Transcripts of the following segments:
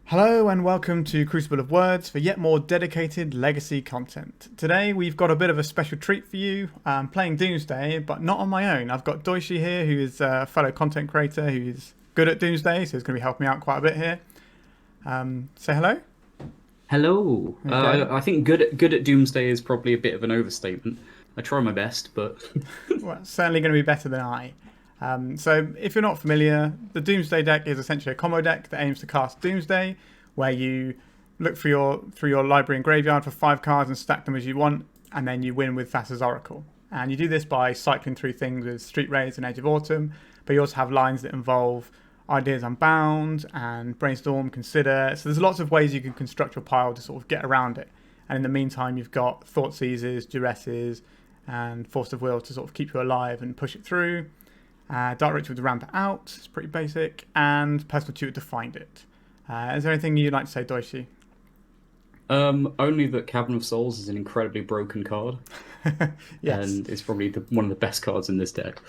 Hello and welcome to Crucible of Words for yet more dedicated legacy content. Today we've got a bit of a special treat for you. I'm playing Doomsday, but not on my own. I've got Doishy here, who is a fellow content creator who is good at Doomsday, so he's going to be helping me out quite a bit here. Say hello. Hello. Okay. I think good at Doomsday is probably a bit of an overstatement. I try my best, but Well, it's certainly going to be better than I. So if you're not familiar, the Doomsday deck is essentially a combo deck that aims to cast Doomsday, where you look for through your library and graveyard for 5 cards and stack them as you want, and then you win with Thassa's Oracle. And you do this by cycling through things with Street Rays and Edge of Autumn, but you also have lines that involve Ideas Unbound and Brainstorm, Consider. So there's lots of ways you can construct your pile to sort of get around it. And in the meantime, you've got Thought Seizes, Duresses, and Force of Will to sort of keep you alive and push it through. Dark Ritual to ramp it out, it's pretty basic, and Personal Tutor to find it. Is there anything you'd like to say, Doishi? only that Cavern of Souls is an incredibly broken card, Yes. and it's probably one of the best cards in this deck.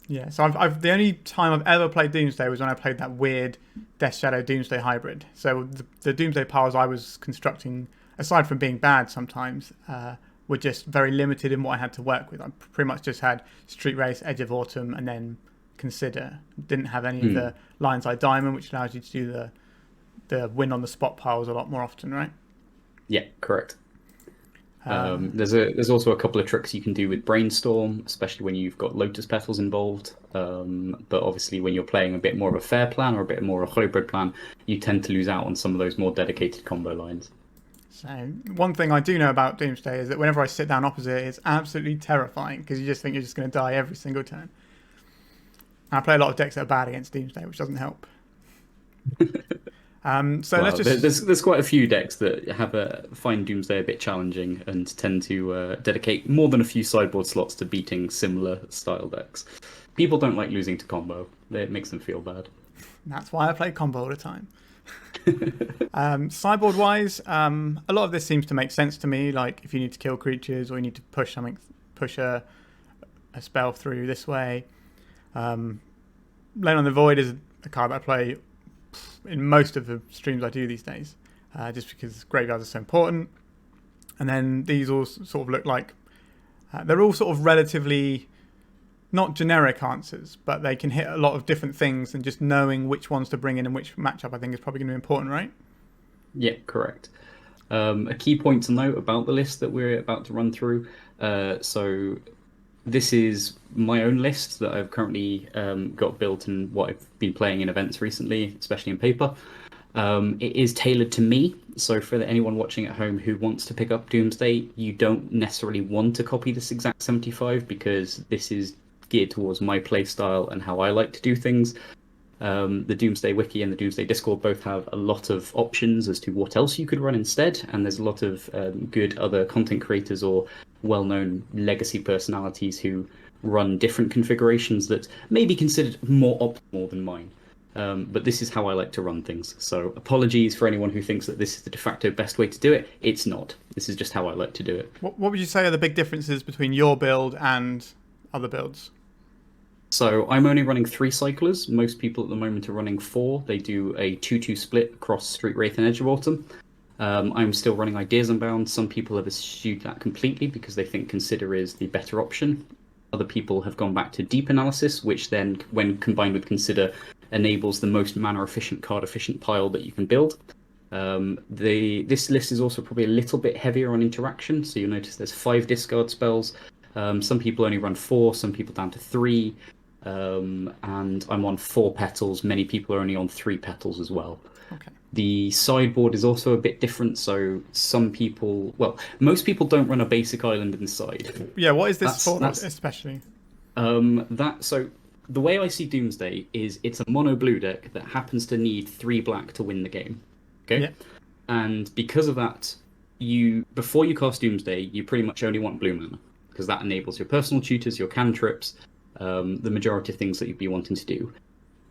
Yeah, so I've the only time I've ever played Doomsday was when I played that weird Death Shadow Doomsday hybrid. So the Doomsday piles I was constructing, aside from being bad sometimes, were just very limited in what I had to work with. I pretty much just had Street Race, Edge of Autumn, and then Consider. Didn't have any of Hmm. the Lion's Eye Diamond, which allows you to do the win on the spot piles a lot more often, right? Yeah, correct. Uh, There's also a couple of tricks you can do with Brainstorm, especially when you've got Lotus Petals involved. But obviously, when you're playing a bit more of a fair plan or a bit more of a hybrid plan, you tend to lose out on some of those more dedicated combo lines. so one thing I do know about Doomsday is that whenever I sit down opposite it, it's absolutely terrifying because you just think you're just going to die every single turn. And I play a lot of decks that are bad against Doomsday, which doesn't help. So let's Well, just there's quite a few decks that find Doomsday a bit challenging and tend to dedicate more than a few sideboard slots to beating similar style decks. People don't like losing to combo. It makes them feel bad. That's why I play combo all the time. Sideboard wise, a lot of this seems to make sense to me. Like if you need to kill creatures or you need to push something, push a spell through this way. Lane on the Void is a card that I play in most of the streams I do these days, just because graveyards are so important. And then these all sort of look like they're all sort of relatively not generic answers, but they can hit a lot of different things, and just knowing which ones to bring in and which matchup I think is probably going to be important, right? Yeah, correct. A key point to note about the list that we're about to run through. So this is my own list that I've currently got built and what I've been playing in events recently, especially in paper. It is tailored to me, so for anyone watching at home who wants to pick up Doomsday, you don't necessarily want to copy this exact 75 because this is geared towards my play style and how I like to do things. The Doomsday Wiki and the Doomsday Discord both have a lot of options as to what else you could run instead, and there's a lot of good other content creators or well-known legacy personalities who run different configurations that may be considered more optimal than mine. But this is how I like to run things. So apologies for anyone who thinks that this is the de facto best way to do it. It's not. This is just how I like to do it. What would you say are the big differences between your build and other builds? So I'm only running 3 cyclers. Most people at the moment are running 4. They do a 2-2 split across Street Wraith and Edge of Autumn. I'm still running Ideas Unbound. Some people have eschewed that completely because they think Consider is the better option. Other people have gone back to Deep Analysis, which then, when combined with Consider, enables the most mana efficient, card efficient pile that you can build. This list is also probably a little bit heavier on interaction, so you'll notice there's 5 discard spells. Some people only run 4, some people down to 3. And I'm on 4 petals. Many people are only on 3 petals as well. Okay. The sideboard is also a bit different. So some people, well, most people don't run a basic island inside. Yeah, what is this That's for that's especially? so the way I see Doomsday is it's a mono blue deck that happens to need 3 black to win the game. Okay, Yeah. and because of that, before you cast Doomsday, you pretty much only want blue mana because that enables your personal tutors, your cantrips, the majority of things that you'd be wanting to do.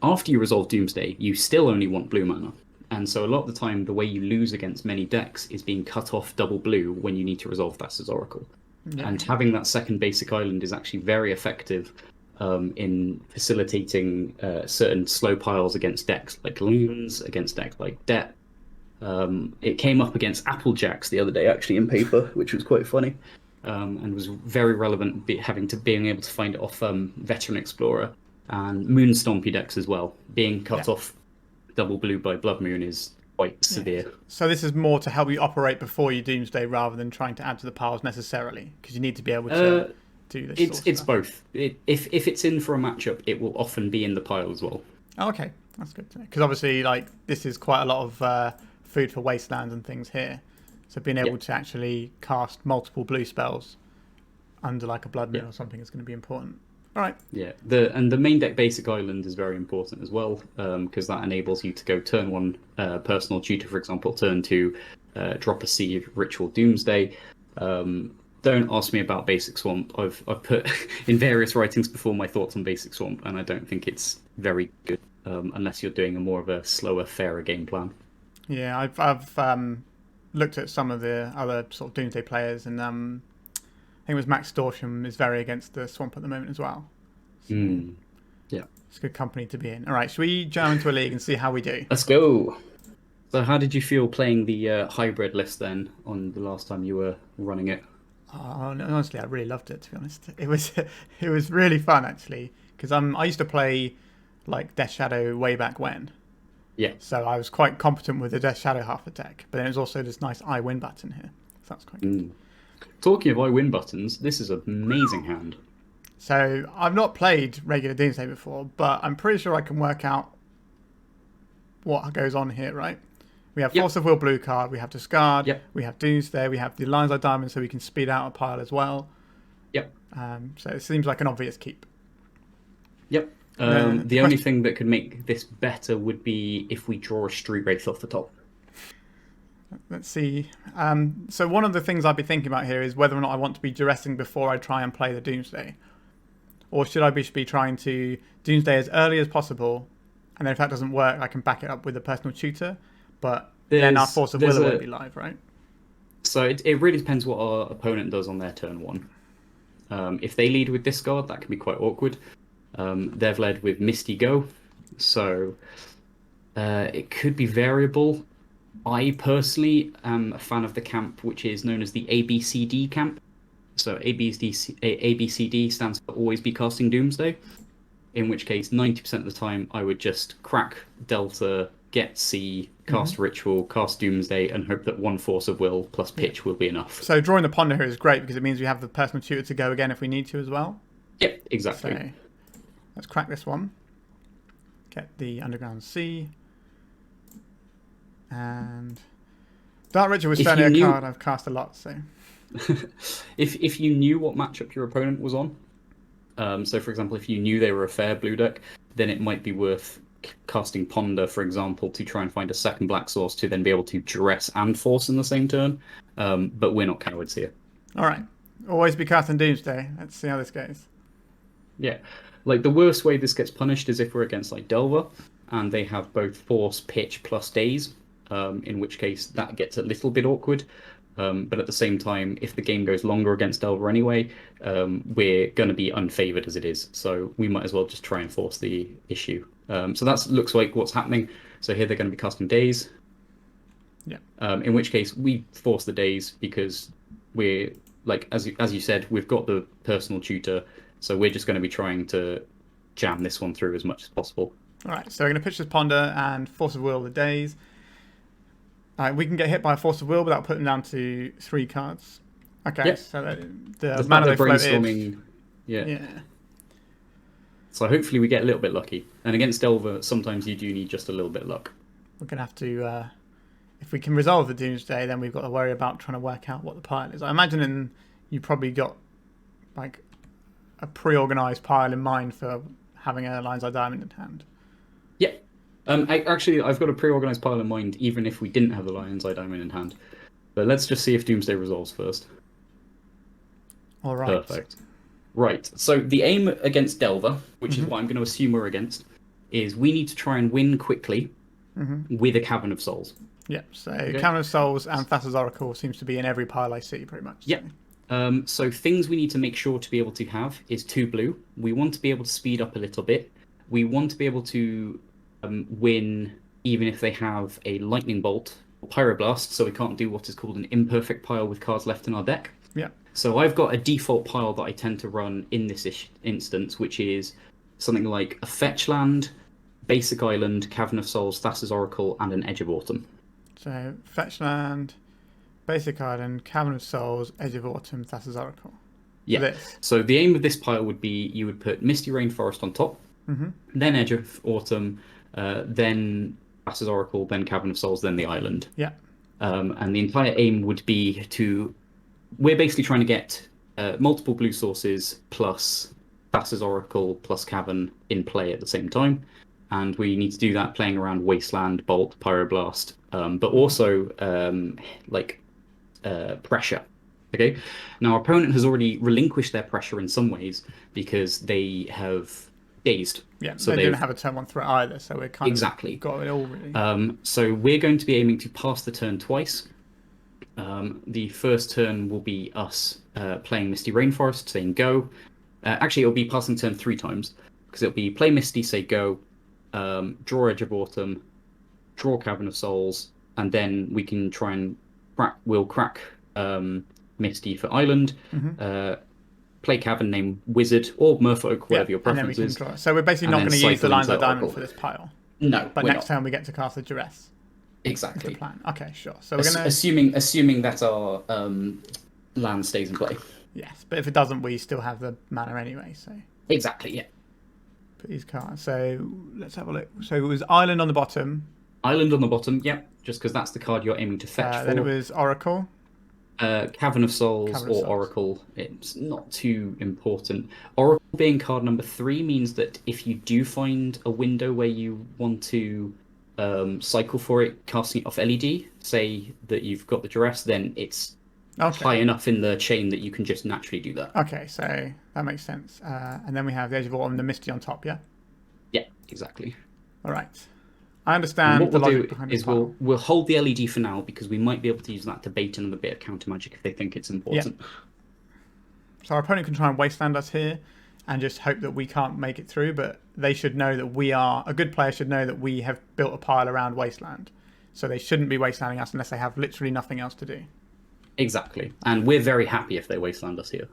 After you resolve Doomsday, you still only want blue mana. And so a lot of the time, the way you lose against many decks is being cut off double blue when you need to resolve Thassa's Oracle. Yeah. And having that second basic island is actually very effective in facilitating certain slow piles against decks like Loons, against decks like Det. It came up against Applejacks the other day, actually, in paper, which was quite funny, and was very relevant, being able to find it off Veteran Explorer and Moon Stompy decks as well. Being cut off double blue by Blood Moon is quite severe. So this is more to help you operate before you Doomsday rather than trying to add to the piles necessarily, because you need to be able to do this. It's both. If it's in for a matchup, it will often be in the pile as well. Oh, okay, that's good to know. Because obviously, like, this is quite a lot of food for wastelands and things here. So being able to actually cast multiple blue spells under like a Blood Moon or something is going to be important. All right. Yeah, the main deck basic island is very important as well, because that enables you to go turn 1 personal tutor, for example, turn 2 drop a sea ritual Doomsday. Don't ask me about basic swamp. I've put in various writings before my thoughts on basic swamp, and I don't think it's very good unless you're doing a more of a slower, fairer game plan. Yeah, I've looked at some of the other sort of Doomsday players, and I think it was Max Storsham is very against the swamp at the moment as well. So yeah, it's good company to be in. All right, should we jump into a league and see how we do? Let's go. So how did you feel playing the hybrid list then on the last time you were running it? Oh, no, honestly, I really loved it, to be honest. It was really fun, actually, because I used to play like Death Shadow way back when. Yeah. So I was quite competent with the Death Shadow half the deck, but then there's also this nice I win button here. So that's quite good. Talking of I win buttons, this is an amazing hand. So I've not played regular Doomsday before, but I'm pretty sure I can work out what goes on here, right? We have Force of Will blue card, we have Discard, we have Doomsday, we have the Lion's Eye Diamond, so we can speed out a pile as well. Yep. So it seems like an obvious keep. Yep. The only thing that could make this better would be if we draw a Street Wraith off the top. Let's see. So one of the things I'd be thinking about here is whether or not I want to be duressing before I try and play the Doomsday. Or should I be trying to Doomsday as early as possible, and then if that doesn't work, I can back it up with a personal tutor. But then our Force of Will won't be live, right? So it really depends what our opponent does on their turn 1. If they lead with Discard, that can be quite awkward. They've led with Misty Go, so it could be variable. I personally am a fan of the camp which is known as the ABCD camp. So ABCD stands for Always Be Casting Doomsday, in which case 90% of the time I would just crack Delta, get C, cast Ritual, cast Doomsday, and hope that 1 Force of Will plus Pitch will be enough. So drawing the Ponder here is great because it means we have the personal tutor to go again if we need to as well. Yep, exactly. So let's crack this one. Get the Underground Sea. And Dark Ritual was certainly a card I've cast a lot, so... if you knew what matchup your opponent was on, so for example, if you knew they were a fair blue deck, then it might be worth casting Ponder, for example, to try and find a second black source to then be able to duress and force in the same turn. But we're not cowards here. All right. Always be casting Doomsday. Let's see how this goes. Yeah. Like, the worst way this gets punished is if we're against, like, Delver, and they have both Force, Pitch, plus Daze, in which case that gets a little bit awkward. But at the same time, if the game goes longer against Delver anyway, we're going to be unfavored as it is. So we might as well just try and force the issue. So that looks like what's happening. So here they're going to be casting Daze. Yeah. In which case we force the Daze because we're, like, as you said, we've got the personal tutor. So we're just going to be trying to jam this one through as much as possible. All right. So we're going to pitch this Ponder and Force of Will the Daze. We can get hit by a Force of Will without putting them down to 3 cards. Okay, yep. So the mana they brainstorming. Yeah. So hopefully we get a little bit lucky. And against Delver, sometimes you do need just a little bit of luck. We're going to have to... if we can resolve the Doomsday, then we've got to worry about trying to work out what the pile is. I imagine you probably got like a pre-organised pile in mind for having a Lion's Eye Diamond in hand. Yeah. I've got a pre-organised pile in mind, even if we didn't have the Lion's Eye Diamond in hand. But let's just see if Doomsday resolves first. All right. Perfect. Right. So the aim against Delver, which is what I'm going to assume we're against, is we need to try and win quickly with a Cavern of Souls. Yep. So Cavern of Souls and Thassa's Oracle seems to be in every pile I see, pretty much. Yep. So things we need to make sure to be able to have is 2 blue. We want to be able to speed up a little bit. We want to be able to win even if they have a lightning bolt or pyroblast, so we can't do what is called an imperfect pile with cards left in our deck. Yeah. So I've got a default pile that I tend to run in this instance, which is something like a fetch land, basic island, Cavern of Souls, Thassa's Oracle, and an Edge of Autumn. So fetch land, basic island, Cavern of Souls, Edge of Autumn, Thassa's Oracle. Yeah. So the aim of this pile would be you would put Misty Rainforest on top, then Edge of Autumn, then Thassa's Oracle, then Cavern of Souls, then the island. Yeah. And the entire aim would be to... We're basically trying to get multiple blue sources plus Thassa's Oracle plus Cavern in play at the same time. And we need to do that playing around Wasteland, Bolt, Pyroblast, but also pressure. Okay. Now our opponent has already relinquished their pressure in some ways because they have dazed. Yeah, so they didn't have a turn 1 threat either, so we're kind of got it all really. So we're going to be aiming to pass the turn twice. The first turn will be us playing Misty Rainforest, saying go. Actually, it'll be passing turn 3 times because it'll be play Misty, say go, draw Edge of Autumn, draw Cavern of Souls, and then we can try and crack Misty for Island, play Cavern, name Wizard or Merfolk, whatever your preference is. So we're basically not going to use the Lines of Diamond for this pile. No, but next turn we get to cast the Duress. Exactly. The plan. Okay, sure. So we're gonna assuming that our land stays in play. Yes, but if it doesn't, we still have the mana anyway. So exactly, yeah. Put these cards. So let's have a look. So it was Island on the bottom. Island on the bottom, yeah. Just because that's the card you're aiming to fetch for. Then it was Oracle. Cavern of Souls or Oracle. It's not too important. Oracle being card number 3 means that if you do find a window where you want to cycle for it, casting it off LED, say that you've got the Duress, then it's high enough in the chain that you can just naturally do that. Okay, so that makes sense. And then we have the Edge of Autumn and the Misty on top, yeah? Yeah, exactly. All right. I understand. And what we'll do is we'll hold the LED for now because we might be able to use that to bait another bit of counter magic if they think it's important. Yeah. So our opponent can try and wasteland us here and just hope that we can't make it through, but they should know that a good player should know that we have built a pile around Wasteland. So they shouldn't be wastelanding us unless they have literally nothing else to do. Exactly. And we're very happy if they wasteland us here.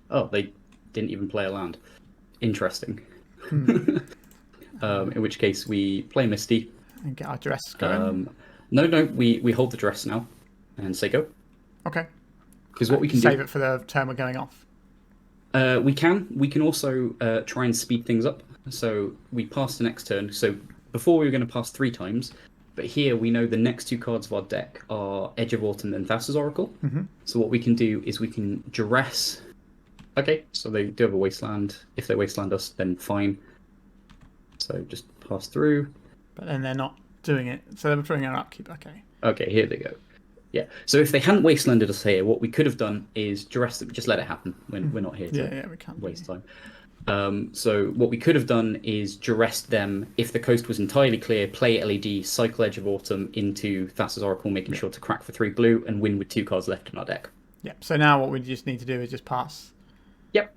Oh, they didn't even play a land. Interesting. In which case we play Misty. And get our Duress going. No, we hold the Duress now and say go. Okay. Because what we can save it for the turn we're going off. We can also try and speed things up. So we pass the next turn. So before we were going to pass 3 times, but here we know the next 2 cards of our deck are Edge of Autumn and Thassa's Oracle. So what we can do is we can Duress. Okay, so they do have a Wasteland. If they Wasteland us, then fine. So just pass through. But then they're not doing it. So they're throwing our upkeep. Okay. Okay, here they go. Yeah. So if they hadn't wastelanded us here, what we could have done is just let it happen when we're not here to we can't waste time. So what we could have done is duress them if the coast was entirely clear, play LED, cycle Edge of Autumn into Thassa's Oracle, making sure to crack for 3 blue and win with 2 cards left in our deck. Yep. So now what we just need to do is just pass. Yep.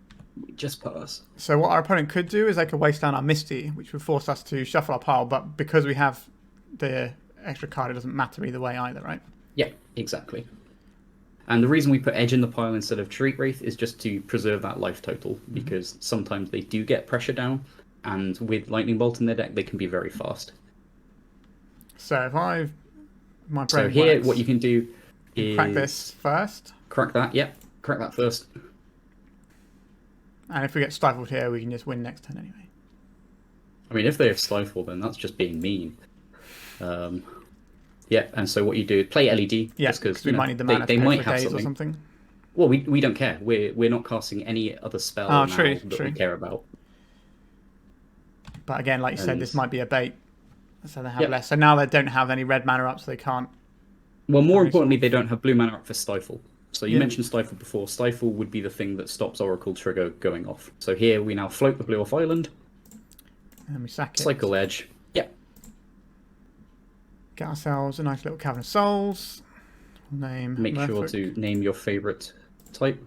Just pass. So what our opponent could do is they could waste down our Misty, which would force us to shuffle our pile, but because we have the extra card, it doesn't matter either way either, right? Yeah, exactly. And the reason we put Edge in the pile instead of Shriek Wraith is just to preserve that life total, because sometimes they do get pressure down, and with Lightning Bolt in their deck, they can be very fast. So if my brain So here, works, what you can do is... crack this first. Crack that, yep. Crack that first. And if we get stifled here, we can just win next turn anyway. I mean, if they have Stifle, then that's just being mean. Yeah, and so what you do is play LED. Yeah, because we might need the mana they to might for have days something. or something. Well, we don't care. We're not casting any other spell now that we care about. But again, like you said, this might be a bait. So they have less. So now they don't have any red mana up, so they can't... Well, more importantly, they don't have blue mana up for Stifle. So you mentioned Stifle before. Stifle would be the thing that stops Oracle Trigger going off. So here we now float the blue off Island. And we sack it. Cycle Edge. Yep. Get ourselves a nice little Cavern of Souls. Name. Make sure Merfolk. to name your favorite type.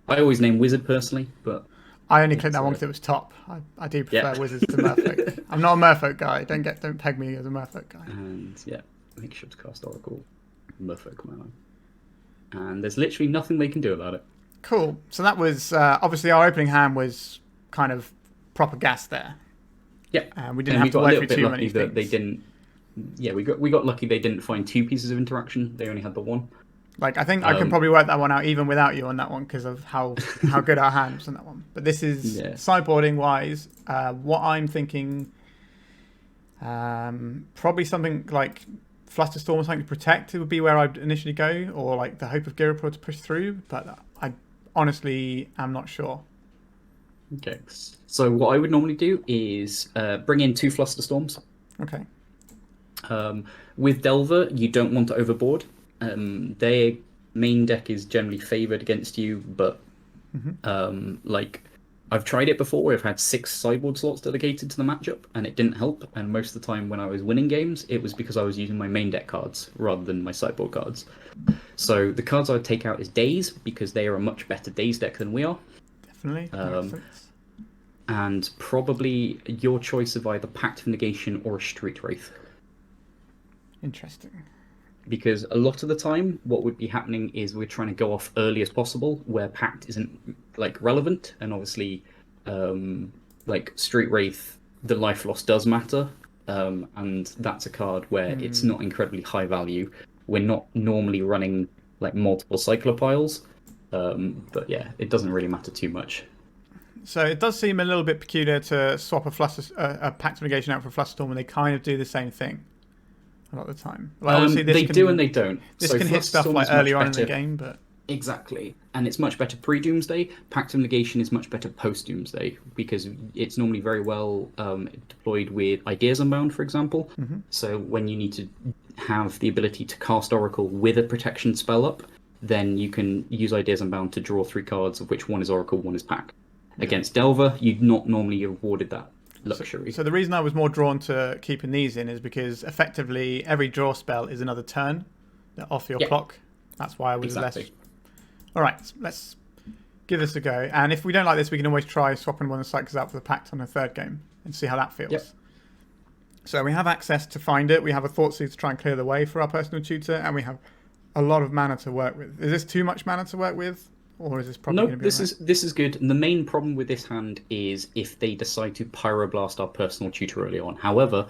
I always name wizard personally, but I only clicked that one because it was top. I do prefer yeah. wizards to merfolk. I'm not a merfolk guy. Don't peg me as a merfolk guy. And yeah, make sure to cast Oracle, Merfolk mana. And there's literally nothing they can do about it. Cool. So that was obviously our opening hand was kind of proper gas there. Yeah, We didn't have to work through too many things. They didn't. Yeah, we got lucky. They didn't find 2 pieces of interaction. They only had the 1. Like I think I could probably work that one out even without you on that one because of how good our hand was on that one. But this is sideboarding wise. What I'm thinking, probably something like Flusterstorm or something to protect. It would be where I'd initially go, or like the Hope of Girapur to push through. But I honestly am not sure. Okay, so what I would normally do is bring in 2 Flusterstorms. Okay. With Delver, you don't want to overboard. Their main deck is generally favored against you, but like I've tried it before where I've had 6 sideboard slots dedicated to the matchup and it didn't help, and most of the time when I was winning games it was because I was using my main deck cards rather than my sideboard cards. So the cards I would take out is Daze, because they are a much better Daze deck than we are. Definitely. And probably your choice of either Pact of Negation or a Street Wraith. Interesting. Because a lot of the time, what would be happening is we're trying to go off early as possible, where Pact isn't like relevant, and obviously, like Street Wraith, the life loss does matter, and that's a card where it's not incredibly high value. We're not normally running like multiple cyclopiles, but yeah, it doesn't really matter too much. So it does seem a little bit peculiar to swap a Pact of Negation out for a Flusterstorm, and they kind of do the same thing a lot of the time. Like, they do and they don't. This can hit stuff like earlier on in the game, but exactly, and it's much better pre-Doomsday. Pact of Negation is much better post-Doomsday because it's normally very well deployed with Ideas Unbound, for example. So when you need to have the ability to cast Oracle with a protection spell up, then you can use Ideas Unbound to draw 3 cards, of which one is Oracle, one is Pact. Against Delver, you'd not normally awarded that luxury. So the reason I was more drawn to keeping these in is because effectively every draw spell is another turn off your clock. That's why I was less. All right, let's give this a go. And if we don't like this, we can always try swapping one of the cycles out for the Pact on the 3rd game and see how that feels. Yep. So we have access to find it. We have a Thoughtseize to try and clear the way for our personal tutor, and we have a lot of mana to work with. Is this too much mana to work with? Or is this probably no, going to be this is good. And the main problem with this hand is if they decide to Pyroblast our personal tutor early on. However,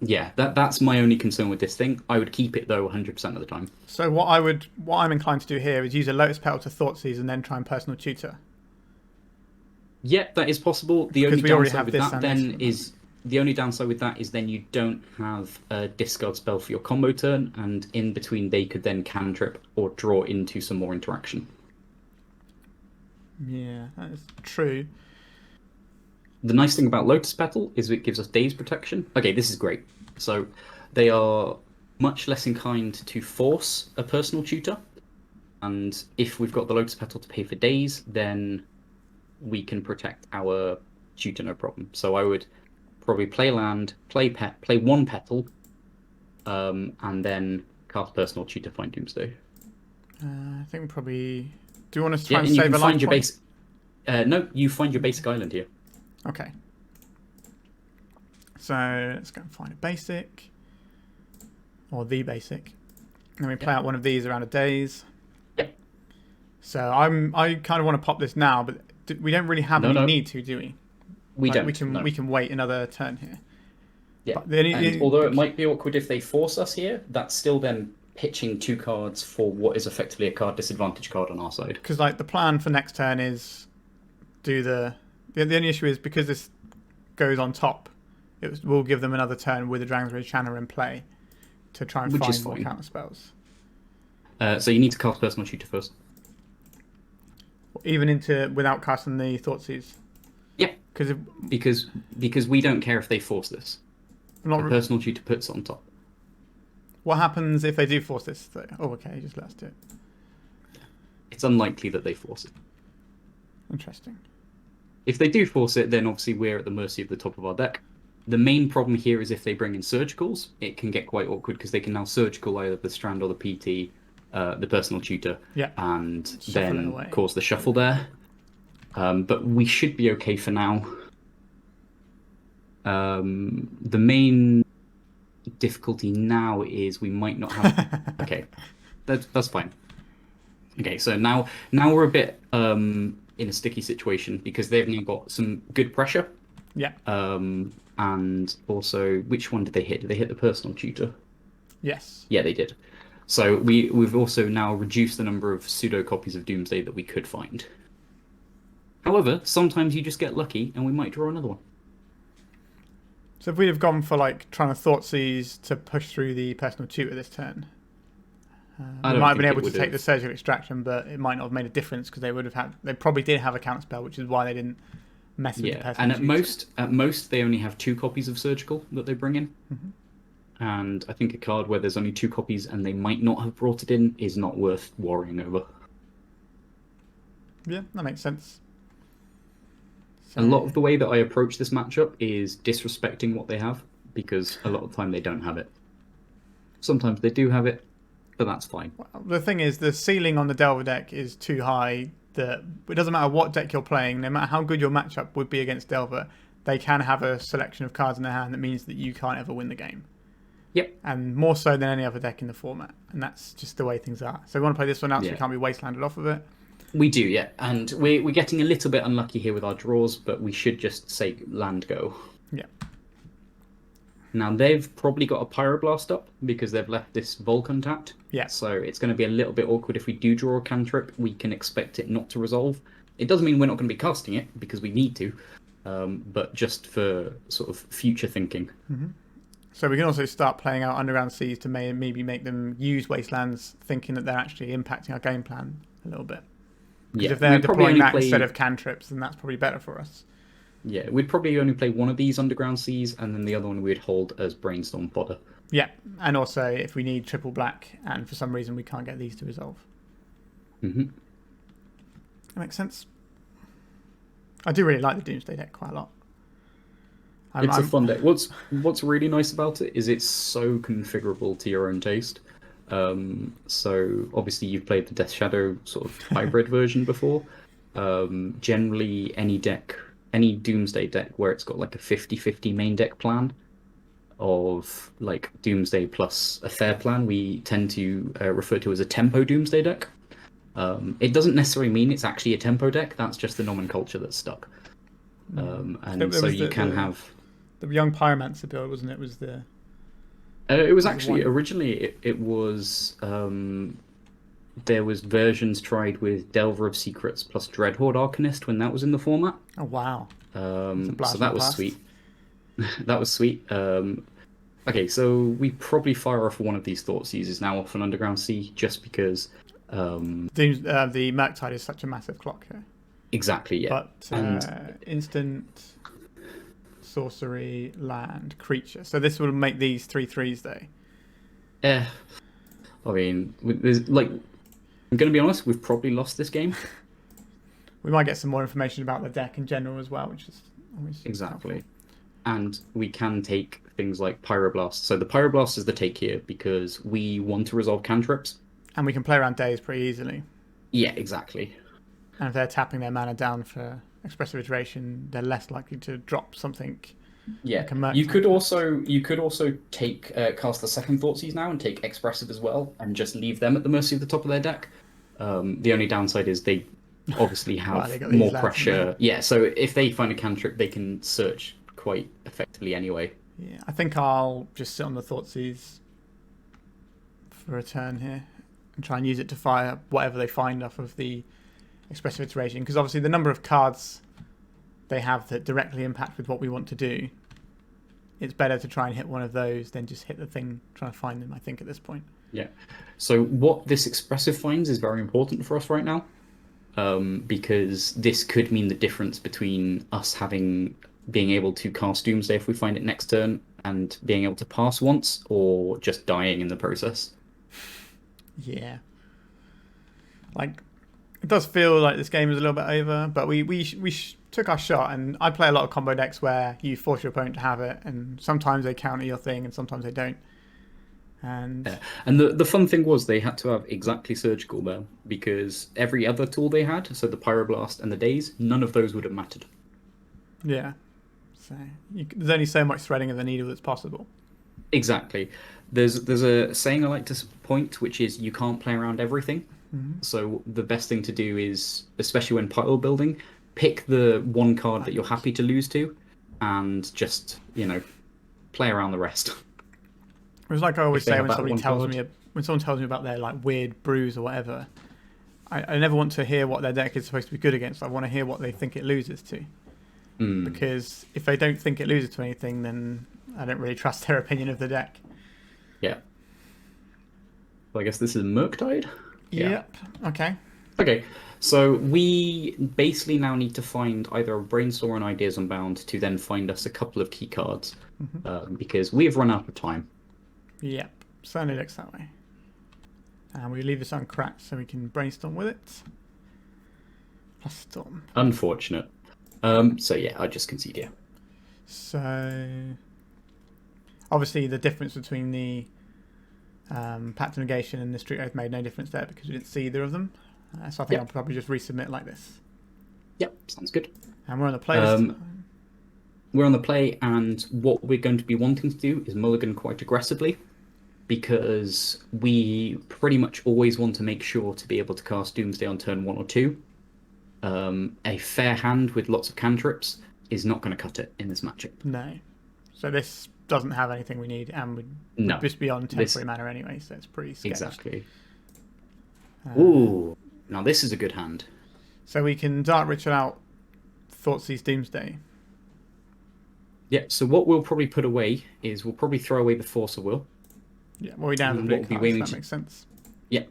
yeah, that's my only concern with this thing. I would keep it though 100% of the time. So what I'm inclined to do here is use a Lotus Petal to Thoughtseize and then try and personal tutor. Yeah, that is possible. The only downside with that is then you don't have a discard spell for your combo turn, and in between they could then cantrip or draw into some more interaction. Yeah, that is true. The nice thing about Lotus Petal is it gives us Daze protection. Okay, this is great. So they are much less inclined to force a personal tutor, and if we've got the Lotus Petal to pay for Daze, then we can protect our tutor no problem. So I would probably play land, play 1 petal, and then cast personal tutor, find Doomsday. I think probably. Do you want us to try and save a life point? No, you find your basic island here. Okay. So let's go and find a basic, or the basic, and then we play out one of these around a Daze. Yep. So I kind of want to pop this now, but we don't really have any need to, do we? We don't. We can wait another turn here. Yeah. And although it might be awkward if they force us here, that's still then pitching 2 cards for what is effectively a card disadvantage card on our side. Because like the plan for next turn is do the only issue is because this goes on top, we'll give them another turn with the Dragon's Rage Channel in play to try and find more counter spells. So you need to cast personal tutor first. Even without casting the Thoughtseize. Yeah, because we don't care if they force this. The personal tutor puts it on top. What happens if they do force this? Though? Oh, okay, just let us do it. It's unlikely that they force it. Interesting. If they do force it, then obviously we're at the mercy of the top of our deck. The main problem here is if they bring in surgicals, it can get quite awkward because they can now surgical either the Strand or the PT, the personal tutor, Yeah. and Shuffle it then away. cause the shuffle there. But we should be okay for now. The main difficulty now is we might not have. Okay, that's fine. Okay, so now we're a bit in a sticky situation because they've now got some good pressure. Yeah. And also, which one did they hit? Did they hit the personal tutor? Yes. Yeah, they did. So we've also now reduced the number of pseudo copies of Doomsday that we could find. However, sometimes you just get lucky, and we might draw another one. So if we'd have gone for like trying to Thoughtseize to push through the personal tutor this turn, we might have been able to take the surgical extraction, but it might not have made a difference because they probably did have a counterspell, which is why they didn't mess with the personal tutor. And at most they only have 2 copies of surgical that they bring in. Mm-hmm. And I think a card where there's only 2 copies and they might not have brought it in is not worth worrying over. Yeah, that makes sense. So, a lot of the way that I approach this matchup is disrespecting what they have, because a lot of the time they don't have it. Sometimes they do have it, but that's fine. Well, the thing is, the ceiling on the Delver deck is too high that it doesn't matter what deck you're playing, no matter how good your matchup would be against Delver, they can have a selection of cards in their hand that means that you can't ever win the game. Yep. And more so than any other deck in the format. And that's just the way things are. So we want to play this one out so we can't be wastelanded off of it. We do, yeah. And we're getting a little bit unlucky here with our draws, but we should just say land go. Yeah. Now, they've probably got a Pyroblast up because they've left this Vulcan tapped. Yeah. So it's going to be a little bit awkward if we do draw a cantrip. We can expect it not to resolve. It doesn't mean we're not going to be casting it because we need to, but just for sort of future thinking. Mm-hmm. So we can also start playing out Underground Seas to maybe make them use Wastelands, thinking that they're actually impacting our game plan a little bit. Because if they're deploying that instead of cantrips, then that's probably better for us. Yeah, we'd probably only play one of these Underground Seas, and then the other one we'd hold as Brainstorm Fodder. Yeah, and also if we need triple black, and for some reason we can't get these to resolve. Mm-hmm. That makes sense. I do really like the Doomsday deck quite a lot. It's a fun deck. What's really nice about it is it's so configurable to your own taste. So obviously you've played the Death Shadow sort of hybrid version before. Generally any Doomsday deck where it's got like a 50-50 main deck plan of like Doomsday plus a fair plan, we tend to refer to as a tempo Doomsday deck. It doesn't necessarily mean it's actually a tempo deck, that's just the nomenclature that's stuck. And so you can have... The young Pyromancer build, wasn't it? It was actually originally it was there was versions tried with Delver of Secrets plus Dreadhorde Arcanist when that was in the format. Oh wow! So that was sweet. That was sweet. Okay, so we probably fire off one of these Thoughtseizes now off an Underground Sea just because the Murktide is such a massive clock here. Exactly, yeah. But instant. Sorcery, land, creature. So this will make these 3/3s though. I mean, there's like, I'm going to be honest, we've probably lost this game. We might get some more information about the deck in general as well, which is always exactly. helpful. And we can take things like Pyroblast. So the Pyroblast is the take here because we want to resolve cantrips. And we can play around days pretty easily. Yeah, exactly. And if they're tapping their mana down for Expressive Iteration, they're less likely to drop something. Yeah, like you could also take cast the second Thoughtseize now and take Expressive as well, and just leave them at the mercy of the top of their deck. The only downside is they obviously have more pressure. Yeah, so if they find a cantrip, they can search quite effectively anyway. Yeah, I think I'll just sit on the Thoughtseize for a turn here and try and use it to fire whatever they find off of the Expressive Iteration, because obviously the number of cards they have that directly impact with what we want to do, it's better to try and hit one of those than just hit the thing trying to find them, I think, at this point. Yeah. So what this Expressive finds is very important for us right now, because this could mean the difference between us being able to cast Doomsday if we find it next turn and being able to pass once, or just dying in the process. Yeah. Like, it does feel like this game is a little bit over, but we took our shot, and I play a lot of combo decks where you force your opponent to have it, and sometimes they counter your thing, and sometimes they don't. And Yeah. And the fun thing was they had to have exactly surgical there because every other tool they had, so the Pyroblast and the Daze, none of those would have mattered. yeah, so there's only so much threading of the needle that's possible. Exactly. There's a saying I like to point, which is you can't play around everything. So the best thing to do is, especially when pile building, pick the one card that you're happy to lose to, and just play around the rest. It's like I always say when somebody tells card. me when someone tells me about their like weird brews or whatever. I never want to hear what their deck is supposed to be good against. I want to hear what they think it loses to. Because if they don't think it loses to anything, then I don't really trust their opinion of the deck. Yeah. Well, I guess this is Murktide? Yep. Okay. Okay, so we basically now need to find either a brainstorm and ideas unbound to then find us a couple of key cards because we have run out of time. Yep. Certainly looks that way. And we leave this uncracked so we can brainstorm with it. Plus storm. Unfortunate. So yeah, I just concede here. So obviously the difference between the Pact of Negation and the Street Oath made no difference there because we didn't see either of them. So I think I'll probably just resubmit like this. Yep, sounds good. And we're on the play this time. We're on the play, and what we're going to be wanting to do is mulligan quite aggressively because we pretty much always want to make sure to be able to cast Doomsday on turn 1 or 2. A fair hand with lots of cantrips is not going to cut it in this matchup. No. So this doesn't have anything we need, and would just be on temporary mana anyway, so it's pretty sketched. Exactly. Ooh, now this is a good hand. So we can Dark Ritual out Thoughtseize Doomsday. Yeah, so what we'll probably put away is we'll probably throw away the Force of Will. Yeah, well, we don't have the blue cards, that makes sense. Yeah,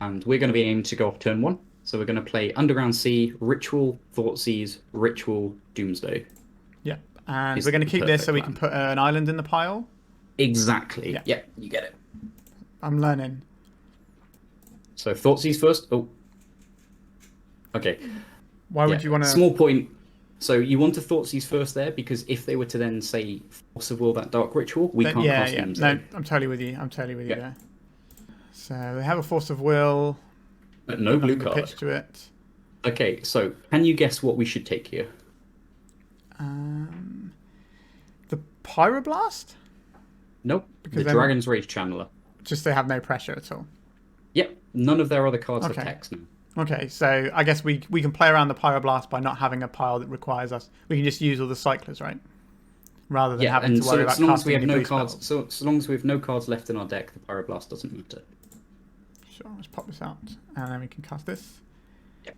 and we're going to be aiming to go off turn 1. So we're going to play Underground Sea, Ritual, Thoughtseize, Ritual, Doomsday. Yeah, and we're going to keep this so we can put an island in the pile. Exactly. Yeah, you get it. I'm learning. So Thoughtseize first. Oh. Okay. Why would you want to... Small point. So you want to Thoughtseize first there because if they were to then say Force of Will that Dark Ritual, we can't cast Doomsday. No, I'm totally with you. I'm totally with you there. So they have a Force of Will. But no blue card. Pitch to it. Okay, so can you guess what we should take here? The Pyroblast? Nope. Because the Dragon's Rage Channeler. Just they have no pressure at all. Yep. None of their other cards have text now. Okay, so I guess we can play around the Pyroblast by not having a pile that requires us. We can just use all the cyclers, right? Rather than having to worry about casting any blue spells. So long as we have no cards left in our deck, the Pyroblast doesn't matter. Sure, let's pop this out, and then we can cast this. Yep.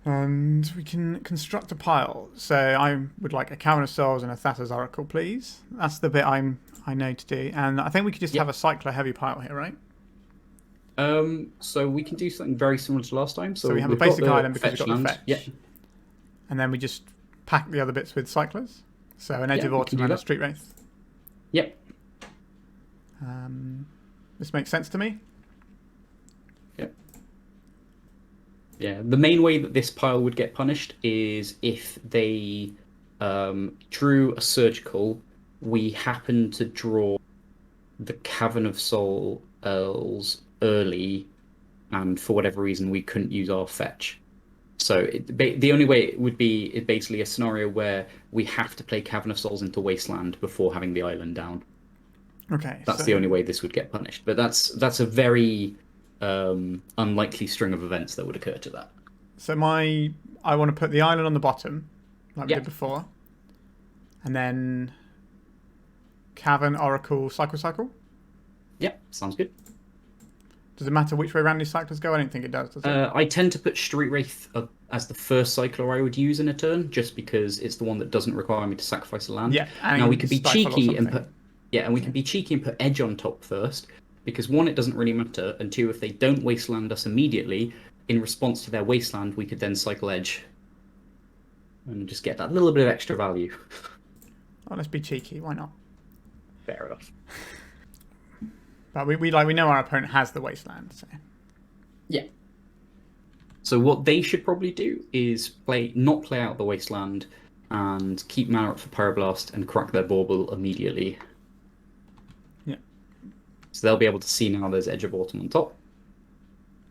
And we can construct a pile. So I would like a Cavern of Souls and a Thassa's Oracle, please. That's the bit I know to do. And I think we could just have a cycler heavy pile here, right? So we can do something very similar to last time. So we have a basic island because we've got the fetch. Yeah. And then we just pack the other bits with cyclers. So an Edge of Autumn and a Street Wraith. Yep. This makes sense to me. Yep. Yeah, the main way that this pile would get punished is if they drew a surgical, we happen to draw the Cavern of Souls early, and for whatever reason we couldn't use our fetch. So the only way it would be is basically a scenario where we have to play Cavern of Souls into Wasteland before having the island down. Okay. That's the only way this would get punished. But that's a very unlikely string of events that would occur to that. So I want to put the island on the bottom, like we did before. And then Cavern, Oracle, Cycle. Yep, sounds good. Does it matter which way around these cyclers go? I don't think it does it? I tend to put Street Wraith as the first cycler I would use in a turn, just because it's the one that doesn't require me to sacrifice a land. Yeah, now we could be cheeky and put be cheeky and put Edge on top first, because one, it doesn't really matter, and two, if they don't wasteland us immediately, in response to their wasteland, we could then cycle Edge and just get that little bit of extra value. Oh, let's be cheeky. Why not? Fair enough. But we know our opponent has the wasteland, so yeah. So what they should probably do is not play out the Wasteland and keep mana up for Pyroblast and crack their Bauble immediately. Yeah. So they'll be able to see now there's Edge of Autumn on top.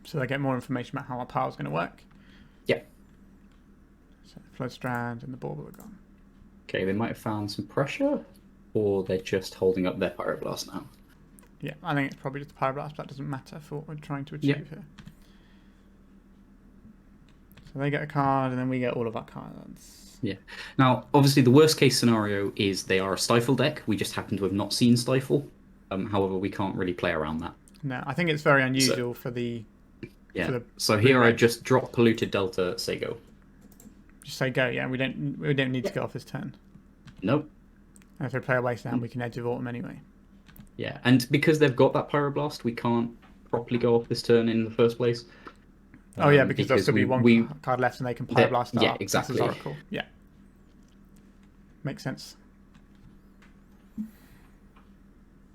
So they get more information about how our power's going to work. Yeah. So Flood Strand and the Bauble are gone. Okay, they might have found some pressure, or they're just holding up their Pyroblast now. Yeah, I think it's probably just the Pyroblast, but that doesn't matter for what we're trying to achieve here. So they get a card, and then we get all of our cards. Yeah. Now, obviously, the worst case scenario is they are a Stifle deck. We just happen to have not seen Stifle. However, we can't really play around that. No, I think it's very unusual for the... Yeah. For the so here I just drop Polluted Delta, say go. Just say go, yeah. We don't need to go off this turn. Nope. And if they play a Wasteland, we can Edge of Autumn anyway. Yeah, and because they've got that Pyroblast, we can't properly go off this turn in the first place. Oh yeah, because there'll still be one card left and they can Pyroblast yeah, exactly. Oracle. Yeah. Makes sense.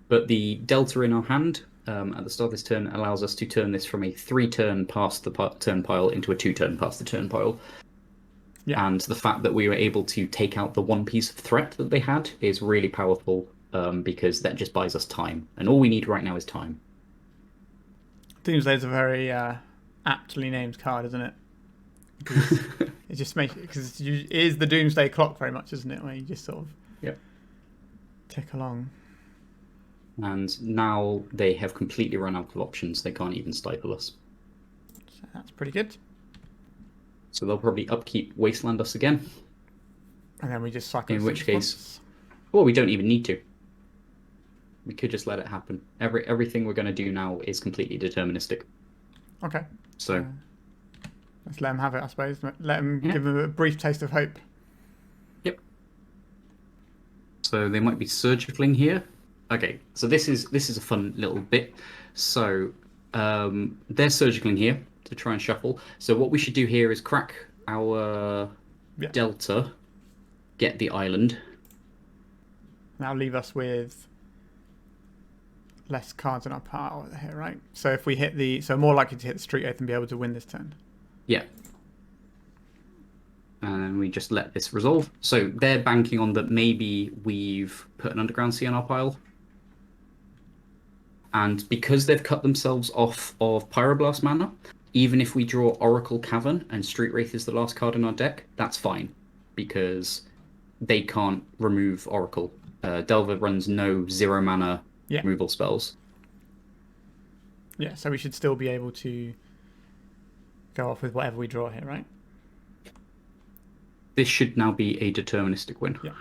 But the Delta in our hand at the start of this turn allows us to turn this from a 3-turn past the turn pile into a 2-turn past the turn pile. Yeah. And the fact that we were able to take out the one piece of threat that they had is really powerful because that just buys us time. And all we need right now is time. Doomsday is a very aptly named card, isn't it? It just makes because it is the Doomsday clock very much, isn't it? Where you just sort of tick along. And now they have completely run out of options. They can't even stifle us. So that's pretty good. So they'll probably upkeep Wasteland us again. And then we just cycle. In which case, well, we don't even need to. We could just let it happen. Everything we're going to do now is completely deterministic. Okay. So let's let them have it, I suppose. Let them give them a brief taste of hope. Yep. So they might be surgicling here. Okay, so this is a fun little bit. So they're surgicling here to try and shuffle. So what we should do here is crack our Delta, get the island. That'll leave us with less cards in our pile here, right? So if we hit so more likely to hit the Street Oath and be able to win this turn. Yeah. And we just let this resolve. So they're banking on that maybe we've put an Underground Sea on our pile. And because they've cut themselves off of Pyroblast mana, even if we draw Oracle Cavern and Street Wraith is the last card in our deck, that's fine. Because they can't remove Oracle. Delver runs no 0 mana removal spells. Yeah, so we should still be able to go off with whatever we draw here, right? This should now be a deterministic win. Yeah.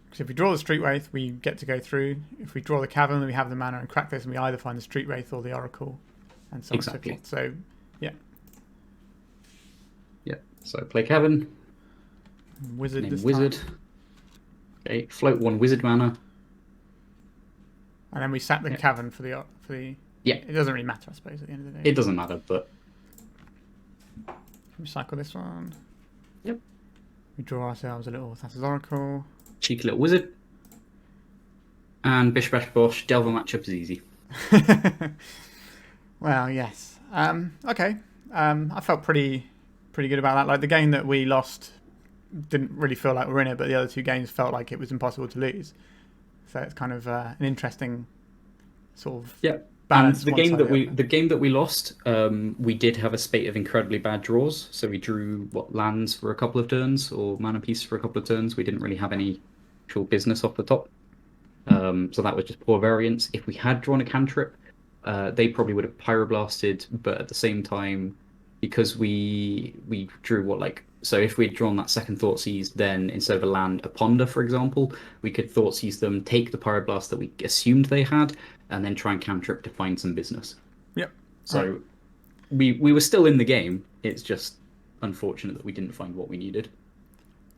Because if we draw the Street Wraith, we get to go through. If we draw the Cavern, we have the mana and crack this, and we either find the Street Wraith or the Oracle, and so on and so forth. So, yeah. Yeah. So play Cavern. Wizard this Wizard. time. Okay. Float 1 Wizard mana. And then we sack the Cavern for the. Yeah. It doesn't really matter, I suppose, at the end of the day. It doesn't matter, but. We cycle this one. Yep. We draw ourselves a little Thassa's Oracle. Cheeky little wizard. And Bish Bash Bosh, Delver matchup is easy. Well, yes. Okay. I felt pretty good about that. Like the game that we lost didn't really feel like we were in it, but the other two games felt like it was impossible to lose. So it's kind of an interesting sort of balance. And the game that we lost, we did have a spate of incredibly bad draws. So we drew lands for a couple of turns or mana piece for a couple of turns. We didn't really have any actual business off the top. So that was just poor variance. If we had drawn a cantrip, they probably would have pyroblasted, but at the same time, because we drew so if we'd drawn that second Thoughtseize, then instead of a land, a ponder, for example, we could Thoughtseize them, take the pyroblast that we assumed they had, and then try and cantrip to find some business. Yep. So we were still in the game. It's just unfortunate that we didn't find what we needed.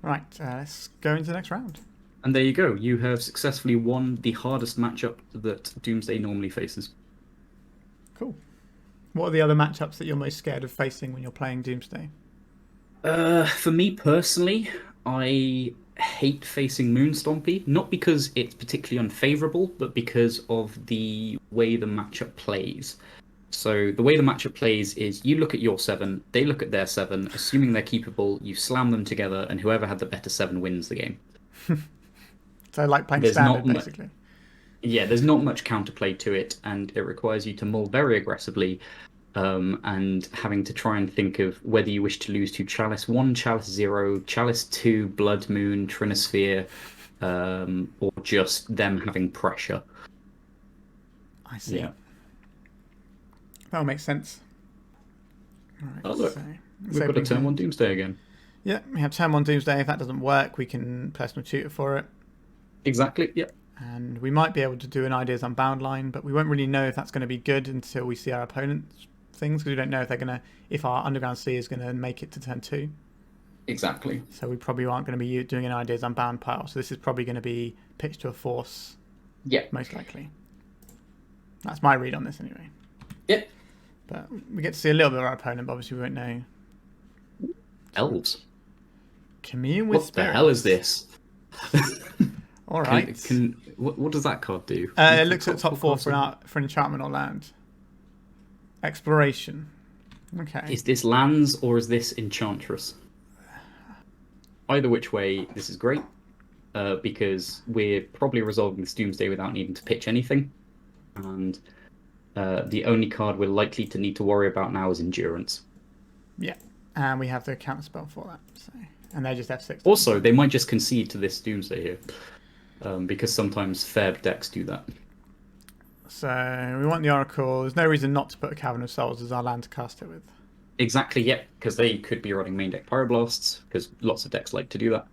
Right, let's go into the next round. And there you go. You have successfully won the hardest matchup that Doomsday normally faces. Cool. What are the other matchups that you're most scared of facing when you're playing Doomsday? For me personally, I hate facing Moonstompy, not because it's particularly unfavourable, but because of the way the matchup plays. So the way the matchup plays is you look at your 7, they look at their 7, assuming they're keepable, you slam them together, and whoever had the better 7 wins the game. So like playing There's standard, not basically. Yeah, there's not much counterplay to it, and it requires you to mull very aggressively, and having to try and think of whether you wish to lose to Chalice 1, Chalice 0, Chalice 2, Blood Moon, Trinosphere, or just them having pressure. I see. Yeah. That'll make sense. All right, Oh, look. so We've got a turn 1 Doomsday again. Yeah, we have turn 1 Doomsday. If that doesn't work, we can personal tutor for it. Exactly, yeah. And we might be able to do an Ideas Unbound line, but we won't really know if that's going to be good until we see our opponent's things, because we don't know if they're going to, if our Underground Sea is going to make it to turn 2. Exactly. So we probably aren't going to be doing an Ideas Unbound pile. So this is probably going to be pitched to a force. Yeah. Most likely. That's my read on this anyway. Yep. But we get to see a little bit of our opponent, but obviously we won't know. Elves. Commune with What Spirits. the hell is this? All right. What does that card do? It looks at top 4 for an enchantment or land. Exploration. Okay. Is this lands or is this Enchantress? Either which way, this is great, because we're probably resolving this Doomsday without needing to pitch anything. And the only card we're likely to need to worry about now is Endurance. Yeah. And we have the counter spell for that. So. And they're just F6. Also, they might just concede to this Doomsday here, because sometimes Fair decks do that. So we want the Oracle. There's no reason not to put a Cavern of Souls as our land to cast it with. Exactly, yeah, because they could be running main deck Pyroblasts, because lots of decks like to do that.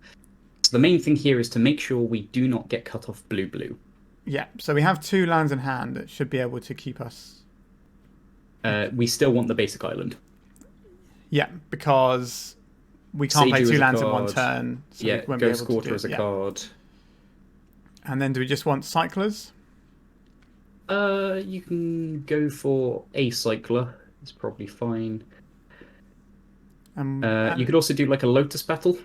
So the main thing here is to make sure we do not get cut off blue-blue. Yeah, so we have 2 lands in hand that should be able to keep us... We still want the basic island. Yeah, because we can't play Seiju 2 is a lands in one card. turn. So Yeah, we won't be Ghost able to Quarter do is it. a card. And then do we just want Cyclers? You can go for a Cycler. It's probably fine. You could also do like a Lotus Petal.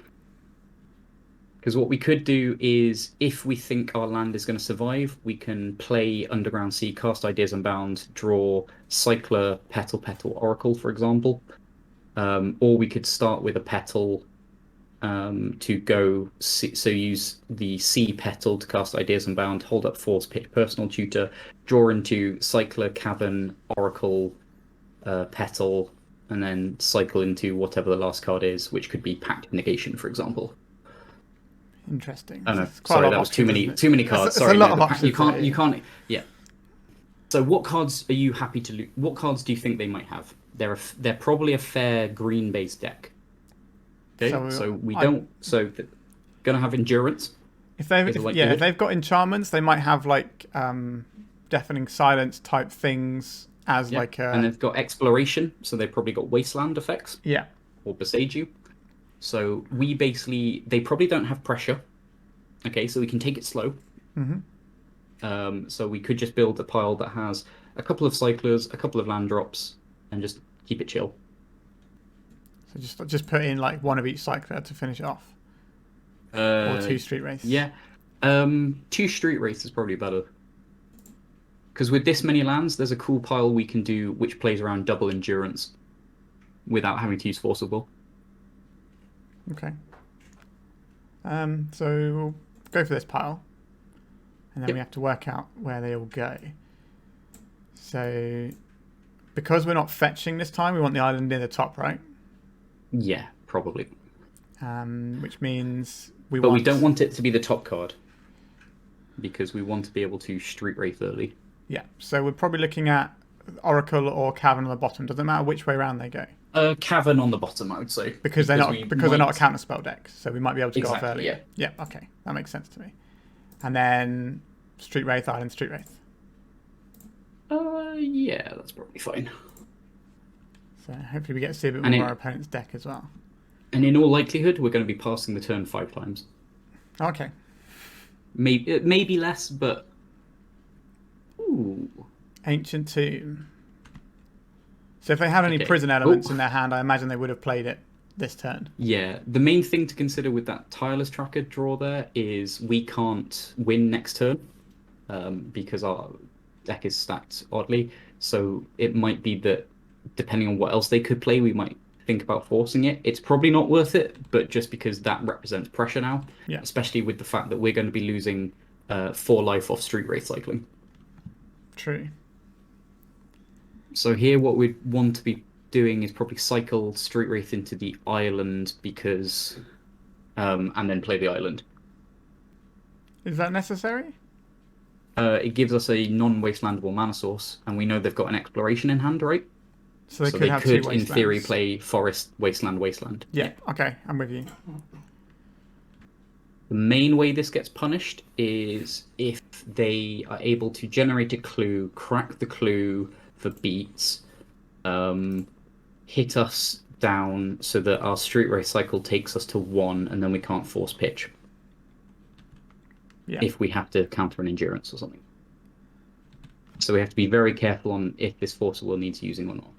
Because what we could do is, if we think our land is going to survive, we can play Underground Sea, cast Ideas Unbound, draw Cycler, Petal, Petal, Oracle, for example. Or we could start with a Petal to go, so use the Sea Petal to cast Ideas Unbound, hold up Force, pick Personal Tutor, draw into Cycler, Cavern, Oracle, Petal, and then cycle into whatever the last card is, which could be Pact Negation, for example. Interesting. Oh no, sorry, that was too many cards. It's Sorry, a lot of options. you can't. Yeah. So, what cards are you happy to lose? What cards do you think they might have? They're probably a fair green-based deck. Okay, gonna have Endurance. If they've got enchantments, they might have like Deafening Silence type things as like a... And they've got Exploration, so they've probably got Wasteland effects. Yeah. Or Beseiju. So they probably don't have pressure. Okay, so we can take it slow. Mm-hmm. So we could just build a pile that has a couple of Cyclers, a couple of land drops, and just keep it chill. So just put in like 1 of each Cycler to finish it off. Or 2 Street Wraiths. Yeah. 2 Street Wraiths is probably better. Because with this many lands, there's a cool pile we can do which plays around double Endurance without having to use Force of Will. Okay. So we'll go for this pile. And then we have to work out where they all go. So because we're not fetching this time, we want the island near the top, right? Yeah, probably. Which means we don't want it to be the top card. Because we want to be able to Street Wraith early. Yeah, so we're probably looking at Oracle or Cavern on the bottom. Doesn't matter which way around they go. Cavern on the bottom, I would say. Because they're not a counterspell deck, so we might be able to go off early. Yeah. Yeah, okay. That makes sense to me. And then Street Wraith, Island Street Wraith. Yeah, that's probably fine. So hopefully we get to see a bit more of our opponent's deck as well. And in all likelihood, we're going to be passing the turn 5 times. Okay. Maybe less, but... Ooh. Ancient Tomb. So if they had any prison elements in their hand, I imagine they would have played it this turn. Yeah, the main thing to consider with that Tireless Tracker draw there is we can't win next turn because our deck is stacked oddly. So it might be that depending on what else they could play, we might think about forcing it. It's probably not worth it, but just because that represents pressure now, Yeah. especially with the fact that we're going to be losing 4 life off Street Wraith cycling. True. So here, what we'd want to be doing is probably cycle Street Wraith into the island because, and then play the island. Is that necessary? It gives us a non-wastelandable mana source, and we know they've got an exploration in hand, right? So they So could they have could, two in theory, wastelands. play forest, wasteland, wasteland. Yeah. Okay, I'm with you. The main way this gets punished is if they are able to generate a clue, crack the clue for beats, hit us down so that our Street Race cycle takes us to 1, and then we can't force pitch. Yeah. If we have to counter an endurance or something. So we have to be very careful on if this Force of Will needs using or not.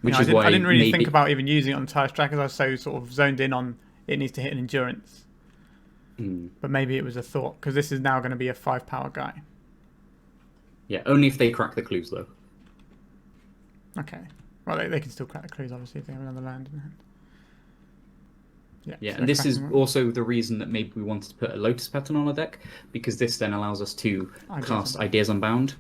Which is why I didn't really think about even using it on entire track because I was so sort of zoned in on it needs to hit an endurance. But maybe it was a thought because this is now going to be a 5-power guy. Yeah, only if they crack the clues though. Okay. Well, they can still crack the clues obviously if they have another land in hand. Yeah, so and this is cracking one. also the reason that maybe we wanted to put a Lotus Pattern on our deck, because this then allows us to cast Ideas Unbound.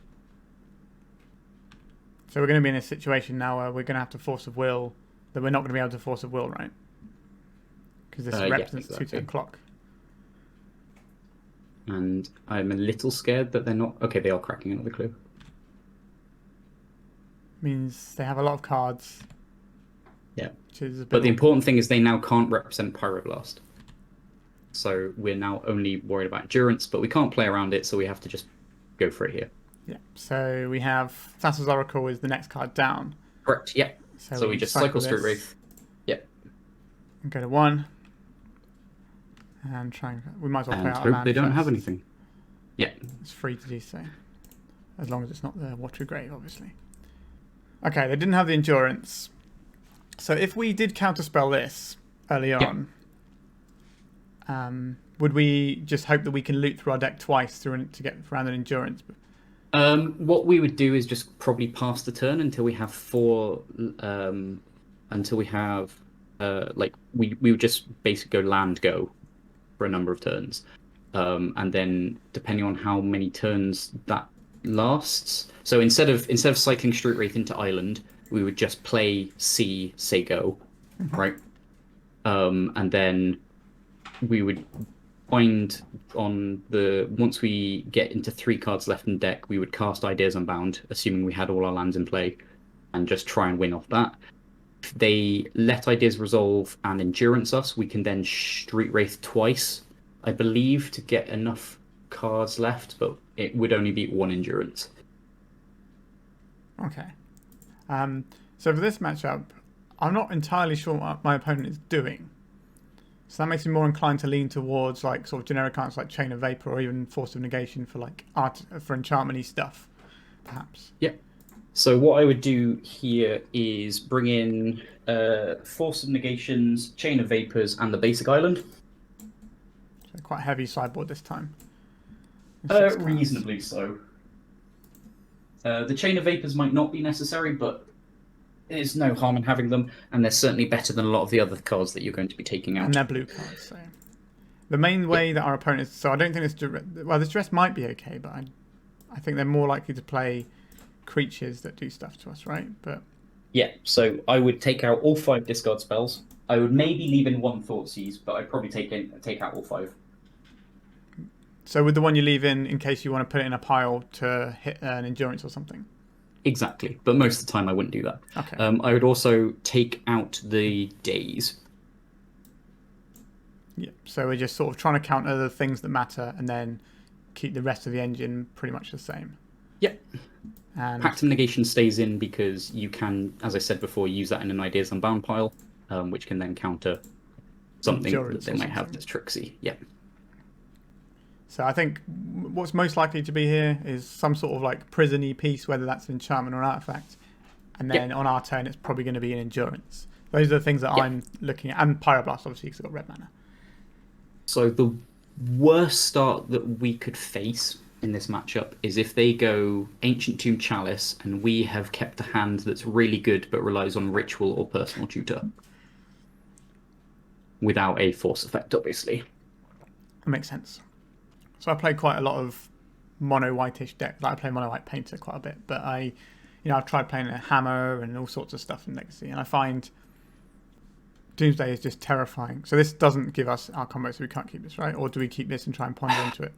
So we're going to be in a situation now where we're going to have to Force of Will that we're not going to be able to Force of Will, right? Because this represents exactly. 2-turn clock. And I'm a little scared that they're not... Okay, they are cracking another clue. Means they have a lot of cards. Yeah. Which is a bit But the important thing is they now can't represent Pyroblast. So we're now only worried about Endurance, but we can't play around it, so we have to just go for it here. Yeah. So we have Thassa's Oracle is the next card down. Correct, yeah. So we just cycle Street Wraith. Yep. And go to 1. And try and... We might as well play And out hope land they don't first. have anything. Yeah. It's free to do so. As long as it's not the Watery Grave, obviously. Okay, they didn't have the Endurance. So if we did counterspell this early on, would we just hope that we can loot through our deck twice to get around an Endurance? What we would do is just probably pass the turn until we have 4... until we have... we would just basically go land go for a number of turns. And then depending on how many turns that lasts... So instead of cycling Street Wraith into Island, we would just play C, say go, right? And then we would find on the... Once we get into 3 cards left in deck, we would cast Ideas Unbound, assuming we had all our lands in play, and just try and win off that. If they let Ideas resolve and Endurance us, we can then Street Wraith twice, I believe, to get enough cards left, but it would only be 1 Endurance. Okay. So for this matchup, I'm not entirely sure what my opponent is doing. So that makes me more inclined to lean towards like sort of generic cards like Chain of Vapor or even Force of Negation for like for enchantment-y stuff, perhaps. Yeah. So what I would do here is bring in Force of Negations, Chain of Vapors, and the basic island. So quite heavy sideboard this time. Reasonably so. The Chain of Vapors might not be necessary, but there's no harm in having them, and they're certainly better than a lot of the other cards that you're going to be taking out. And they're blue cards, so... The main way that our opponents... So I don't think this... Well, this dress might be okay, but I think they're more likely to play creatures that do stuff to us, right? But yeah, so I would take out all 5 discard spells. I would maybe leave in 1 Thoughtseize, but I'd probably take out all 5. So with the one you leave in case you want to put it in a pile to hit an Endurance or something? Exactly, but most of the time I wouldn't do that. Okay. I would also take out the Daze. Yeah, so we're just sort of trying to counter the things that matter and then keep the rest of the engine pretty much the same. Yep. And Pact of Negation stays in because you can, as I said before, use that in an Ideas Unbound pile, which can then counter something Endurance that they or might have something. that's tricksy. Yep. So I think what's most likely to be here is some sort of like prison-y piece, whether that's an enchantment or an artifact. And then on our turn, it's probably going to be an Endurance. Those are the things that I'm looking at. And Pyroblast, obviously, because it's got red mana. So the worst start that we could face in this matchup is if they go Ancient Tomb Chalice and we have kept a hand that's really good but relies on Ritual or Personal Tutor. Without a force effect, obviously. That makes sense. So I play quite a lot of mono whitish deck. Like I play mono white painter quite a bit, but I've tried playing a hammer and all sorts of stuff in Legacy, and I find Doomsday is just terrifying. So this doesn't give us our combo, so we can't keep this, right? Or do we keep this and try and ponder into it?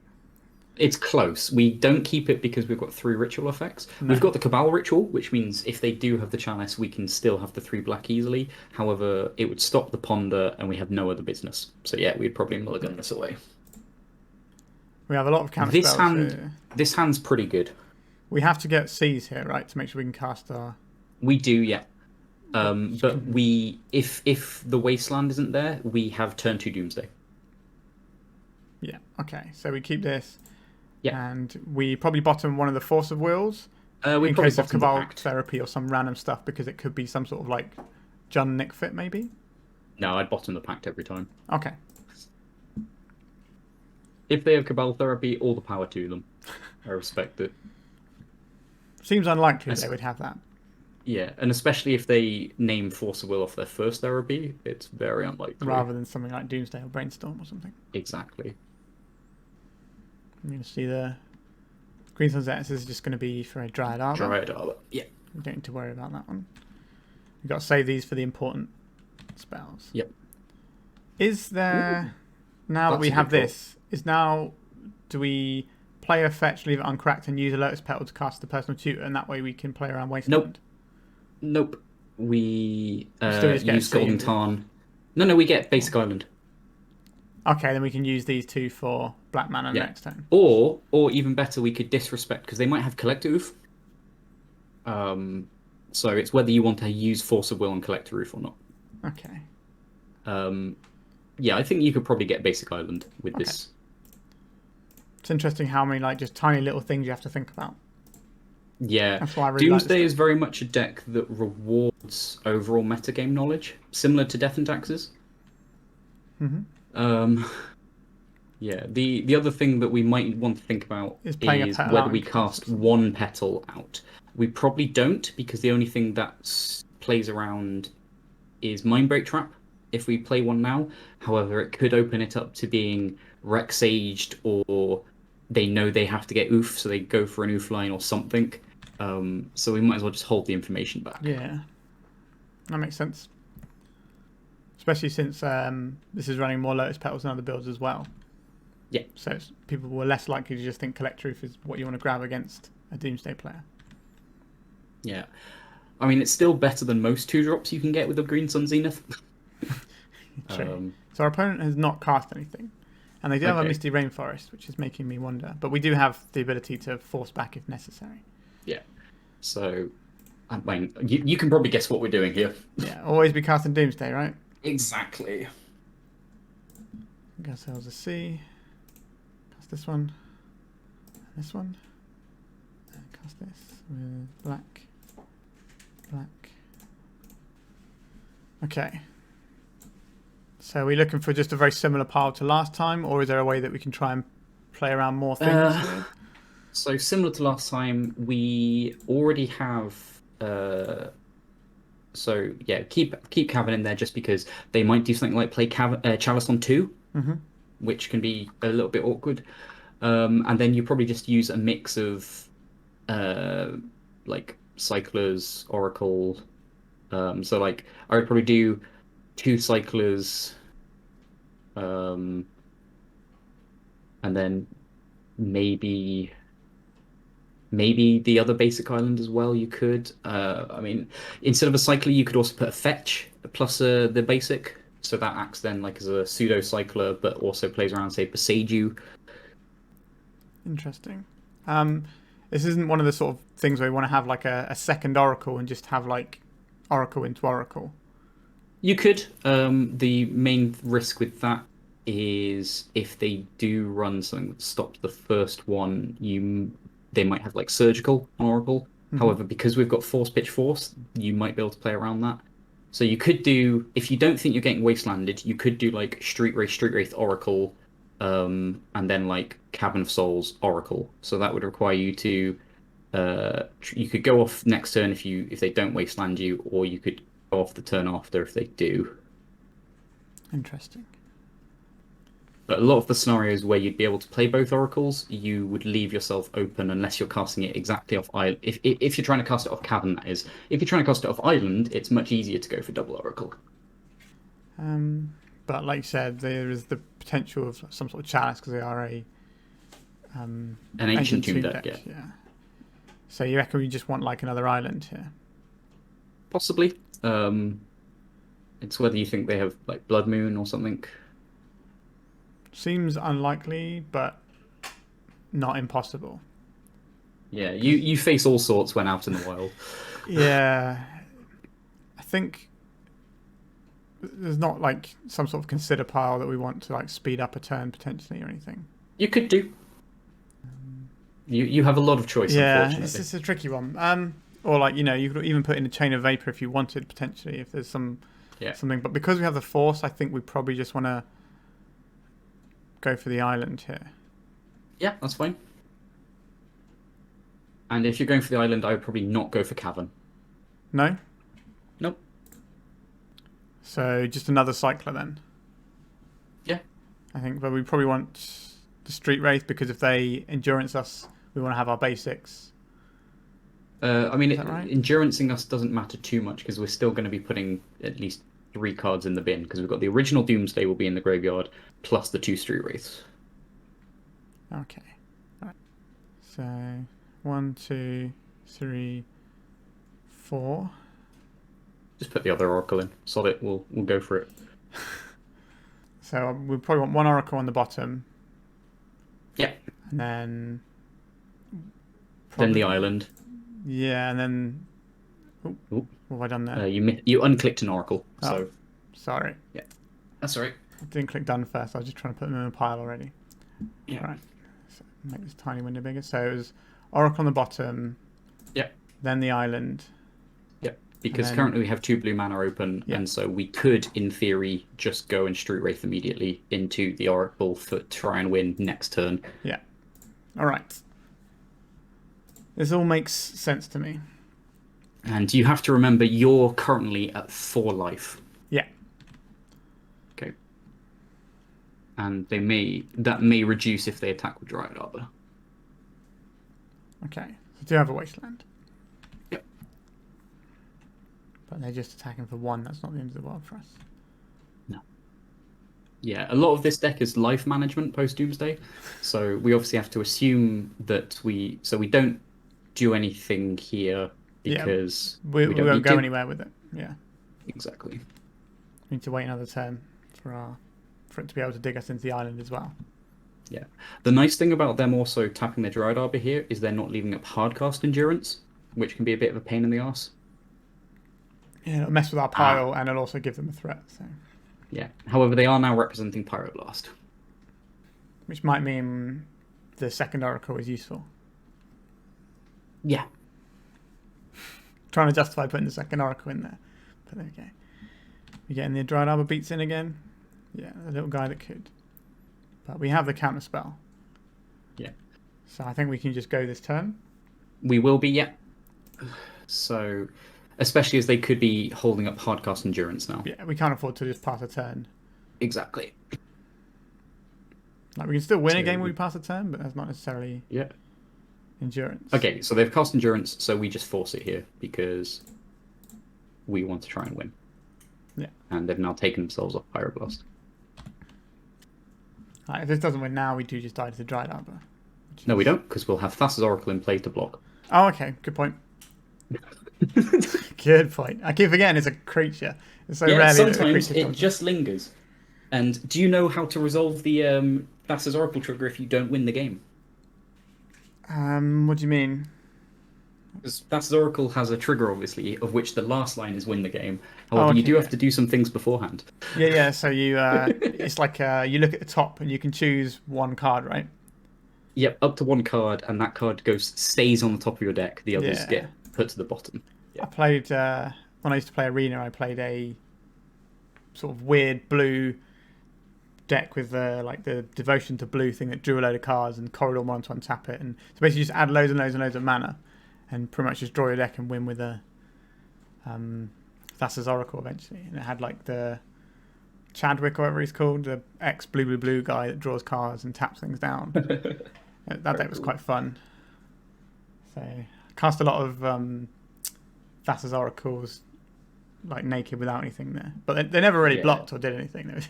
It's close. We don't keep it because we've got 3 ritual effects. No. We've got the Cabal ritual, which means if they do have the chalice, we can still have the 3 black easily. However, it would stop the ponder, and we have no other business. So yeah, we'd probably mulligan this away. We have a lot of counter spells here. This hand's pretty good. We have to get Seas here, right, to make sure we can cast our... We do, yeah. But if the Wasteland isn't there, we have turn 2 Doomsday. Yeah, okay. So we keep this. Yeah. And we probably bottom one of the Force of Wills in case of Cabal Therapy or some random stuff, because it could be some sort of like Jun Nick Fit maybe? No, I'd bottom the Pact every time. Okay. If they have Cabal Therapy, all the power to them. I respect it. Seems unlikely they would have that. Yeah, and especially if they name Force of Will off their first therapy, it's very unlikely. Rather than something like Doomsday or Brainstorm or something. Exactly. You're going to see the Green Sun's X is just going to be for a Dryad Arbor. Dryad Arbor, yeah. You don't need to worry about that one. You've got to save these for the important spells. Yep. Is there... Now that we have this, do we play a fetch, leave it uncracked, and use a Lotus Petal to cast the Personal Tutor, and that way we can play around Wasteland? Nope. We use Golden Tarn. No, we get Basic Island. Okay, then we can use these 2 for Black Mana next turn. Or even better, we could disrespect, because they might have Collector Oof. So it's whether you want to use Force of Will and Collector Oof or not. Okay. Yeah, I think you could probably get Basic Island with this. It's interesting how many just tiny little things you have to think about. Yeah, that's why I really Doomsday is very much a deck that rewards overall metagame knowledge, similar to Death and Taxes. Yeah, the other thing that we might want to think about is whether we cast 1 petal out. We probably don't, because the only thing that plays around is Mindbreak Trap if we play 1 now. However, it could open it up to being Rex-aged, or they know they have to get Oof, so they go for an Oof line or something. So we might as well just hold the information back. Yeah, that makes sense. Especially since this is running more Lotus Petals than other builds as well. Yeah. So people were less likely to just think Collector Oof is what you want to grab against a Doomsday player. Yeah. I mean, it's still better than most 2-drops you can get with the Green Sun Zenith. True. So our opponent has not cast anything. And they do have a Misty Rainforest, which is making me wonder. But we do have the ability to force back if necessary. Yeah. So, I mean, you can probably guess what we're doing here. Yeah, always be casting Doomsday, right? Exactly. Get ourselves a C. Cast this one. This one. And cast this with black. Black. Okay. So are we looking for just a very similar pile to last time, or is there a way that we can try and play around more things? So similar to last time, we already have... So yeah, keep Cavern in there just because they might do something like play Chalice on 2, which can be a little bit awkward. And then you probably just use a mix of like Cyclers, Oracle. So like I would probably do 2 Cyclers, and then maybe the other basic island as well. You could. I mean, instead of a cycler, you could also put a fetch plus the basic, so that acts then like as a pseudo cycler, but also plays around, say, Beseiju. Interesting. This isn't one of the sort of things where you want to have like a second Oracle and just have like Oracle into Oracle. You could. The main risk with that is if they do run something that stops the first one, they might have like Surgical on Oracle. However, because we've got Force Pitch Force, you might be able to play around that. So you could do, if you don't think you're getting Wastelanded, you could do like Street Wraith Oracle, and then like Cabin of Souls, Oracle. So that would require you to you could go off next turn if they don't wasteland you, or you could go off the turn after if they do. Interesting. But a lot of the scenarios where you'd be able to play both oracles, you would leave yourself open unless you're casting it exactly off island. If you're trying to cast it off Cavern, that is. If you're trying to cast it off island, it's much easier to go for double oracle. But like you said, there is the potential of some sort of chalice because they are An ancient tomb deck, yeah. So you reckon we just want like another island here? Possibly. It's whether you think they have like Blood Moon or something. Seems unlikely, but not impossible. Yeah, you face all sorts when out in the wild. Yeah, I think there's not like some sort of consider pile that we want to like speed up a turn potentially or anything. You could do. You have a lot of choice. Yeah, Unfortunately, it's a tricky one. Or like you could even put in a chain of vapor if you wanted potentially if there's something. But because we have the force, I think we probably just want to go for the island here. Yeah, that's fine. And if you're going for the island, I would probably not go for Cavern. No. Nope. So just another cycler then. Yeah. I think, but we probably want the Street Wraith because if they endurance us, we want to have our basics. I mean, right? endurancing us doesn't matter too much because we're still going to be putting at least 3 cards in the bin because we've got the original Doomsday will be in the graveyard plus the 2 Street Wraiths. Okay. All right. So 1, 2, 3, 4. Just put the other Oracle in. Sod it. We'll go for it. So we probably want 1 Oracle on the bottom. Yeah. And then. Then the island. Yeah, and then. Ooh. What have I done there? You unclicked an Oracle. So. Sorry. Yeah. That's all right. I didn't click done first. I was just trying to put them in a pile already. Yeah. All right. So make this tiny window bigger. So it was Oracle on the bottom. Yeah. Then the island. Yeah. Because currently we have 2 blue mana open, and so we could, in theory, just go and Street Wraith immediately into the Oracle to try and win next turn. Yeah. All right. This all makes sense to me. And you have to remember you're currently at 4 life. Yeah. Okay. And that may reduce if they attack with Dryad Arbor. Okay. So do have a wasteland. Yep. But they're just attacking for 1. That's not the end of the world for us. No. Yeah, a lot of this deck is life management post Doomsday. So we obviously have to assume that we don't do anything here because we won't go anywhere with it. Yeah. Exactly. We need to wait another turn for it to be able to dig us into the island as well. Yeah. The nice thing about them also tapping their Dryad Arbor here is they're not leaving up hardcast endurance, which can be a bit of a pain in the ass. Yeah, it'll mess with our pile and it'll also give them a threat. So. Yeah. However, they are now representing Pyroblast. Which might mean the second Oracle is useful. Yeah. Trying to justify putting the second Oracle in there. But there we go. We getting the Dryad Arbor beats in again. Yeah, the little guy that could. But we have the counter spell. Yeah. So I think we can just go this turn. We will be, yeah. So, especially as they could be holding up hardcast endurance now. Yeah, we can't afford to just pass a turn. Exactly. Like we can still win a game when we pass a turn, but that's not necessarily endurance. Okay, so they've cast endurance, so we just force it here because we want to try and win. Yeah. And they've now taken themselves off Pyroblast. Right, if this doesn't win now, we do just die to the Dryad Arbor. No, we don't, because we'll have Thassa's Oracle in play to block. Oh, okay. Good point. Good point. I keep forgetting it's a creature. It's so rarely sometimes it just lingers. And do you know how to resolve the Thassa's Oracle trigger if you don't win the game? What do you mean? Because Thassa's Oracle has a trigger, obviously, of which the last line is win the game. However, you do have to do some things beforehand. Yeah. So you, it's like you look at the top and you can choose 1 card, right? Yep, up to 1 card, and that card stays on the top of your deck. The others get put to the bottom. Yeah. I played when I used to play Arena. I played a sort of weird blue deck with the devotion to blue thing that drew a load of cards and corridor one to untap it, and so basically just add loads and loads and loads of mana, and pretty much just draw your deck and win with a Thassa's Oracle eventually. And it had like the Chadwick or whatever he's called, the ex blue guy that draws cards and taps things down. That deck was quite fun. So I cast a lot of Thassa's Oracles like naked without anything there, but they never really blocked or did anything.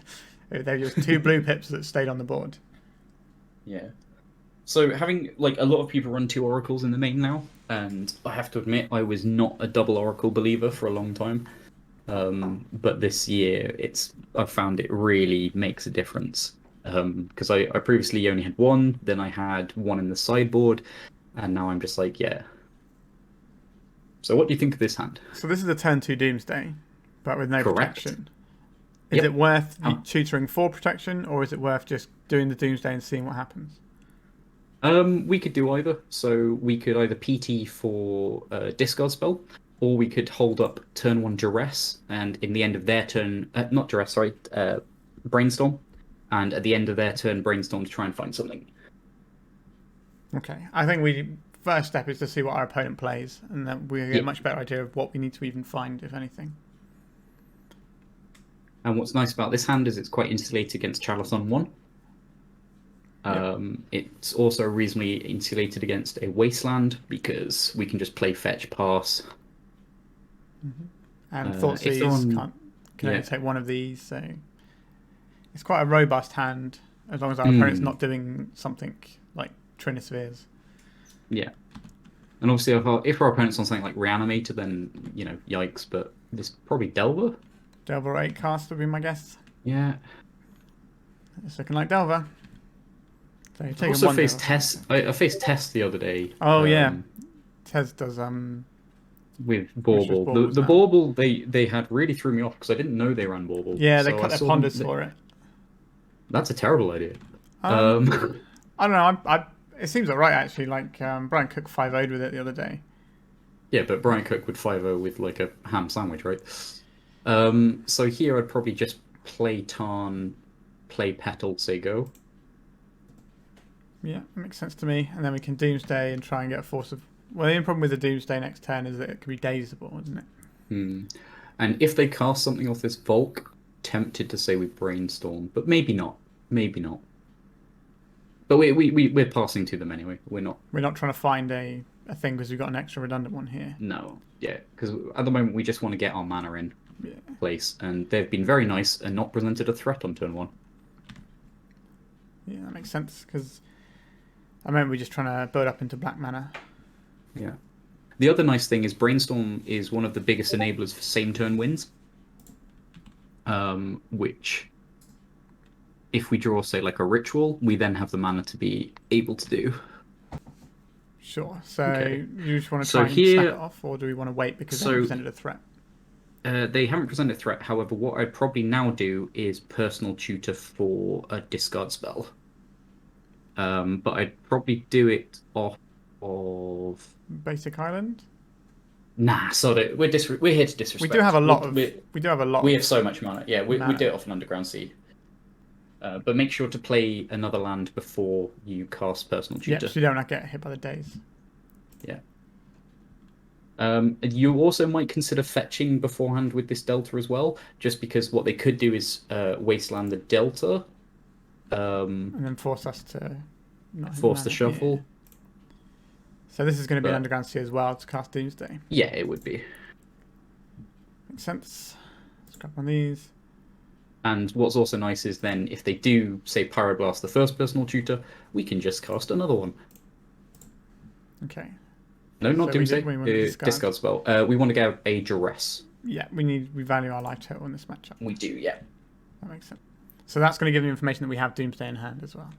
They were just 2 blue pips that stayed on the board. Yeah. So having like a lot of people run 2 oracles in the main now, and I have to admit I was not a double oracle believer for a long time. But this year I've found it really makes a difference. Because I previously only had 1, then I had 1 in the sideboard, and now I'm just like, yeah. So what do you think of this hand? So this is a turn 2 Doomsday, but with no protection. Is Yep. it worth tutoring for protection, or is it worth just doing the Doomsday and seeing what happens? We could do either. So we could either PT for discard spell, or we could hold up turn 1 duress, and in the end of their turn, not duress, sorry, brainstorm, and at the end of their turn, brainstorm to try and find something. Okay, I think first step is to see what our opponent plays, and then we get a much better idea of what we need to even find, if anything. And what's nice about this hand is it's quite insulated against Charlatan 1. It's also reasonably insulated against a wasteland because we can just play fetch, pass. And Thoughtseize can only take 1 of these, so it's quite a robust hand as long as our opponent's not doing something like Trinispheres. Yeah. And obviously if our opponent's on something like Reanimator, then, yikes, but this probably Delver? Delver 8 cast would be my guess. Yeah. It's looking like Delver. So I also faced Tess. I faced Tess the other day. Oh yeah, Tess does with Bauble. The Bauble they had really threw me off because I didn't know they ran Bauble. Yeah, they cut their ponders for it. That's a terrible idea. I don't know. It seems alright actually. Like Brian Cook 5-0'd with it the other day. Yeah, but Brian Cook would 5-0 with like a ham sandwich, right? So here I'd probably just play Tarn, play Petal, say go. Yeah, that makes sense to me. And then we can Doomsday and try and get a force of... Well, the only problem with the Doomsday next turn is that it can be dazable, isn't it? And if they cast something off this Volk, tempted to say we Brainstorm, but maybe not. Maybe not. But we're passing to them anyway. We're not trying to find a thing because we've got an extra redundant one here. No, yeah, because at the moment we just want to get our mana in place, and they've been very nice and not presented a threat on turn 1. Yeah, that makes sense because I remember we're just trying to build up into black mana. Yeah. The other nice thing is Brainstorm is one of the biggest enablers for same turn wins. Which, if we draw, say, like a ritual, we then have the mana to be able to do. Sure. So you just want to try and snap it off, or do we want to wait because they presented a threat? They haven't presented a threat. However, what I'd probably now do is personal tutor for a discard spell. But I'd probably do it off of Basic Island. Nah, sorry, we're here to disrespect. We do have a lot of. We have so much mana. Yeah, we do it off an Underground Sea. But make sure to play another land before you cast personal tutor. Yeah, so you don't get hit by the daze. Yeah. You also might consider fetching beforehand with this Delta as well, just because what they could do is wasteland the Delta. And then force us to... Force the shuffle. Yeah. So this is going to be Underground Sea as well to cast Doomsday. Yeah, it would be. Makes sense. Let's grab one of these. And what's also nice is then, if they do, say, Pyroblast the first personal tutor, we can just cast another one. Okay. No, not Doomsday. Discard spell. We want to get a Duress. Yeah, we value our life total in this matchup. We do, yeah. That makes sense. So that's going to give the information that we have Doomsday in hand as well.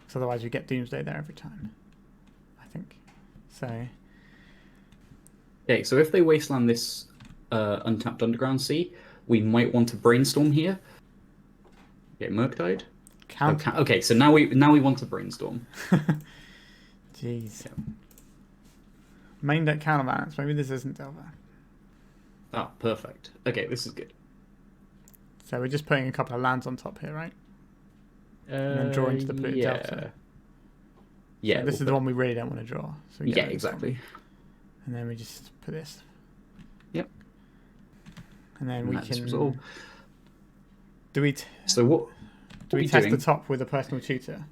Because otherwise we get Doomsday there every time, I think. So... Okay, so if they wasteland this untapped Underground Sea, we might want to Brainstorm here. Okay, Murktide. Okay, so now we want to Brainstorm. Jeez. Yeah. Main deck counterbalance. Maybe this isn't Delver. Ah, perfect. Okay, this is good. So we're just putting a couple of lands on top here, right? And then draw into the blue delta. Yeah. So this is the one we really don't want to draw. So we get Yeah, rid of this one. exactly. And then we just put this. Yep. And then we that can. was all. Do we? So what? Do we test the top with a personal tutor?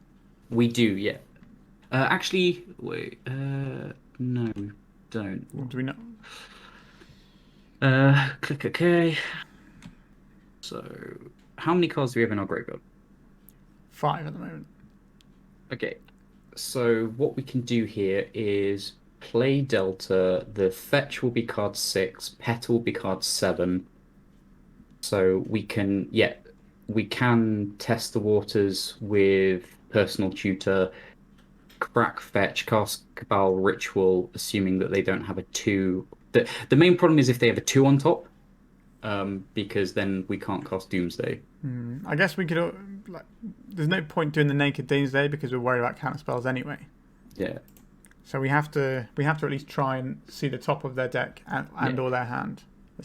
We do, yeah. Actually, wait. No, we don't. Or do we not? Click OK. So, how many cards do we have in our graveyard? 5 at the moment. Okay. So what we can do here is play Delta. The fetch will be card 6. Pet will be card 7. So we can, we can test the waters with personal tutor, crack fetch, cast Cabal Ritual, assuming that they don't have a 2. The main problem is if they have a 2 on top, because then we can't cast Doomsday. I guess we could. There's no point doing the naked Doomsday because we're worried about counter spells anyway. Yeah. So we have to at least try and see the top of their deck and or their hand.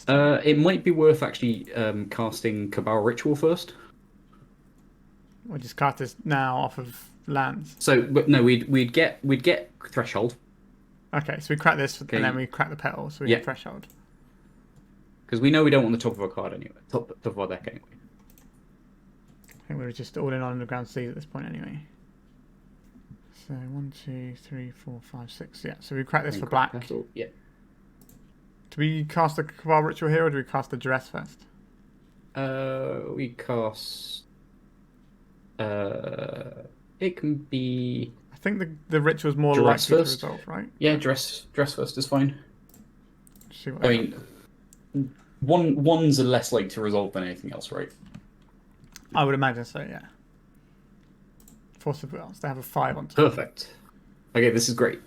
It might be worth actually casting Cabal Ritual first. We'll just cast this now off of lands. So, but no, we'd get Threshold. Okay, so we crack this and then we crack the petal, so we get Threshold. Because we know we don't want the top of our card anyway, top of our deck anyway. I think we're just all in on Underground Seas at this point anyway. So 1, 2, 3, 4, 5, 6. Yeah, so we crack this for black. Petal. Yeah. Do we cast the Cabal Ritual here or do we cast the Duress first? We cast. It can be. I think the ritual's more Duress likely first. to resolve, right? Yeah, dress first is fine. See what I mean, ones are less likely to resolve than anything else, right? I would imagine so, yeah. Force of Wills. They have a 5 on top. Perfect. Okay, this is great.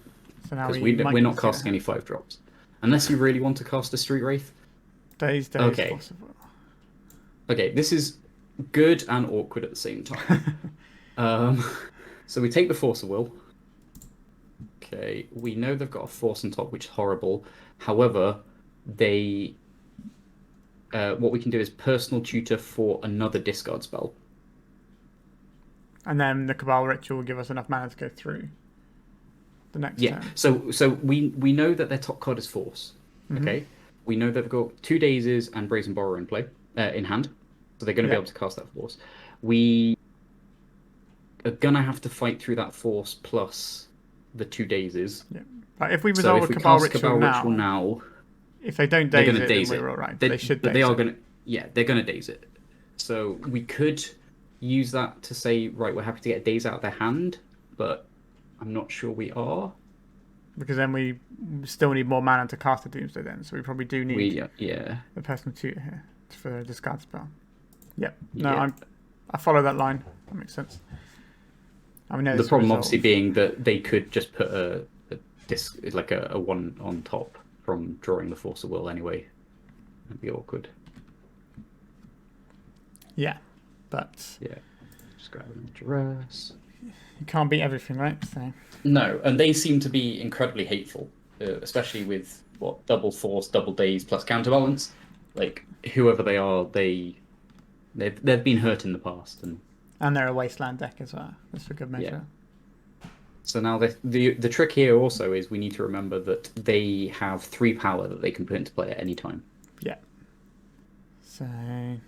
So now Because we're not casting any 5-drops. Unless you really want to cast a Street Wraith. Days, Okay. Force of Will. Okay, this is good and awkward at the same time. So we take the Force of Will. Okay, we know they've got a Force on top, which is horrible. However, they... what we can do is personal tutor for another discard spell. And then the Cabal Ritual will give us enough mana to go through the next turn. So we know that their top card is Force. Okay, we know that they've got 2 Daisies and Brazen Borrower in play, in hand, so they're going to be able to cast that Force. We are going to have to fight through that Force plus the 2 Daisies. Yeah, but if we resolve a Cabal Ritual now, if they don't daze it, then we're all right. They should daze it. They are going to, they're going to daze it. So we could use that to say, right, we're happy to get a daze out of their hand, but I'm not sure we are. Because then we still need more mana to cast a Doomsday then, so we probably do need the personal tutor here for a discard spell. Yep. No, I follow that line. That makes sense. I mean, the problem obviously being that they could just put a disc, like a 1 on top from drawing the Force of Will anyway. That'd be awkward. Yeah, but... Yeah, just grab an Duress. You can't beat everything, right? So... No, and they seem to be incredibly hateful, especially with, double Force, double Daze plus Counterbalance. Like, whoever they are, they've been hurt in the past. And they're a Wasteland deck as well. That's for good measure. Yeah. So now the trick here also is we need to remember that they have 3 power that they can put into play at any time. Yeah. So...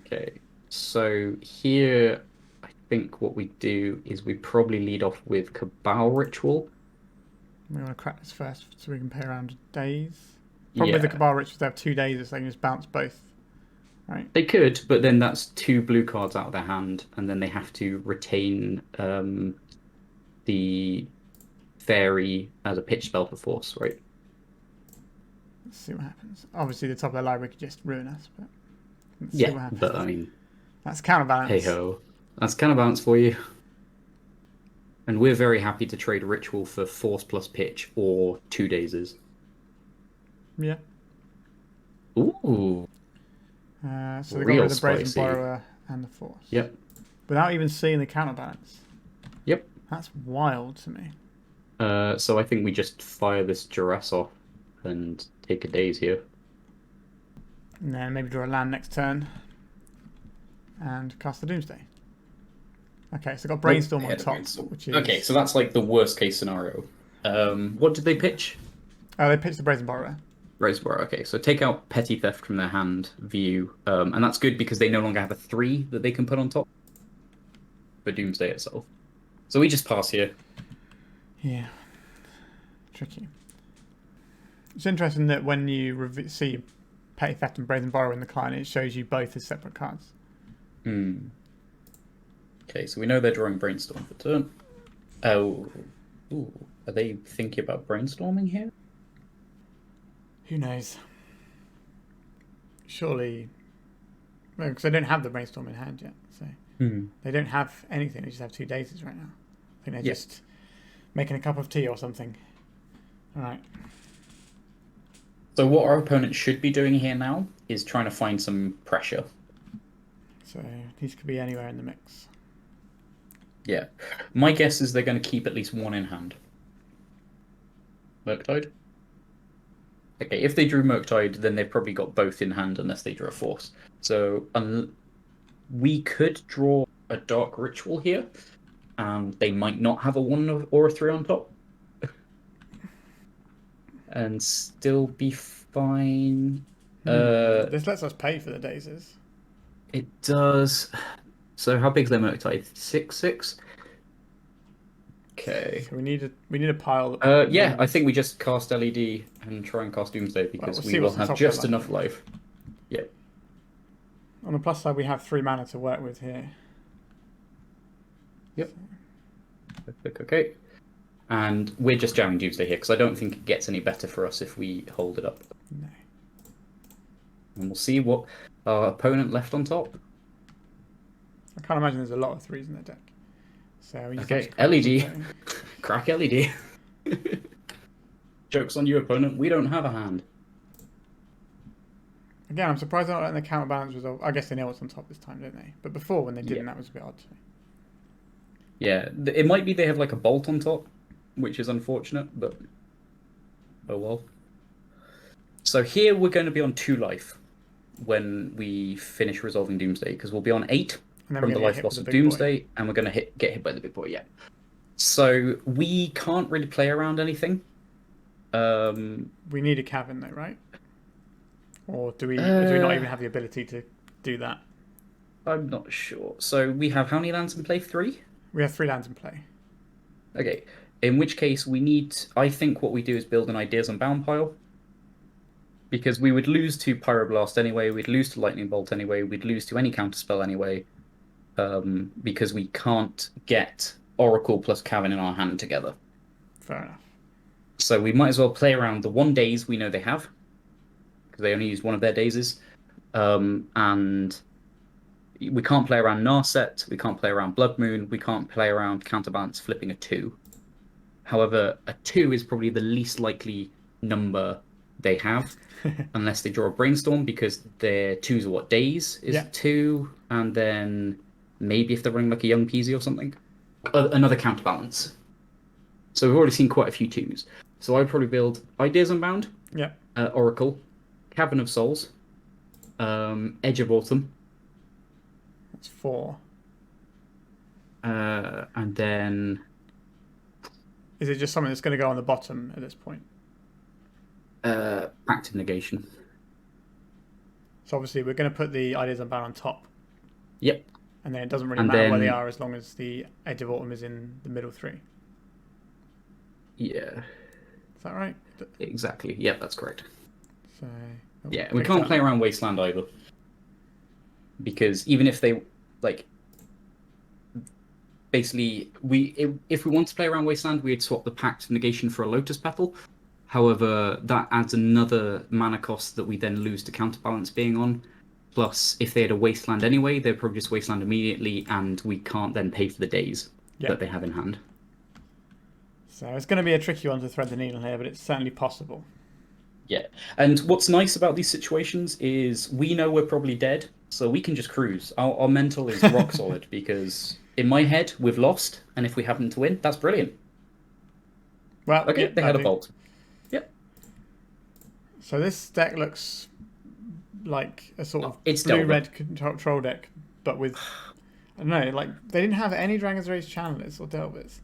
Okay, so here I think what we do is we probably lead off with Cabal Ritual. We want to crack this first so we can play around days. Probably the Cabal Rituals, they have 2 days, so they can just bounce both. Right. They could, but then that's 2 blue cards out of their hand, and then they have to retain the Fairy as a pitch spell for Force, right? Let's see what happens. Obviously, the top of their library could just ruin us, but let's see what happens. But I mean, that's counterbalance. Hey ho, that's counterbalance for you. And we're very happy to trade Ritual for Force plus pitch or 2 Daisies. Yeah. Ooh. So they got rid of the Brazen Borrower and the Force. Yep. Without even seeing the counterbalance. Yep. That's wild to me. So I think we just fire this Duress off and take a daze here. And then maybe draw a land next turn. and cast the Doomsday. Okay, so got Brainstorm on top, which is... Okay, so that's like the worst case scenario. What did they pitch? Oh, they pitched the Brazen Borrower. Brazen Borrower, okay. So take out Petty Theft from their hand view. And that's good because they no longer have a 3 that they can put on top for Doomsday itself. So we just pass here. Yeah. Tricky. It's interesting that when you see Petty Theft and Brazen Borrower in the client, it shows you both as separate cards. Okay, so we know they're drawing Brainstorm for turn. Oh, ooh, are they thinking about brainstorming here? Who knows? Surely, well, because they don't have the Brainstorm in hand yet, so they don't have anything. They just have 2 daisies right now. I think they're just making a cup of tea or something. All right. So what our opponent should be doing here now is trying to find some pressure. So these could be anywhere in the mix. Yeah. My guess is they're going to keep at least 1 in hand. Murktide? Okay, if they drew Murktide, then they've probably got both in hand unless they drew a Force. So we could draw a Dark Ritual here, and they might not have a 1 or a 3 on top. And still be fine. This lets us pay for the daisies. It does. So how big is their Murktide? 6/6. Okay. So we need a pile. Yeah, I think we just cast LED and try and cast Doomsday because we will have just enough life. Yeah. On the plus side, we have 3 mana to work with here. Yep. Okay. And we're just jamming Doomsday here because I don't think it gets any better for us if we hold it up. No. And we'll see what our opponent left on top. I can't imagine there's a lot of 3s in their deck. So we just okay, LED. Crack LED. Joke's on you, opponent. We don't have a hand. Again, I'm surprised they're not letting the counterbalance resolve. I guess they know what's on top this time, don't they? But before, when they didn't, that was a bit odd. Yeah, it might be they have like a bolt on top, which is unfortunate, but oh well. So here we're going to be on 2 life when we finish resolving Doomsday, because we'll be on 8 from the life loss of Doomsday, and we're going to get hit by the big boy, yeah. So we can't really play around anything. We need a cavern though, right? Or do we not even have the ability to do that? I'm not sure. So we have how many lands in play? 3? We have 3 lands in play. Okay. In which case we need... I think what we do is build an Ideas Unbound pile. Because we would lose to Pyroblast anyway, we'd lose to Lightning Bolt anyway, we'd lose to any counterspell anyway. Because we can't get Oracle plus Cavern in our hand together. Fair enough. So we might as well play around the 1 days we know they have. Because they only use 1 of their daisies. And we can't play around Narset, we can't play around Blood Moon, we can't play around Counterbalance flipping a 2. However, a 2 is probably the least likely number they have, unless they draw a Brainstorm, because their 2s are what, days is 2, and then maybe if they're running like a Young Peasy or something. Another Counterbalance. So we've already seen quite a few 2s. So I'd probably build Ideas Unbound, Oracle, Cavern of Souls, Edge of Autumn. That's 4. And then... Is it just something that's going to go on the bottom at this point? Active Negation. So obviously we're going to put the Ideas Unbound on top. Yep. And then it doesn't really matter where they are as long as the Edge of Autumn is in the middle 3. Yeah. Is that right? Exactly. Yeah, that's correct. So... yeah, we can't play around Wasteland either. Because even if they, like... Basically, if we want to play around Wasteland, we'd swap the Pact Negation for a Lotus Petal. However, that adds another mana cost that we then lose to Counterbalance being on. Plus, if they had a Wasteland anyway, they'd probably just Wasteland immediately, and we can't then pay for the days that they have in hand. So it's going to be a tricky one to thread the needle here, but it's certainly possible. Yeah, and what's nice about these situations is we know we're probably dead, so we can just cruise. Our mental is rock solid, because in my head, we've lost, and if we happen to win, that's brilliant. Well, okay, they had a bolt. Yep. So this deck looks like a sort of it's blue-red control deck but with I don't know, like they didn't have any Dragon's Rage channelers or Delvers.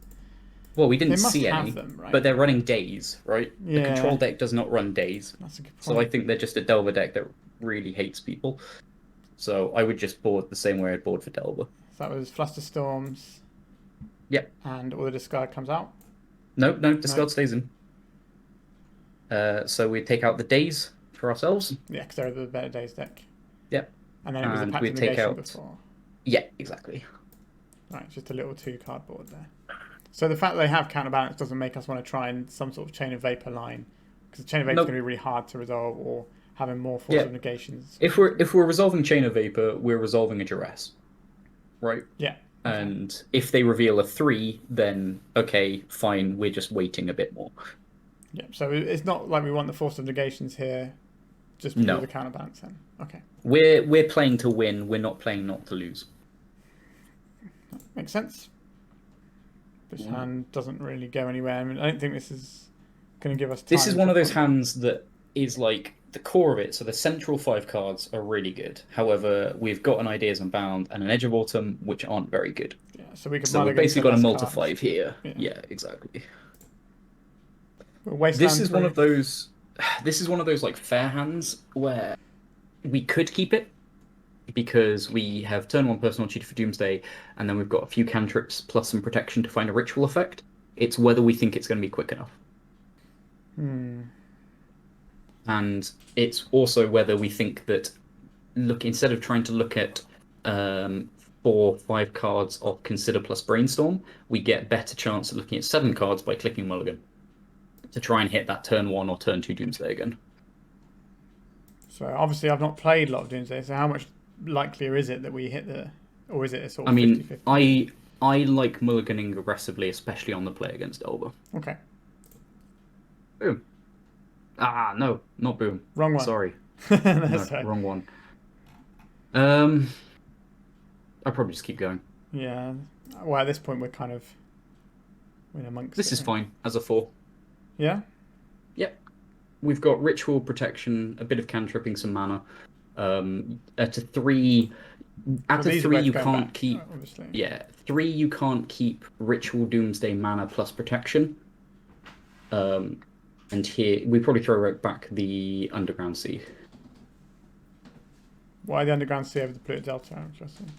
Well, we They didn't must see have any, them, right? but they're running days, right? The Yeah. control deck does not run days, That's a good point. so I think they're just a Delver deck that really hates people. So I would just board the same way I'd board for Delver. So that was Flusterstorms. Yep. And all the discard comes out. No, discard stays in. So we take out the days for ourselves. Yeah, because they're the Better Days deck. Yep. And then it was a Pact we of take Negation out before. Yeah, exactly. Right, just a little 2-card board there. So the fact that they have counterbalance doesn't make us want to try and some sort of Chain of Vapor line, because Chain of Vapor is going to be really hard to resolve, or having more Force of Negations. If we're resolving Chain of Vapor, we're resolving a duress, right? Yeah. And if they reveal a 3, then okay, fine, we're just waiting a bit more. Yeah. So it's not like we want the Force of Negations here, just because of the counterbalance. Then okay. We're playing to win. We're not playing not to lose. Makes sense. This hand doesn't really go anywhere. I mean, I don't think this is going to give us time. This is one of those hands that is like the core of it. So the central 5 cards are really good. However, we've got an Ideas Unbound and an Edge of Autumn, which aren't very good. Yeah, so we could. So we've basically got a multi-5 here. Yeah, exactly. This is one of those. This is one of those like fair hands where we could keep it, because we have turn 1 personal tutor for Doomsday, and then we've got a few cantrips plus some protection to find a ritual effect. It's whether we think it's going to be quick enough. And it's also whether we think that instead of trying to look at 4-5 cards of Consider plus Brainstorm, we get better chance at looking at 7 cards by clicking Mulligan to try and hit that turn 1 or turn 2 Doomsday again. So obviously I've not played a lot of Doomsday, so how much likelier is it that we hit the, or is it a sort of 50-50? I like mulliganing aggressively, especially on the play against Delver. Okay. Boom. Ah, no, not boom. Wrong one. Sorry. That's no, wrong one. I'll probably just keep going. Yeah. Well, at this point we're kind of amongst. This is fine as a 4. Yeah. Yep. We've got ritual protection, a bit of cantripping, some mana. At a 3, you can't keep. Obviously. Yeah, 3 you can't keep ritual Doomsday mana plus protection. And here we probably throw right back the Underground Sea. Why the Underground Sea over the Pluto Delta? Interesting.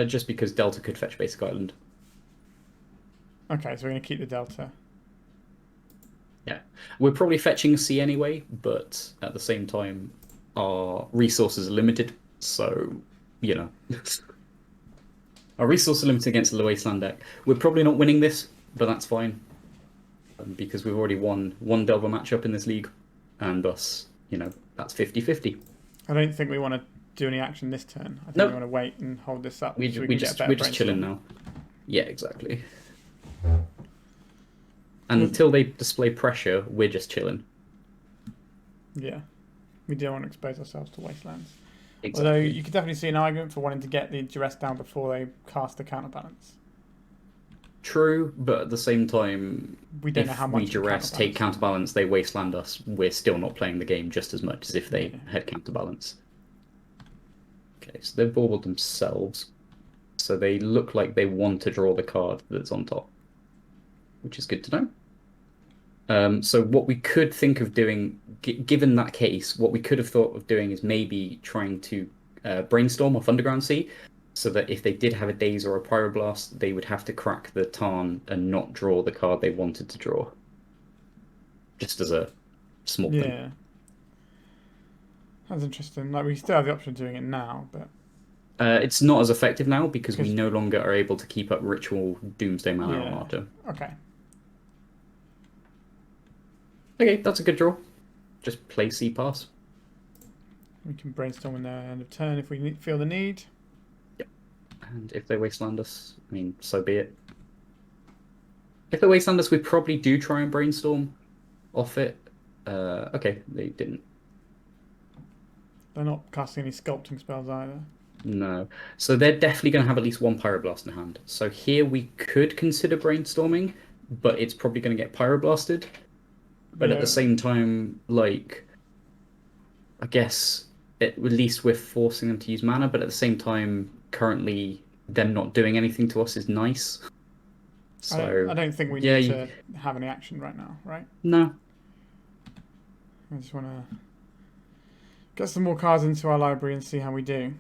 Just because Delta could fetch Basic Island. Okay, so we're gonna keep the Delta. Yeah, we're probably fetching Sea anyway, but at the same time, our resources are limited, so you know, our resources are limited against the Wasteland deck. We're probably not winning this, but that's fine, because we've already won one Delver matchup in this league, and thus, you know, that's 50-50. I don't think we want to do any action this turn. I think we want to wait and hold this up. We're just chilling now. Yeah, exactly. And until they display pressure, we're just chilling. Yeah. We don't want to expose ourselves to Wastelands. Exactly. Although you could definitely see an argument for wanting to get the duress down before they cast the counterbalance. True, but at the same time, we don't know how much we duress, take counterbalance, they wasteland us, we're still not playing the game just as much as if they had counterbalance. Okay, so they've baubled themselves. So they look like they want to draw the card that's on top, which is good to know. So what we could think of doing, given that case, what we could have thought of doing is maybe trying to brainstorm off Underground Sea, so that if they did have a Daze or a Pyroblast, they would have to crack the Tarn and not draw the card they wanted to draw. Just as a small thing. Yeah. That's interesting. Like, we still have the option of doing it now, but... it's not as effective now, because we no longer are able to keep up Ritual Doomsday mana on our turn. Okay. Okay, that's a good draw. Just play Sea Pass. We can brainstorm in the end of turn if we feel the need. Yep. And if they wasteland us, I mean, so be it. If they wasteland us, we probably do try and brainstorm off it. Okay, they didn't. They're not casting any sculpting spells either. No. So they're definitely going to have at least one Pyroblast in hand. So here we could consider brainstorming, but it's probably going to get Pyroblasted. But at the same time, like, I guess at least we're forcing them to use mana, but at the same time, currently them not doing anything to us is nice. So I don't think we yeah, need to have any action right now, right? no. I just want to get some more cards into our library and see how we do.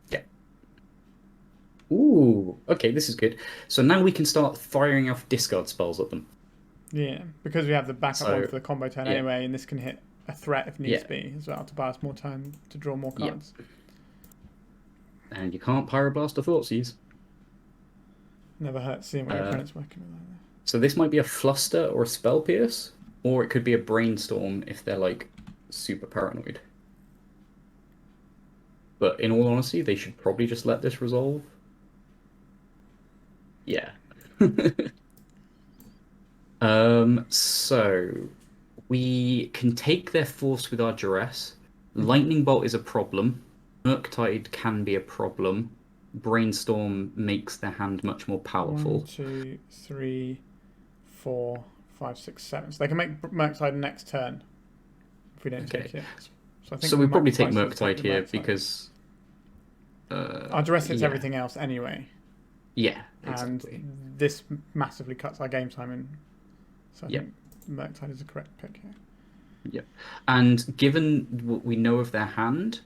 Yeah. Ooh, okay, this is good. So now we can start firing off discard spells at them. Yeah, because we have the backup one So for the combo turn yeah, anyway, and this can hit a threat if needs yeah, be as well to buy us more time to draw more yeah. cards. And you can't Pyroblast a Thoughtseize. Never hurts seeing what your Uh, opponent's working with either. so this might be a Fluster or a Spell Pierce, or it could be a Brainstorm if they're like super paranoid. But in all honesty, they should probably just let this resolve. Yeah. So we can take their force with our duress. Lightning Bolt is a problem. Murktide can be a problem. Brainstorm makes their hand much more powerful. 1, 2, 3, 4, 5, 6, 7. So they can make Murktide next turn if we don't take it. So I think we probably take might Murktide here Murktide. because our duress hits everything else anyway. Yeah, exactly. And this massively cuts our game time in. So I think Murktide is the correct pick here. Yep. And given what we know of their hand,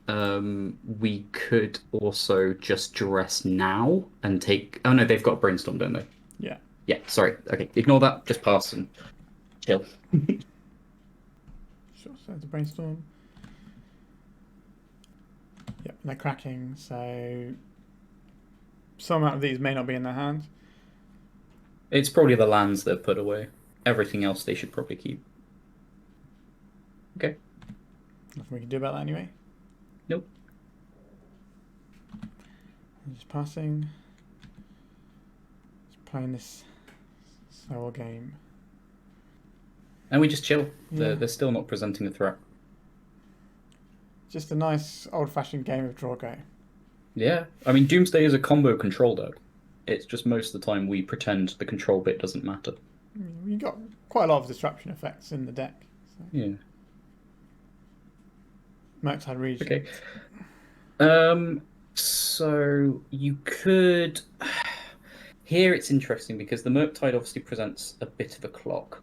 we could also just duress now and take. Oh no, they've got Brainstorm, don't they? Yeah. Yeah. Sorry. Okay. Ignore that. Just pass and chill. Sure. So it's a Brainstorm. Yep. They're cracking. So some out of these may not be in their hand. It's probably the lands they've put away. Everything else they should probably keep. Okay. Nothing we can do about that anyway. Nope. I'm just passing. Just playing this slower game. And we just chill. Yeah. They're still not presenting a threat. Just a nice old-fashioned game of draw go. Yeah. I mean, Doomsday is a combo control deck. It's just most of the time we pretend the control bit doesn't matter. You got quite a lot of disruption effects in the deck. So. Yeah. Murktide Regent. Okay. So you could. Here it's interesting because the Murktide obviously presents a bit of a clock.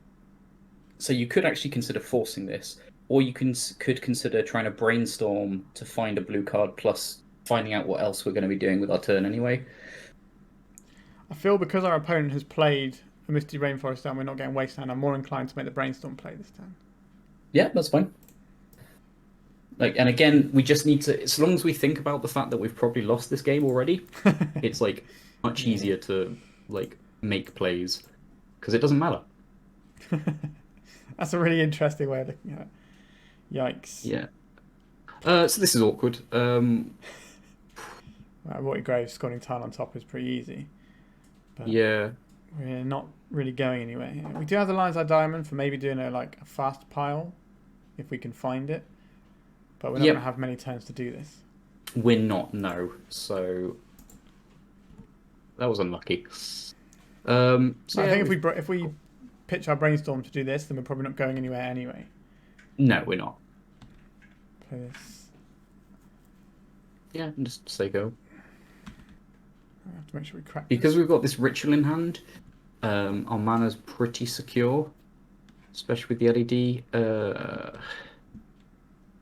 So you could actually consider forcing this, or you could consider trying to brainstorm to find a blue card plus finding out what else we're going to be doing with our turn anyway. I feel because our opponent has played a Misty Rainforest and we're not getting Wasteland, I'm more inclined to make the Brainstorm play this turn. Yeah, that's fine. Like, and again, we just need to, as long as we think about the fact that we've probably lost this game already, it's like much easier to like make plays because it doesn't matter. That's a really interesting way of looking at it. Yikes. Yeah. So this is awkward. Roy Graves scoring Tarn on top is pretty easy. But yeah. We're not really going anywhere here. We do have the Lion's Eye Diamond for maybe doing a fast pile if we can find it. But we're not going to have many turns to do this. We're not, no. So that was unlucky. So I think if we pitch our Brainstorm to do this, then we're probably not going anywhere anyway. No, we're not. Play this. Yeah, just say go. I have to make sure we crack because this. we've got this ritual in hand. Our mana's pretty secure, especially with the LED.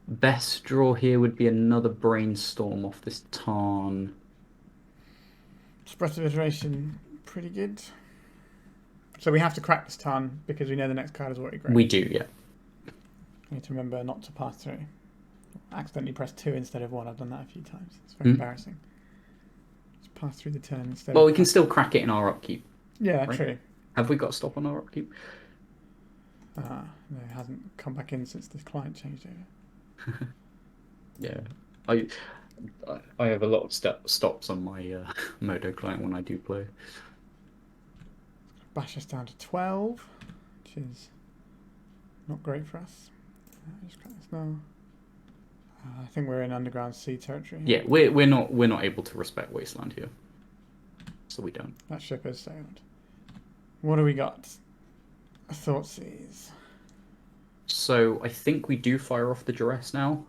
Best draw here would be another Brainstorm off this Tarn. Spread of Iteration, pretty good. So we have to crack this Tarn because we know the next card is already great. We do, yeah. I need to remember not to pass through. Accidentally press 2 instead of 1. I've done that a few times. It's very embarrassing. Just pass through the turn instead. Well, we can still crack it in our upkeep. Yeah, right? true. Have we got a stop on our upkeep? No, it hasn't come back in since the client changed over. Yeah, I have a lot of stops on my Modo client when I do play. Bash us down to 12, which is not great for us. Just crack this now. I think we're in Underground Sea territory. Yeah, we're not able to respect Wasteland here, so we don't. That ship has sailed. What do we got? Thoughtseize. So I think we do fire off the duress now.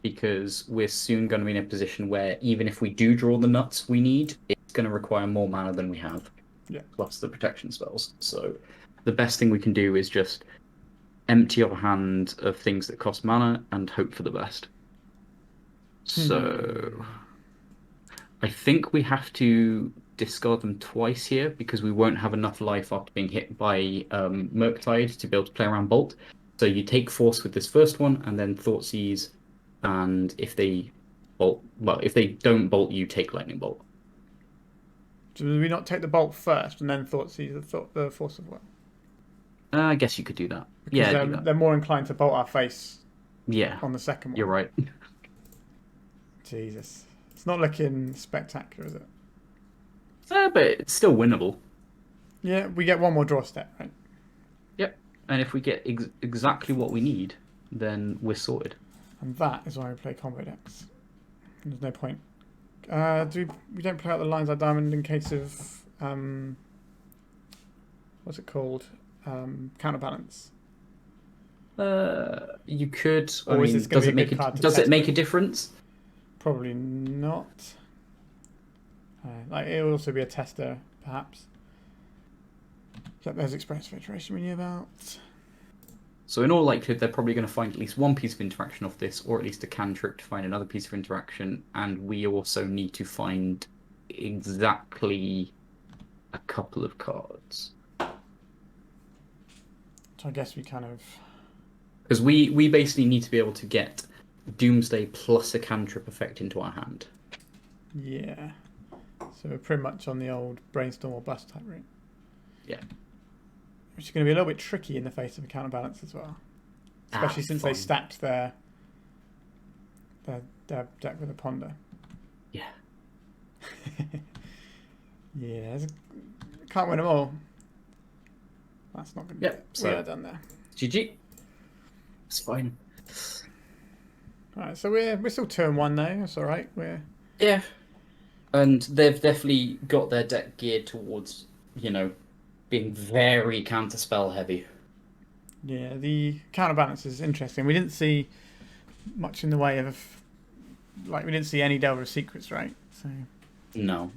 because we're soon going to be in a position where even if we do draw the nuts we need, it's going to require more mana than we have. Yeah. Plus the protection spells. So the best thing we can do is just empty our hand of things that cost mana and hope for the best. So I think we have to discard them twice here because we won't have enough life after being hit by Murktide to be able to play around Bolt. So you take Force with this first one and then Thoughtseize, and if they bolt, well, if they don't bolt, you take Lightning Bolt. So do we not take the bolt first and then Thoughtseize the Force of Will? I guess you could do that. Because Yeah, do that. they're more inclined to bolt our face. Yeah, on the second one. you're right. Jesus, it's not looking spectacular, is it? But it's still winnable. Yeah, we get one more draw step, right? Yep. And if we get exactly what we need, then we're sorted. And that is why we play combo decks. There's no point. We don't play out the lines of diamond in case of what's it called? Counterbalance. You could. Or I mean, is this gonna be a good card to does test it make with? a difference? Probably not. Like it will also be a tester, perhaps. Yep, there's Express Filtration we knew about. So in all likelihood, they're probably going to find at least one piece of interaction off this, or at least a cantrip to find another piece of interaction. And we also need to find exactly a couple of cards. So I guess we kind of... Because we basically need to be able to get Doomsday plus a cantrip effect into our hand. Yeah. So we're pretty much on the old brainstorm or bust type route. Yeah. Which is going to be a little bit tricky in the face of a counterbalance as well. Especially since they stacked their deck with a ponder. Yeah. Yeah. Can't win them all. That's not going to be it. So We are done there. GG. It's fine. Alright, so we're still turn one though. That's alright. Yeah. And they've definitely got their deck geared towards, being very counterspell heavy. Yeah, the counterbalance is interesting. We didn't see much in the way of, we didn't see any Delver of Secrets, right? So no,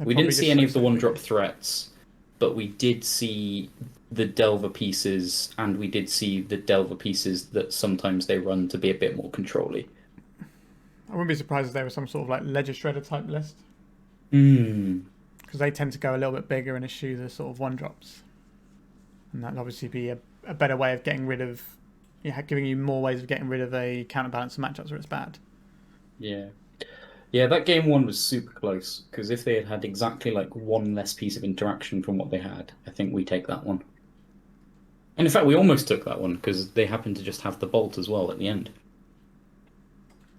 we didn't see any of the one-drop threats, but we did see the Delver pieces, and we did see the Delver pieces that sometimes they run to be a bit more control-y. I wouldn't be surprised if there was some sort of Ledger Shredder type list. Because they tend to go a little bit bigger and eschew the sort of one drops, and that'd obviously be a better way of getting rid of, giving you more ways of getting rid of a counterbalance of matchups where it's bad. Yeah, that game one was super close because if they had had exactly one less piece of interaction from what they had, I think we take that one. And in fact, we almost took that one because they happened to just have the bolt as well at the end.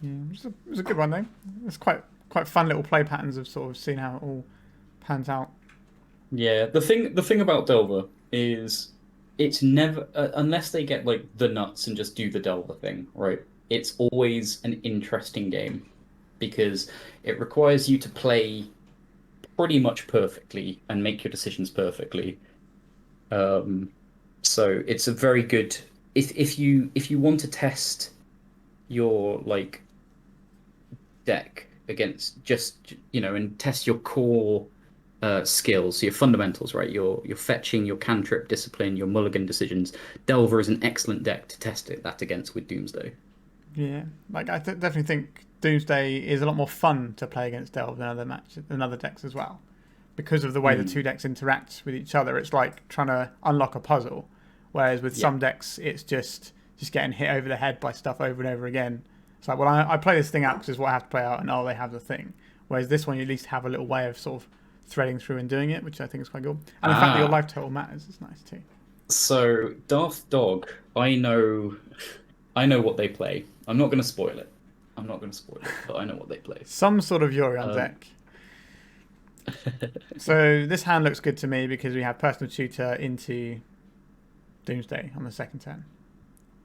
Yeah, it was a good one though. It's quite fun little play patterns of sort of seeing how it all pans out. Yeah, the thing about Delver is it's never unless they get the nuts and just do the Delver thing, right? It's always an interesting game because it requires you to play pretty much perfectly and make your decisions perfectly. So it's a very good if you want to test your deck against just and test your core skills, so your fundamentals, right? Your fetching, your cantrip discipline, your mulligan decisions. Delver is an excellent deck to test that against with Doomsday. Yeah, I definitely think Doomsday is a lot more fun to play against Delver than other decks as well, because of the way the two decks interact with each other. It's like trying to unlock a puzzle, whereas with some decks it's just getting hit over the head by stuff over and over again. It's like, well, I play this thing out because it's what I have to play out, and they have the thing. Whereas this one, you at least have a little way of sort of threading through and doing it, which I think is quite good. And the fact that your life total matters is nice too. So Daft Dog, I know what they play. I'm not going to spoil it. But I know what they play. Some sort of Yorion deck. So this hand looks good to me because we have Personal Tutor into Doomsday on the second turn.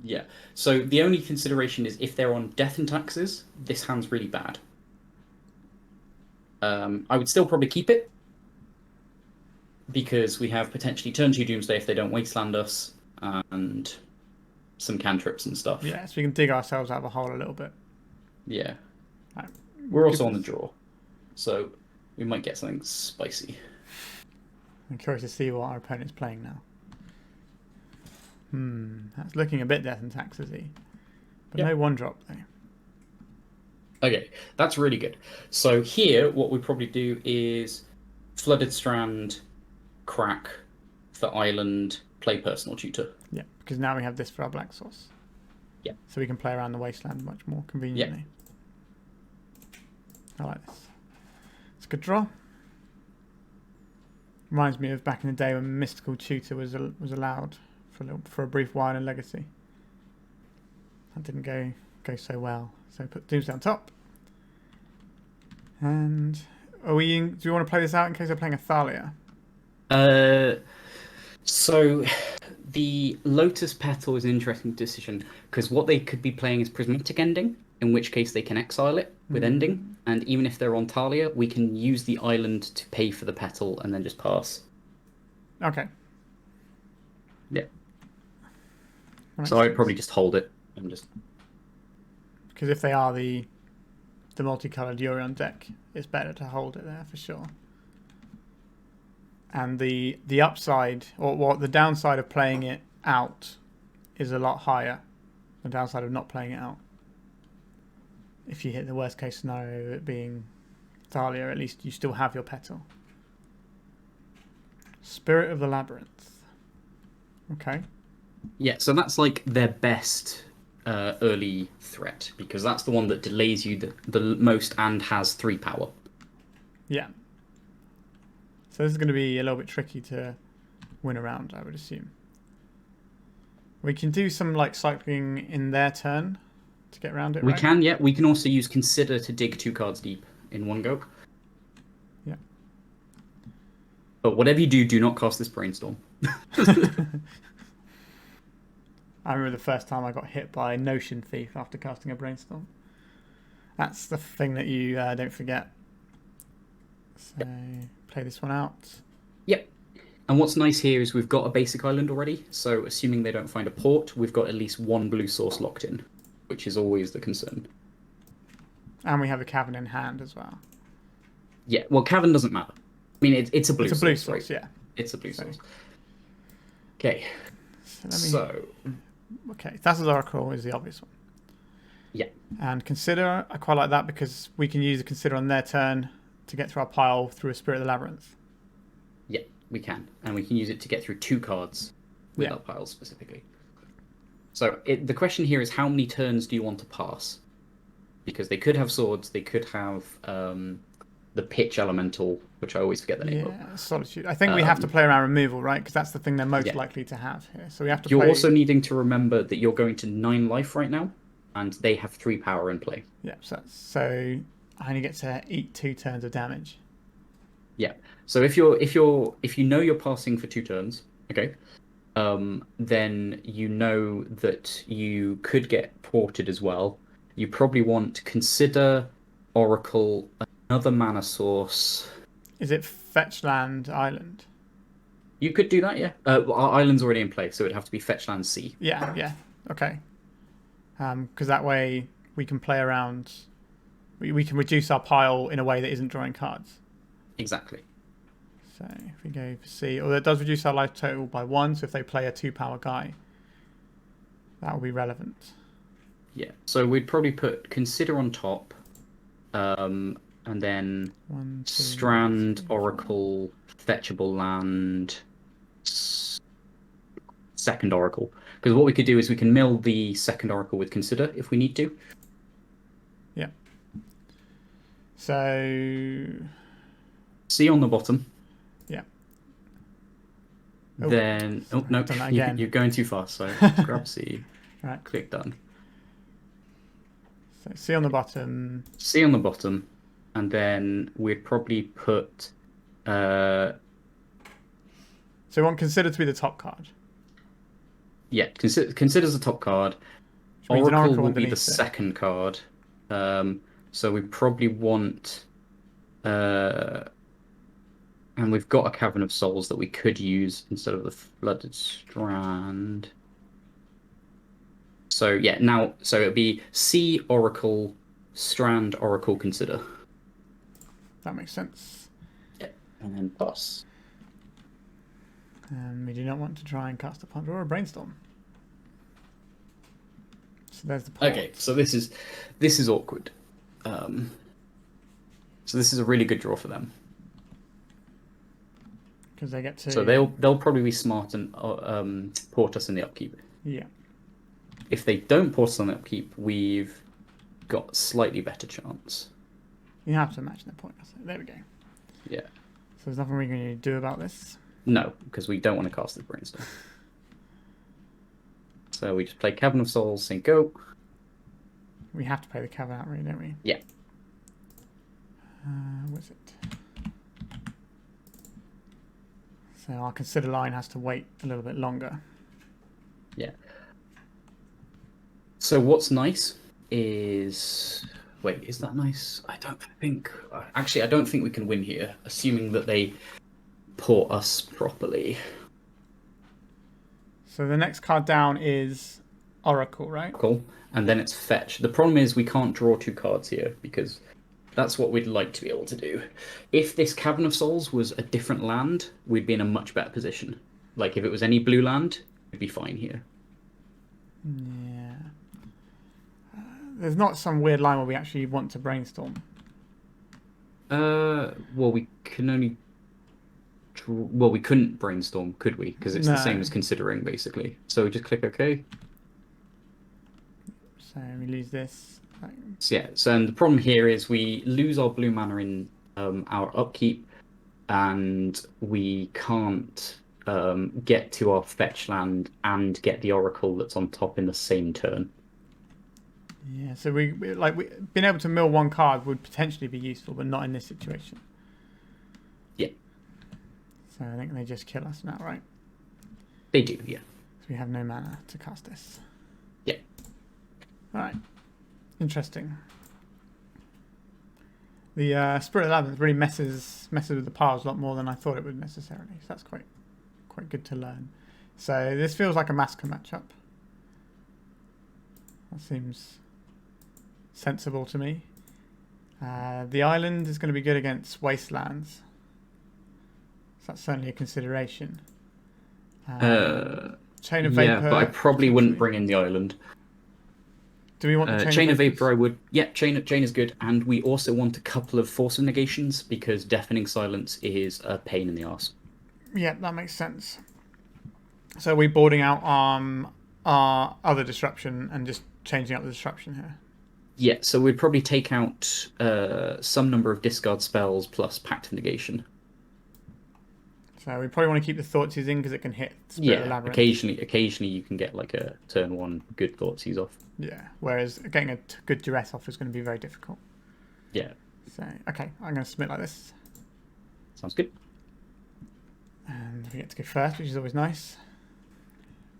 Yeah. So the only consideration is if they're on Death and Taxes, this hand's really bad. I would still probably keep it because we have potentially turn 2 Doomsday if they don't wasteland us and some cantrips and stuff. Yeah, so we can dig ourselves out of a hole a little bit. Yeah. Right. We're also on the draw, so we might get something spicy. I'm curious to see what our opponent's playing now. That's looking a bit Death and Taxes-y. But Yep. no one drop though. Okay, that's really good. So here, what we probably do is Flooded Strand, crack for island, play personal tutor. Yeah, because now we have this for our black source. Yeah. So we can play around the wasteland much more conveniently. I like this. It's a good draw. Reminds me of back in the day when Mystical Tutor was allowed for a brief while in Legacy. That didn't go so well. So put Doomsday on top. And do we want to play this out in case they're playing a Thalia? So the Lotus Petal is an interesting decision because what they could be playing is Prismatic Ending, in which case they can exile it with Ending, and even if they're on Thalia, we can use the island to pay for the petal and then just pass. Okay. Yeah. So I'd probably just hold it and just... Because if they are the multicolored Yorion deck, it's better to hold it there for sure. And the upside, or what the downside of playing it out is a lot higher than the downside of not playing it out. If you hit the worst case scenario, it being Thalia, at least you still have your petal. Spirit of the Labyrinth. Okay. Yeah, so that's like their best early threat, because that's the one that delays you the most and has 3 power. Yeah. So this is going to be a little bit tricky to win around, I would assume. We can do some like cycling in their turn to get around it, We right? can, yeah. We can also use Consider to dig 2 cards deep in one go. Yeah. But whatever you do, do not cast this Brainstorm. I remember the first time I got hit by Notion Thief after casting a Brainstorm. That's the thing that you don't forget. So play this one out. Yep. And what's nice here is we've got a basic island already, so assuming they don't find a port, we've got at least 1 blue source locked in, which is always the concern. And we have a cavern in hand as well. Yeah, well, cavern doesn't matter. I mean, it's a blue source. It's a blue source, right? yeah. It's a blue source. Okay. Okay, Thassa's Oracle is the obvious one. Yeah. And Consider, I quite like that because we can use a Consider on their turn to get through our pile through a Spirit of the Labyrinth. Yeah, we can. And we can use it to get through 2 cards with our pile specifically. So the question here is how many turns do you want to pass? Because they could have swords, they could have the pitch elemental, which I always forget the name of. Yeah, Solitude. I think we have to play around removal, right? Because that's the thing they're most likely to have here. So we have to You're also needing to remember that you're going to 9 life right now, and they have 3 power in play. Yeah, so I only get to eat 2 turns of damage. Yeah. So if you know you're passing for 2 turns, okay, then you know that you could get ported as well. You probably want to Consider, Oracle, another mana source. Is it Fetch Land Island? You could do that, yeah. Our island's already in play, so it'd have to be Fetch Land Sea. Yeah. Okay. Because that way we can play around. We can reduce our pile in a way that isn't drawing cards. Exactly. So if we go for C, although it does reduce our life total by 1, so if they play a 2-power guy, that will be relevant. Yeah, so we'd probably put Consider on top, and then 1, 2, Strand, 3, 4. Oracle, Fetchable Land, second Oracle. Because what we could do is we can mill the second Oracle with Consider if we need to. Yeah. So... C on the bottom. Yeah. Then... Oh, no, you're going too fast, so grab C. Right. Click done. So C on the bottom. C on the bottom, and then we'd probably put... So we want Consider to be the top card. Yeah, Consider's the top card. Oracle will be the second card. So we probably want... and we've got a Cavern of Souls that we could use instead of the Flooded Strand. So yeah, so it'd be C, Oracle, Strand, Oracle, Consider. That makes sense. Yeah, and then pass. We do not want to try and cast a Ponder or a Brainstorm. So there's the port. Okay, so this is awkward. So this is a really good draw for them. Because they get to... So they'll probably be smart and port us in the upkeep. Yeah. If they don't port us on the upkeep, we've got a slightly better chance. You have to imagine the point. There we go. Yeah. So there's nothing we're going to do about this. No, because we don't want to cast the Brainstorm. So we just play Cavern of Souls, Sync Go. We have to play the Cavern out, really, don't we? Yeah. What's it? So our Consider line has to wait a little bit longer. Yeah. So what's nice is... Wait, is that nice? I don't think... Actually, I don't think we can win here, assuming that they port us properly. So the next card down is Oracle, right? Cool. And then it's Fetch. The problem is we can't draw 2 cards here, because that's what we'd like to be able to do. If this Cavern of Souls was a different land, we'd be in a much better position. Like, if it was any blue land, we'd be fine here. Yeah. There's not some weird line where we actually want to Brainstorm. Well, we can only... Well, we couldn't Brainstorm, could we? Because it's the same as Considering, basically. So we just click OK. So we lose this. So yeah, so and the problem here is we lose our blue mana in our upkeep, and we can't get to our fetch land and get the Oracle that's on top in the same turn. Yeah, so we being able to mill 1 card would potentially be useful, but not in this situation. Yeah. So I think they just kill us now, right? They do, yeah. So we have no mana to cast this. Yeah. Alright. Interesting. The Spirit Labyrinth really messes with the piles a lot more than I thought it would necessarily. So that's quite good to learn. So this feels like a Massacre matchup. That seems sensible to me. The island is going to be good against Wastelands. So that's certainly a consideration. Chain of Vapor. Yeah, but I probably wouldn't bring in the island. Do we want the Chain of Vapor? I would. Yeah, chain is good, and we also want a couple of Force of Negations because Deafening Silence is a pain in the arse. Yeah, that makes sense. So are we boarding out our other disruption and just changing up the disruption here? Yeah, so we'd probably take out some number of discard spells plus Pact of Negation. So we probably want to keep the Thoughtseize in because it can hit Spirit of the Labyrinth. Occasionally you can get like a turn 1 good Thoughtseize off. Yeah, whereas getting a good Duress off is going to be very difficult. Yeah. So, okay, I'm going to submit like this. Sounds good. And we get to go first, which is always nice.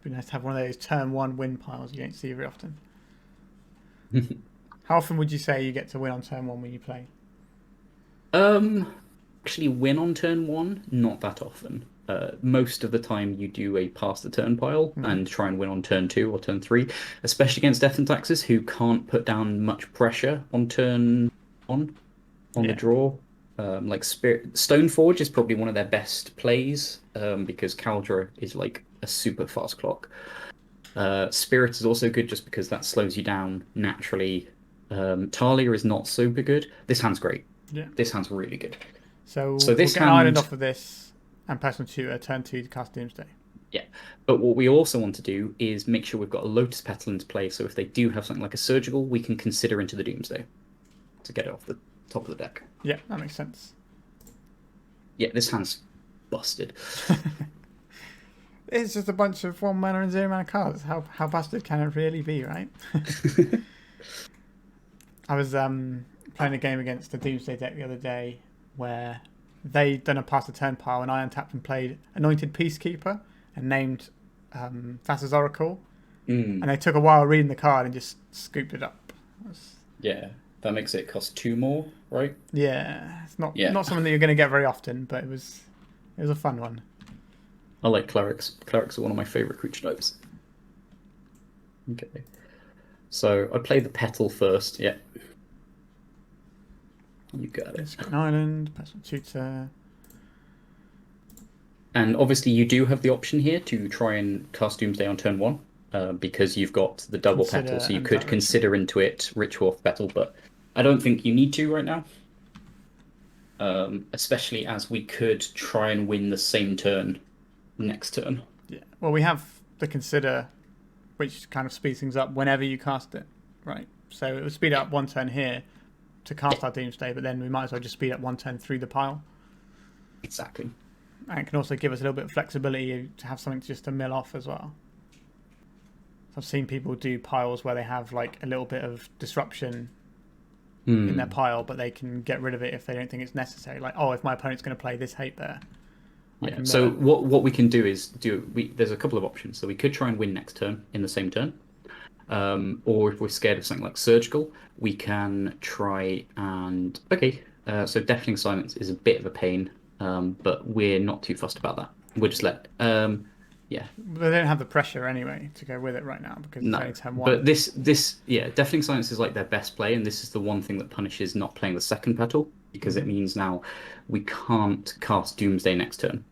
It'd be nice to have one of those turn 1 win piles you don't see very often. How often would you say you get to win on turn 1 when you play? Actually win on turn 1, not that often. Most of the time you do a pass the turn pile and try and win on turn 2 or turn 3, especially against Death and Taxes, who can't put down much pressure on turn 1 on the draw. Like Stoneforge is probably one of their best plays because Caldra is like a super fast clock. Spirit is also good just because that slows you down naturally. Talia is not super good. This hand's great. Yeah. This hand's really good. So this we'll get an island off of this and personal tutor turn 2 to cast Doomsday. Yeah, but what we also want to do is make sure we've got a Lotus Petal into play, so if they do have something like a Surgical, we can consider into the Doomsday to get it off the top of the deck. Yeah, that makes sense. Yeah, this hand's busted. It's just a bunch of 1 mana and 0 mana cards. How busted can it really be, right? I was playing a game against the Doomsday deck the other day where they'd done a pass the turn pile and I untapped and played Anointed Peacekeeper and named Thassa's Oracle. And they took a while reading the card and just scooped it up. Yeah, that makes it cost 2 more, right? Yeah, it's not something that you're going to get very often, but it was a fun one. I like Clerics. Clerics are one of my favourite creature types. Okay. So I play the Petal first, yeah. You got it. An island, personal tutor. And obviously you do have the option here to try and cast Doomsday on turn 1, because you've got the double petal, so you could consider into it Ritual of Petal, but I don't think you need to right now. Especially as we could try and win the same turn next turn. Yeah. Well, we have the consider, which kind of speeds things up whenever you cast it, right? So it would speed up one turn here to cast our Doomsday, but then we might as well just speed up one turn through the pile. Exactly. And it can also give us a little bit of flexibility to have something just to mill off as well. So I've seen people do piles where they have like a little bit of disruption in their pile, but they can get rid of it if they don't think it's necessary. Like, oh, if my opponent's going to play this hate there. Yeah. So what we can do is there's a couple of options. So we could try and win next turn in the same turn. Or if we're scared of something like Surgical, we can try and... Okay, so Deafening Silence is a bit of a pain, but we're not too fussed about that. We'll just let... yeah. They don't have the pressure anyway to go with it right now because it's only turn 1. But yeah, Deafening Silence is like their best play, and this is the one thing that punishes not playing the second petal, because it means now we can't cast Doomsday next turn.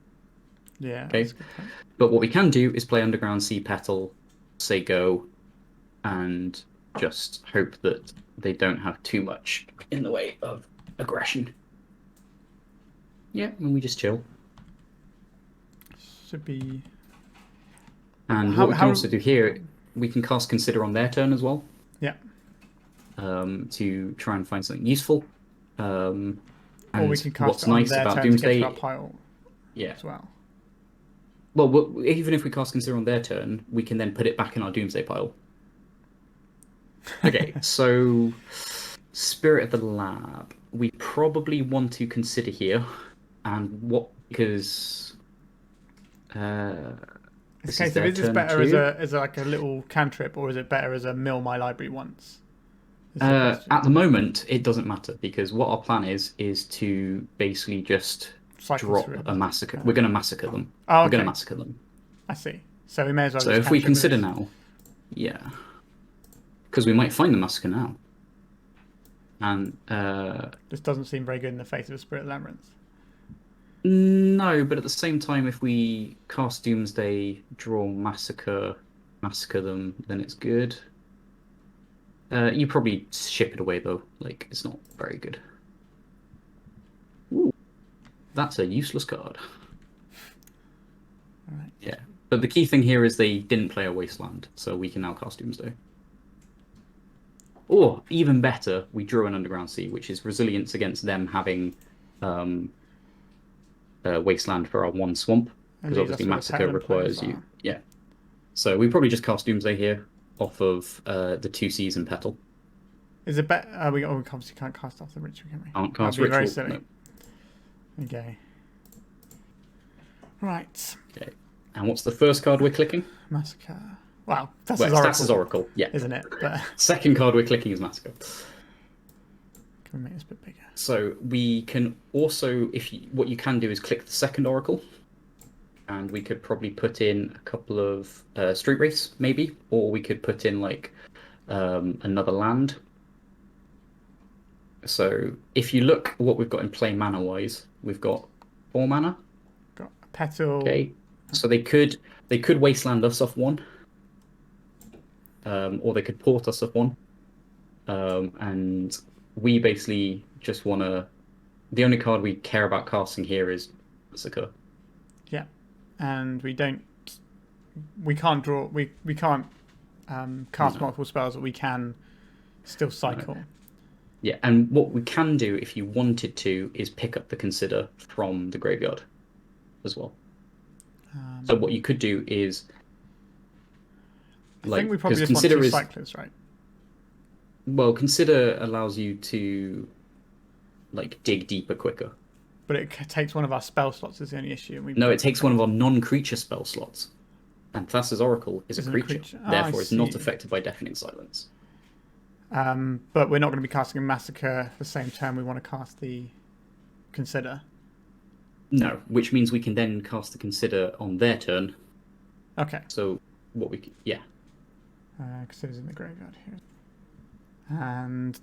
Yeah. Okay. But what we can do is play Underground Sea Petal, say go, and just hope that they don't have too much in the way of aggression. Yeah, and we just chill. Should be... And what we can also do here, we can cast Consider on their turn as well. Yeah. To try and find something useful. And or we can cast what's nice about Doomsday... pile as well. Well, even if we cast Consider on their turn, we can then put it back in our Doomsday pile. Okay, so Spirit of the Lab. We probably want to consider here, and what because is this better as like a little cantrip, or is it better as a mill my library once? At the moment, it doesn't matter because what our plan is to basically just drop a massacre. We're going to massacre them. Oh, okay. We're going to massacre them. I see. So we may as well. So if we consider now, yeah. Because we might find the massacre now. And this doesn't seem very good in the face of a Spirit Labyrinth. No, but at the same time, if we cast Doomsday, draw massacre them, then it's good. You probably ship it away though. Like it's not very good. Ooh, that's a useless card. All right. Yeah, but the key thing here is they didn't play a Wasteland, so we can now cast Doomsday. Or, even better, we drew an Underground Sea, which is resilience against them having Wasteland for our one swamp. Because obviously Massacre requires you. Yeah. So we probably just cast Doomsday here off of the 2 Seas and Petal. Is it better? We obviously can't cast off the Ritual, can we? Can't cast Ritual. Very silly. No. Okay. Right. Okay. And what's the first card we're clicking? Massacre. Wow, that's Oracle. Yeah, isn't it? But... Second card we're clicking is Massacre. Can we make this a bit bigger? So we can also, what you can do is click the second Oracle, and we could probably put in a couple of Street Race, maybe, or we could put in like another land. So if you look what we've got in play mana-wise, we've got 4 mana. Got a Petal. Okay, so they could Wasteland us off 1. Or they could port us off 1. And we basically just want to... The only card we care about casting here is Massacre. Yeah. And we can't draw... We can't cast multiple spells, but we can still cycle. No. Yeah, and what we can do, if you wanted to, is pick up the Consider from the graveyard as well. So what you could do is... I think we probably just want 2 cyclers, right? Well, Consider allows you to like dig deeper quicker. But it takes one of our spell slots is the only issue. No, it takes one of our non-creature spell slots. And Thassa's Oracle is a creature. Therefore, it's not affected by Deafening Silence. But we're not going to be casting a Massacre the same turn we want to cast the Consider. No, which means we can then cast the Consider on their turn. Okay. So what we can... Yeah. Consider's in the graveyard here. And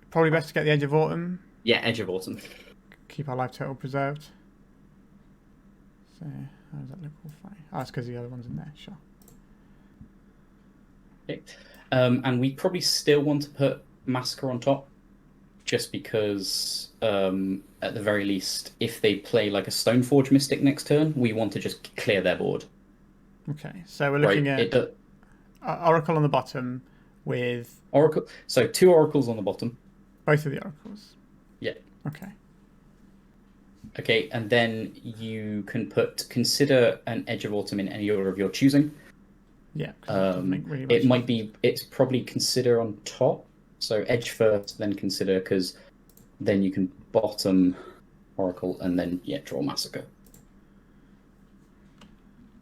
probably best to get the Edge of Autumn Yeah, Edge of Autumn. Keep our life total preserved. So, how does that look all fine? Oh, it's because the other one's in there, sure. Okay. And we probably still want to put Massacre on top, just because, at the very least, if they play like a Stoneforge Mystic next turn, we want to just clear their board. Okay, so we're looking at Oracle on the bottom with... Oracle. So 2 Oracles on the bottom. Both of the Oracles? Yeah. Okay. Okay, and then you can consider an Edge of Autumn in any order of your choosing. Yeah. It's probably consider on top. So Edge first, then consider, because then you can bottom Oracle and then, draw Massacre.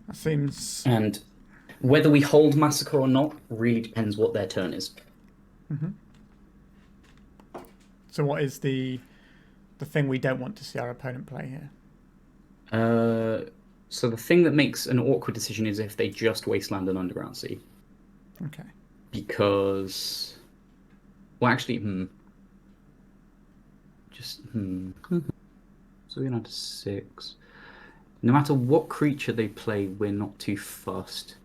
That seems... And whether we hold Massacre or not really depends what their turn is. Mm-hmm. So what is the thing we don't want to see our opponent play here? So the thing that makes an awkward decision is if they just wasteland an Underground Sea. Okay. Because... Well, actually, So we're down to 6. No matter what creature they play, we're not too fussed.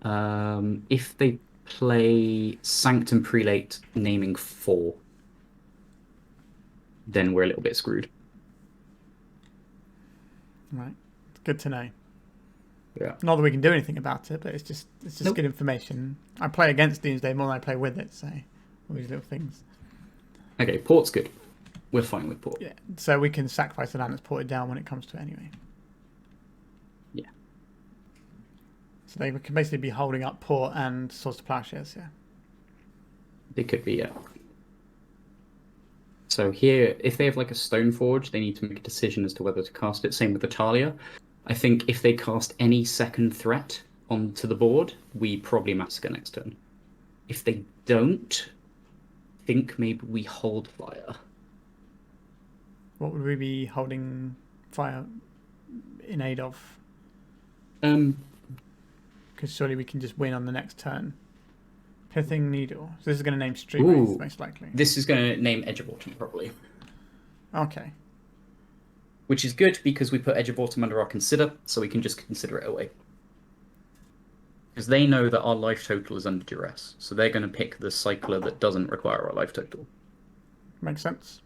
If they play Sanctum Prelate naming 4, then we're a little bit screwed. Right. It's good to know. Yeah. Not that we can do anything about it, but it's just Nope. good information. I play against Doomsday more than I play with it, so all these little things. Okay, Port's good. We're fine with Port. Yeah. So we can sacrifice the land that's ported down when it comes to it anyway. Yeah. So they can basically be holding up Port and Swords to Plowshares, yeah. They could be, yeah. So here, if they have like a Stoneforge, they need to make a decision as to whether to cast it. Same with the Talia. I think if they cast any second threat onto the board, we probably Massacre next turn. If they don't, I think maybe we hold Fire. What would we be holding fire in aid of? Because surely we can just win on the next turn. Pithing Needle. So this is going to name Street Wraith, most likely. This is going to name Edge of Autumn, probably. Okay. Which is good, because we put Edge of Autumn under our Consider, so we can just consider it away. Because they know that our life total is under duress, so they're going to pick the cycler that doesn't require our life total. Makes sense.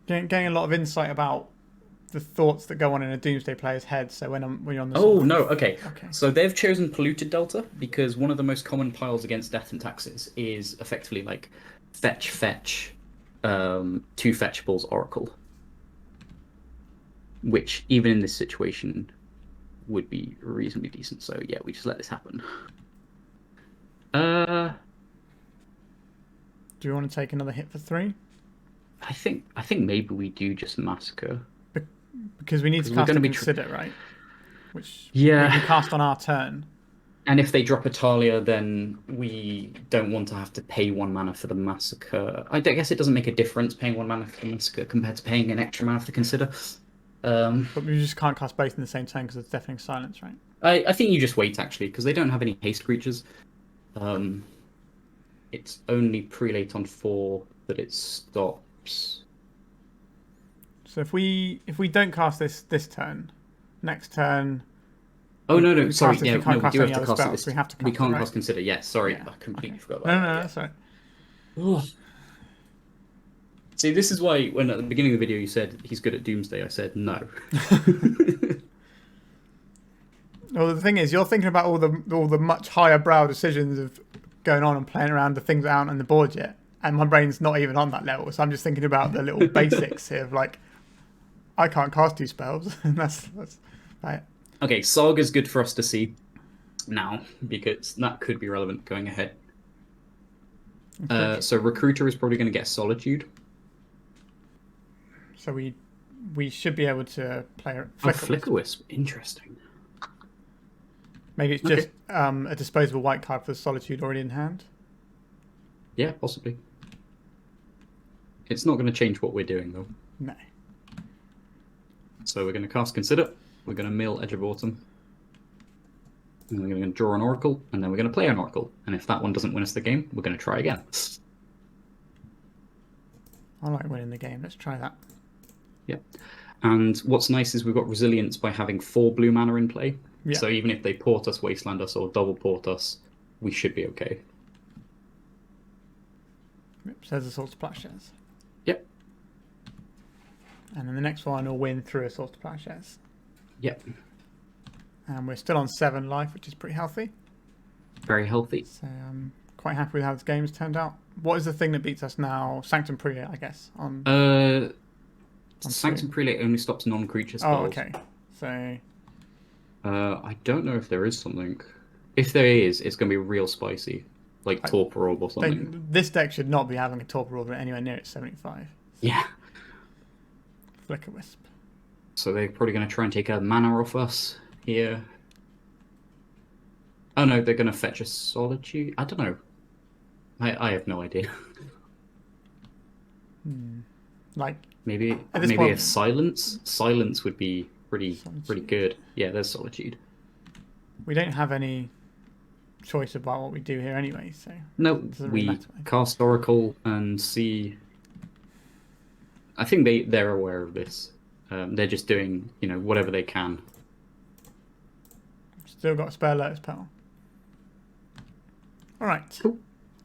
Getting a lot of insight about the thoughts that go on in a Doomsday player's head. So when you're on the okay. So they've chosen Polluted Delta because one of the most common piles against Death and Taxes is effectively like fetch, 2 fetchables Oracle, which even in this situation would be reasonably decent. So yeah, we just let this happen. Do you want to take another hit for 3? I think maybe we do just Massacre. Because we need to cast a Consider, right? Which we Yeah. can cast on our turn. And if they drop a Talia, then we don't want to have to pay 1 mana for the Massacre. I guess it doesn't make a difference paying 1 mana for the Massacre compared to paying an extra mana for the Consider. But we just can't cast both in the same turn because it's Deafening Silence, right? I think you just wait, actually, because they don't have any haste creatures. It's only Prelate on 4 that it stops. So if we don't cast this turn, next turn... Oh, no, sorry. We can't cast any other spells. We have to cast We can't it, cast Consider, yes. Sorry, Yeah. I completely forgot No, about that. that's right. Ugh. See, this is why when at the beginning of the video you said he's good at Doomsday, I said no. Well, the thing is, you're thinking about all the much higher brow decisions of going on and playing around the things that aren't on the board yet, and my brain's not even on that level. So I'm just thinking about the little basics here of like, I can't cast 2 spells, and that's right. Okay, Saga's good for us to see now because that could be relevant going ahead. So Recruiter is probably going to get Solitude. So we should be able to play Flicker Wisp. Interesting. Maybe it's just a disposable white card for Solitude already in hand. Yeah, possibly. It's not going to change what we're doing, though. No. So we're going to cast Consider. We're going to mill Edge of Autumn. And we're going to draw an Oracle. And then we're going to play an Oracle. And if that one doesn't win us the game, we're going to try again. I like winning the game. Let's try that. Yeah. And what's nice is we've got resilience by having 4 blue mana in play. Yeah. So even if they port us, wasteland us, or double port us, we should be okay. Yep, says Assault to Plowshares. Yep. And then the next one will win through Assault to Plowshares. Yep. And we're still on 7 life, which is pretty healthy. Very healthy. So I'm quite happy with how this game's turned out. What is the thing that beats us now? Sanctum Prelate, I guess. Sanctum Prelate only stops non-creature spells. Oh, okay. So I don't know if there is something. If there is, it's going to be real spicy. Like Torpor Orb or something. This deck should not be having a Torpor Orb anywhere near its 75. Yeah. Flicker Wisp. So they're probably going to try and take a mana off us here. Oh no, they're going to fetch a Solitude? I don't know. I have no idea. Like maybe a Silence? Silence would be pretty good. Yeah, there's Solitude. We don't have any choice about what we do here anyway, so no, we cast Oracle and see. I think they're aware of this. They're just doing whatever they can. Still got a spare Lotus Petal. All right. Cool.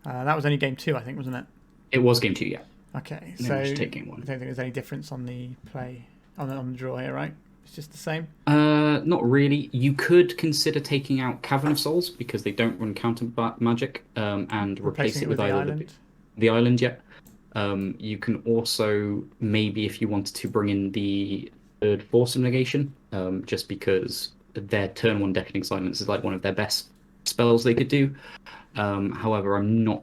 That was only game 2, I think, wasn't it? It was game 2, yeah. Okay, and so taking one. I don't think there's any difference on the play on the draw here, right? It's just the same. Not really. You could consider taking out Cavern of Souls because they don't run counter magic, and replace it with either the island. Yeah. You can also maybe, if you wanted to, bring in the third Force of Negation, just because their turn 1 Deafening Silence is like one of their best spells they could do. However, I'm not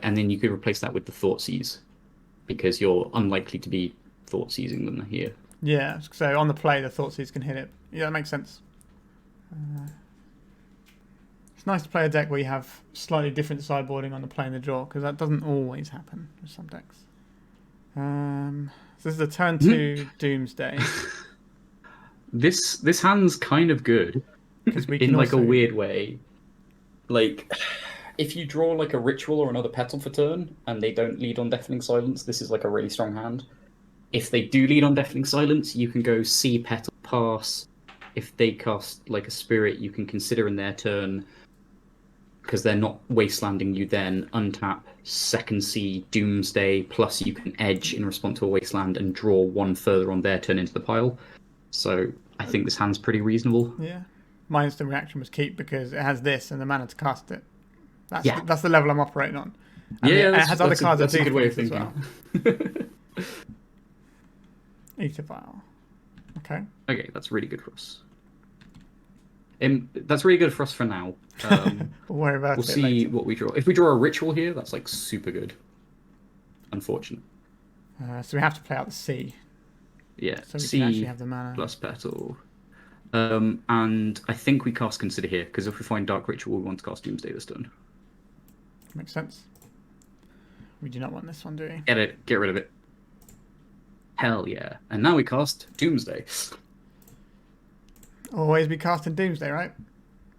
and then you could replace that with the Thoughtseize because you're unlikely to be Thoughtseizing them here. Yeah, so on the play, the Thoughtseize can hit it. Yeah, that makes sense. It's nice to play a deck where you have slightly different sideboarding on the play and the draw, because that doesn't always happen with some decks. So this is a turn 2 Doomsday. This hand's kind of good in like a weird way. Like, if you draw like a Ritual or another Petal for turn and they don't lead on Deafening Silence, this is like a really strong hand. If they do lead on Deafening Silence, you can go see Petal, pass. If they cast like a Spirit, you can consider in their turn, because they're not wastelanding you, then untap, second see Doomsday, plus you can edge in response to a wasteland and draw 1 further on their turn into the pile. So I think this hand's pretty reasonable. Yeah. My instant reaction was keep because it has this and the mana to cast it. That's the level I'm operating on. And it has other cards that's that a do good way of things thinking. as well. Ether Vial. Okay. Okay, that's really good for us. That's really good for us for now. We'll worry about we'll it see later. what we draw. If we draw a Ritual here, that's like super good. Unfortunate. So we have to play out the C. Yeah, so we C can actually have the mana. plus Petal. And I think we cast Consider here, because if we find Dark Ritual, we want to cast Doomsday this turn. Makes sense. We do not want this one, do we? Get rid of it. Hell yeah. And now we cast Doomsday. Always be casting Doomsday, right?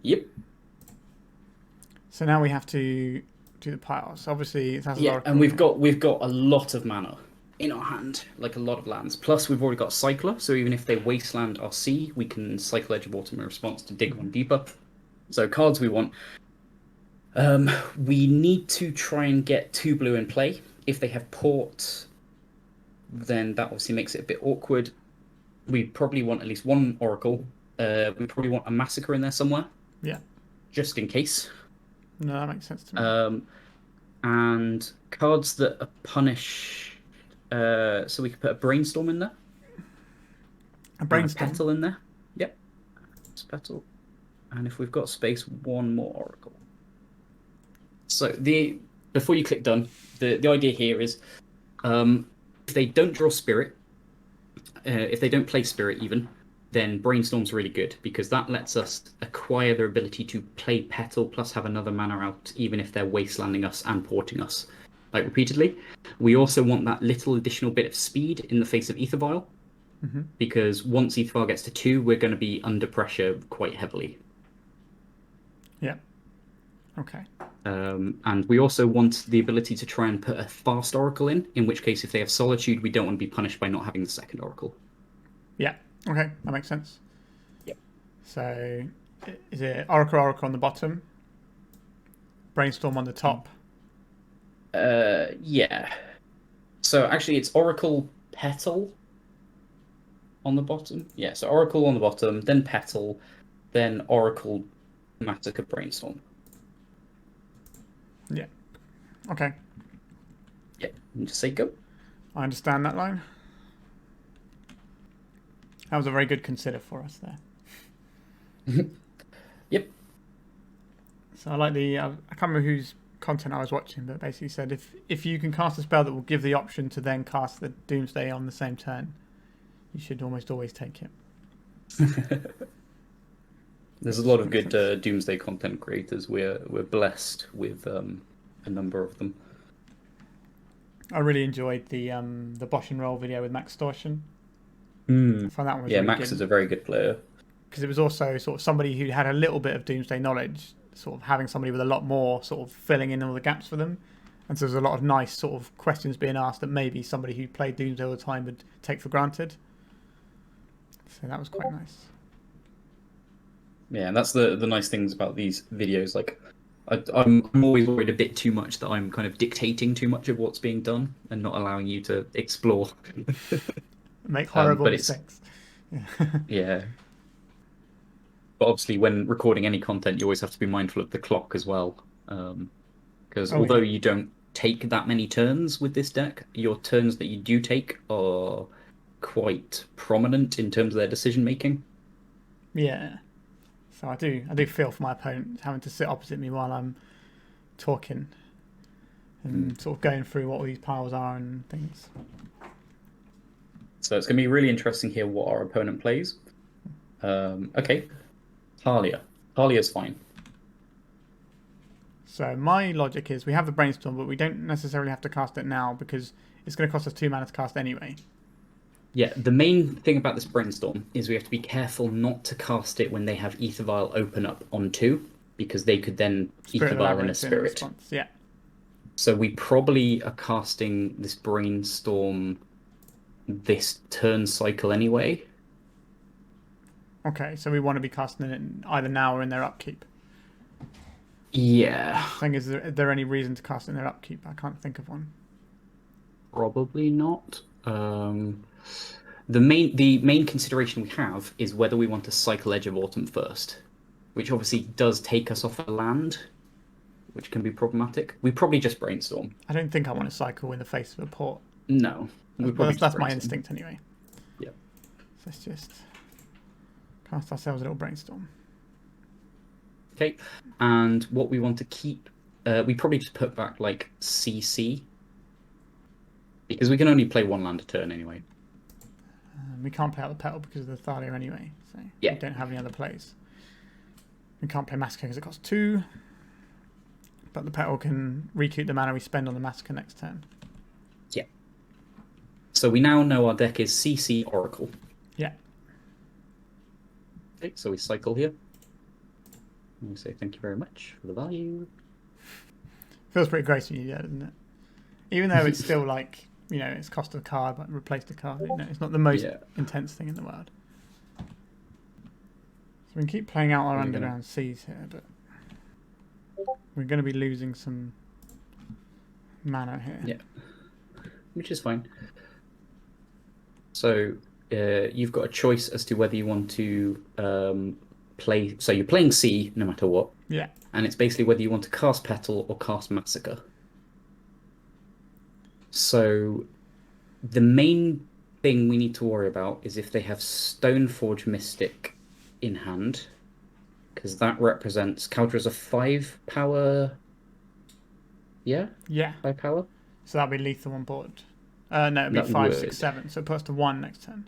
Yep. So now we have to do the piles. Obviously, it has a lot of... and we've got a lot of mana in our hand, like a lot of lands. Plus, we've already got Cycler, so even if they wasteland our sea, we can cycle Edge of Autumn in response to dig 1 deeper. So cards we want. We need to try and get 2 blue in play. If they have Port, then that obviously makes it a bit awkward. We probably want at least 1 Oracle. We probably want a Massacre in there somewhere. Yeah. Just in case. No, that makes sense to me. And cards that punish... so we could put a Brainstorm in there. A Brainstorm? And a Petal in there. Yep. It's Petal. And if we've got space, 1 more Oracle. So before you click done, the idea here is if they don't draw Spirit, if they don't play Spirit even, then Brainstorm's really good, because that lets us acquire their ability to play Petal plus have another mana out, even if they're wastelanding us and porting us, like repeatedly. We also want that little additional bit of speed in the face of Ether Vial, because once Ether Vial gets to 2, we're going to be under pressure quite heavily. Yeah. Okay. And we also want the ability to try and put a fast Oracle in which case if they have Solitude, we don't want to be punished by not having the second Oracle. Yeah. Okay, that makes sense. Yep. So, is it Oracle on the bottom, Brainstorm on the top? Yeah. So actually, it's Oracle Petal on the bottom. Yeah, so Oracle on the bottom, then Petal, then Oracle Massacre Brainstorm. Yeah. Okay. Yeah, and just say go. I understand that line. That was a very good consider for us there. Yep. So I like the. I can't remember whose content I was watching, but basically said if you can cast a spell that will give the option to then cast the Doomsday on the same turn, you should almost always take it. There's a lot of good Doomsday content creators. We're blessed with a number of them. I really enjoyed the Bosch and Roll video with Max Distortion. Mm. I found that one was yeah, really Max good. is a very good player. Because it was also sort of somebody who had a little bit of Doomsday knowledge, sort of having somebody with a lot more, sort of filling in all the gaps for them. And so there's a lot of nice sort of questions being asked that maybe somebody who played Doomsday all the time would take for granted. So that was quite nice. Yeah, and that's the nice things about these videos. Like, I'm always worried a bit too much that I'm kind of dictating too much of what's being done and not allowing you to explore. Make horrible but mistakes. Yeah. But obviously, when recording any content, you always have to be mindful of the clock as well. Because although you don't take that many turns with this deck, your turns that you do take are quite prominent in terms of their decision making. Yeah. So I do feel for my opponent having to sit opposite me while I'm talking and sort of going through what all these piles are and things. So it's going to be really interesting here what our opponent plays. Okay, Talia. Talia's fine. So my logic is we have the Brainstorm, but we don't necessarily have to cast it now because it's going to cost us 2 mana to cast anyway. Yeah, the main thing about this Brainstorm is we have to be careful not to cast it when they have Ether Vial open up on 2, because they could then Ether Vial in a Spirit. Yeah. So we probably are casting this Brainstorm this turn cycle anyway. Okay, so we want to be casting it either now or in their upkeep. Yeah. Thing is there any reason to cast it in their upkeep? I can't think of one. Probably not. The main consideration we have is whether we want to cycle Edge of Autumn first, which obviously does take us off a land, which can be problematic. We probably just Brainstorm. I don't think I want to cycle in the face of a port. No. That's my instinct anyway. Yeah. So let's just cast ourselves a little Brainstorm. Okay, and what we want to keep, we probably just put back like CC, because we can only play one land a turn anyway. We can't play out the Petal because of the Thalia anyway, so yeah. We don't have any other plays. We can't play Massacre because it costs 2, but the Petal can recoup the mana we spend on the Massacre next turn. Yeah. So we now know our deck is CC Oracle. Yeah. Okay, so we cycle here. And we say thank you very much for the value. Feels pretty great when you do that, doesn't it? Even though it's still like, you know, it's cost a card, but replace the card. You know, it's not the most intense thing in the world. So we can keep playing out our underground seas here, but we're going to be losing some mana here. Yeah, which is fine. So you've got a choice as to whether you want to play. So you're playing C no matter what. Yeah. And it's basically whether you want to cast Petal or cast Massacre. So the main thing we need to worry about is if they have Stoneforge Mystic in hand, because that represents Kaldra's a 5 power. Yeah? Yeah. 5 power? So that'll be lethal on board. No, it'll be 5, 6, 7. So it puts to 1 next turn.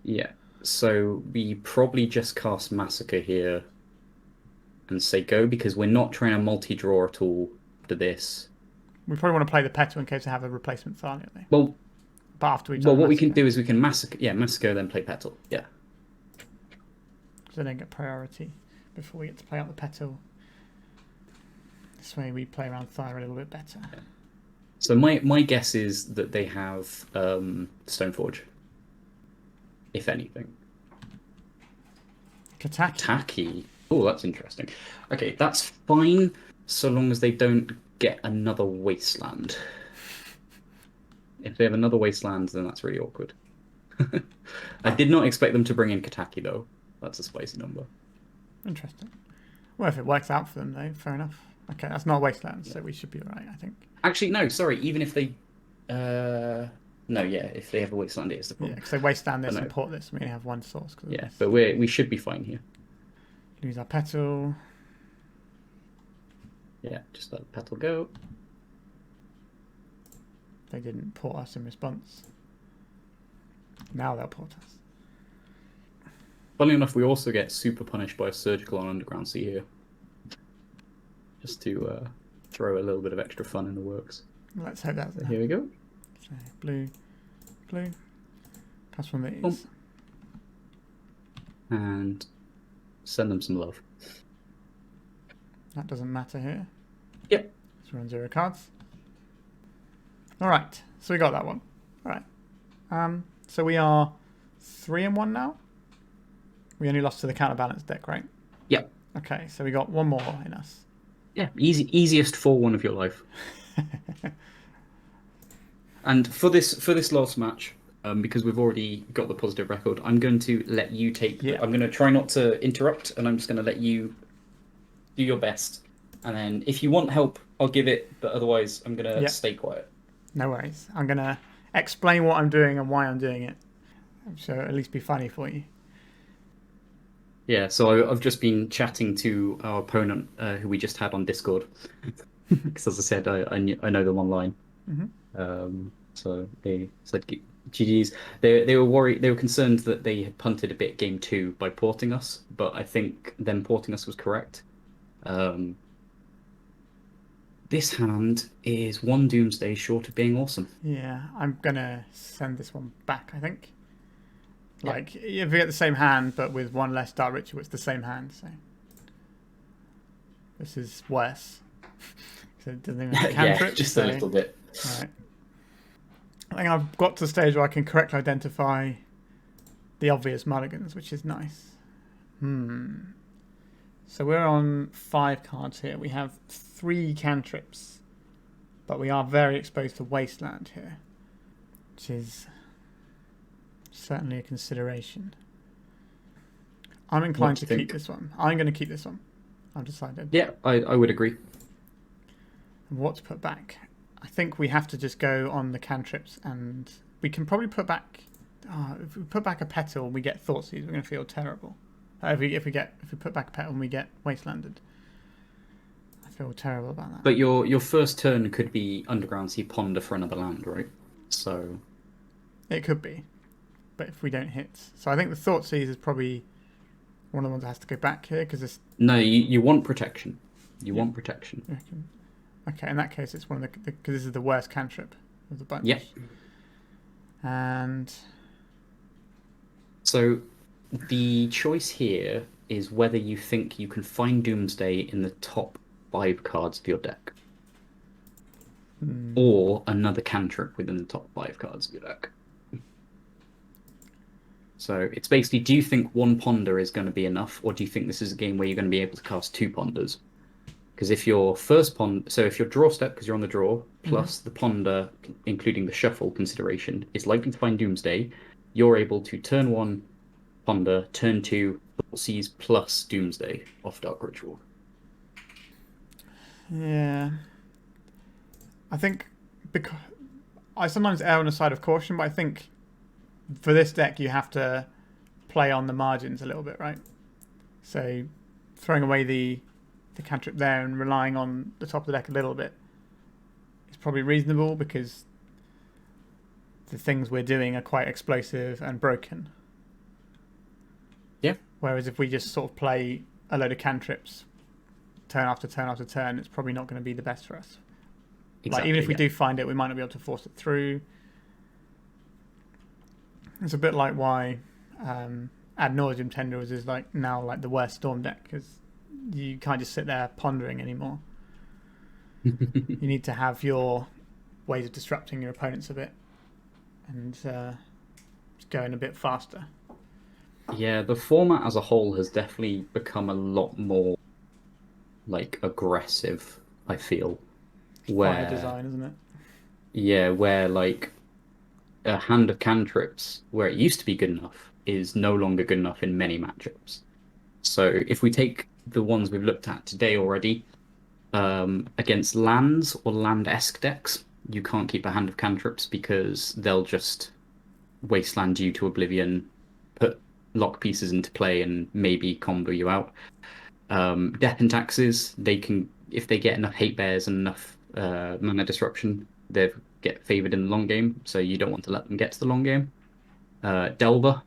Yeah. So we probably just cast Massacre here and say go, because we're not trying to multi-draw at all to this. We probably want to play the Petal in case they have a replacement Thalia. Well, but after we've done what we can do is we can Massacre, then play Petal. Yeah. So they don't get priority before we get to play out the Petal. This way we play around Thyra a little bit better. So my guess is that they have Stoneforge, if anything. Kataki. Oh, that's interesting. Okay, that's fine so long as they don't get another wasteland. If they have another wasteland, then that's really awkward. I did not expect them to bring in Kataki, though. That's a spicy number. Interesting. Well, if it works out for them, though, fair enough. Okay, that's not wasteland, so we should be alright, I think. Actually, no, sorry. Even if they... no, yeah, if they have a wasteland, it is the problem. Yeah, because they wasteland this and port this, and we only have one source. Yeah, but we should be fine here. Lose our petal. Yeah, just let the petal go. They didn't port us in response. Now they'll port us. Funnily enough, we also get super punished by a surgical on Underground Sea here. Just to throw a little bit of extra fun in the works. Let's hope that's it. Here we go. So, blue. Pass one of these. Boom. And send them some love. That doesn't matter here. Yep. So we're on 0 cards. Alright, so we got that one. Alright. So we are 3-1 now. We only lost to the counterbalance deck, right? Yep. Okay, so we got one more in us. Yeah, easiest 4-1 of your life. And for this last match, because we've already got the positive record, I'm going to let you take... Yeah. I'm going to try not to interrupt, and I'm just going to let you do your best. And then if you want help, I'll give it, but otherwise I'm going to stay quiet. No worries. I'm going to explain what I'm doing and why I'm doing it. So at least be funny for you. Yeah, so I've just been chatting to our opponent, who we just had on Discord. Because as I said, I know them online. Mm-hmm. So they said GG's. They were worried. They were concerned that they had punted a bit game 2 by porting us, but I think them porting us was correct. This hand is one Doomsday short of being awesome. Yeah, I'm going to send this one back, I think. Like, if we get the same hand, but with one less Dark Ritual, it's the same hand, so... This is worse. So it doesn't even have cantrip. Yeah, just a little bit. Right. I think I've got to the stage where I can correctly identify the obvious mulligans, which is nice. So we're on 5 cards here. We have 3 cantrips, but we are very exposed to Wasteland here, which is certainly a consideration. I'm inclined to keep this one. I'm going to keep this one. I've decided. Yeah, I would agree. What to put back? I think we have to just go on the cantrips, and we can probably put back... if we put back a petal and we get Thoughtseize, we're going to feel terrible. If we put back a petal and we get Wastelanded, I feel terrible about that. But your first turn could be Underground Sea Ponder for another land, right? So it could be, but if we don't hit, so I think the Thoughtseize is probably one of the ones that has to go back here because it's... No, you want protection. You want protection. Okay, in that case, it's one of the because this is the worst cantrip of the bunch. Yep. And so the choice here is whether you think you can find Doomsday in the top 5 cards of your deck, or another cantrip within the top 5 cards of your deck. So it's basically, do you think 1 Ponder is going to be enough, or do you think this is a game where you're going to be able to cast 2 Ponders? Because if your first Ponder, so if your draw step, because you're on the draw, plus the Ponder, including the shuffle consideration, is likely to find Doomsday, you're able to turn 1 Ponder, turn 2 Thoughtseize plus Doomsday off Dark Ritual. yeah, I think because I sometimes err on the side of caution, but I think for this deck you have to play on the margins a little bit, right? So throwing away the cantrip there and relying on the top of the deck a little bit is probably reasonable because the things we're doing are quite explosive and broken. Yeah. Whereas if we just sort of play a load of cantrips turn after turn after turn, it's probably not going to be the best for us. Exactly, like even if we do find it, we might not be able to force it through. It's a bit like why Ad Nauseam Tendrils is like now like the worst Storm deck because you can't just sit there pondering anymore. You need to have your ways of disrupting your opponents a bit and going a bit faster. Yeah, the format as a whole has definitely become a lot more like aggressive, I feel. Fire Where design, isn't it? yeah, where like a hand of cantrips, where it used to be good enough, is no longer good enough in many matchups. So if we take the ones we've looked at today already, against lands or land-esque decks, you can't keep a hand of cantrips because they'll just wasteland you to oblivion, put lock pieces into play, and maybe combo you out. Death and taxes, they can, if they get enough hate bears and enough mana disruption, they get favored in the long game. So you don't want to let them get to the long game. Delver,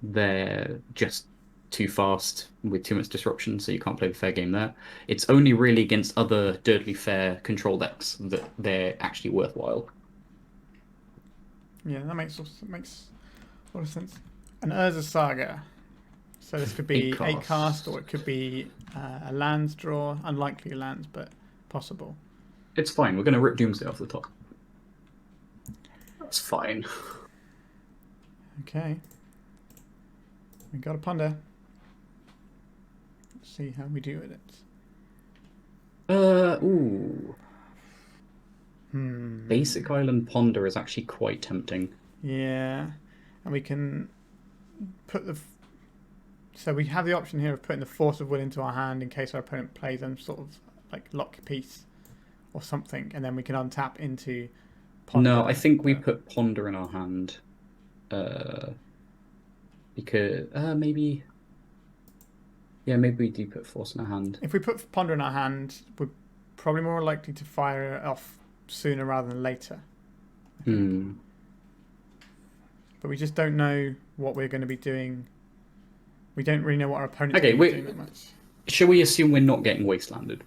they're just too fast with too much disruption, so you can't play the fair game there. It's only really against other dirtly fair control decks that they're actually worthwhile. Yeah, that makes a lot of sense. An Urza Saga. So this could be 8 cast, or it could be a lands draw. Unlikely lands, but possible. It's fine. We're going to rip Doomsday off the top. That's fine. Okay. We got a ponder. Let's see how we do with it. Ooh. Basic Island Ponder is actually quite tempting. Yeah. And we can put the... So we have the option here of putting the Force of Will into our hand in case our opponent plays some sort of like lock piece or something, and then we can untap into Ponder. No, I think we put Ponder in our hand. Because maybe... Yeah, maybe we do put Force in our hand. If we put Ponder in our hand, we're probably more likely to fire it off sooner rather than later. But we just don't know what we're going to be doing. We don't really know what our opponent's going to be doing that much. Should we assume we're not getting wastelanded?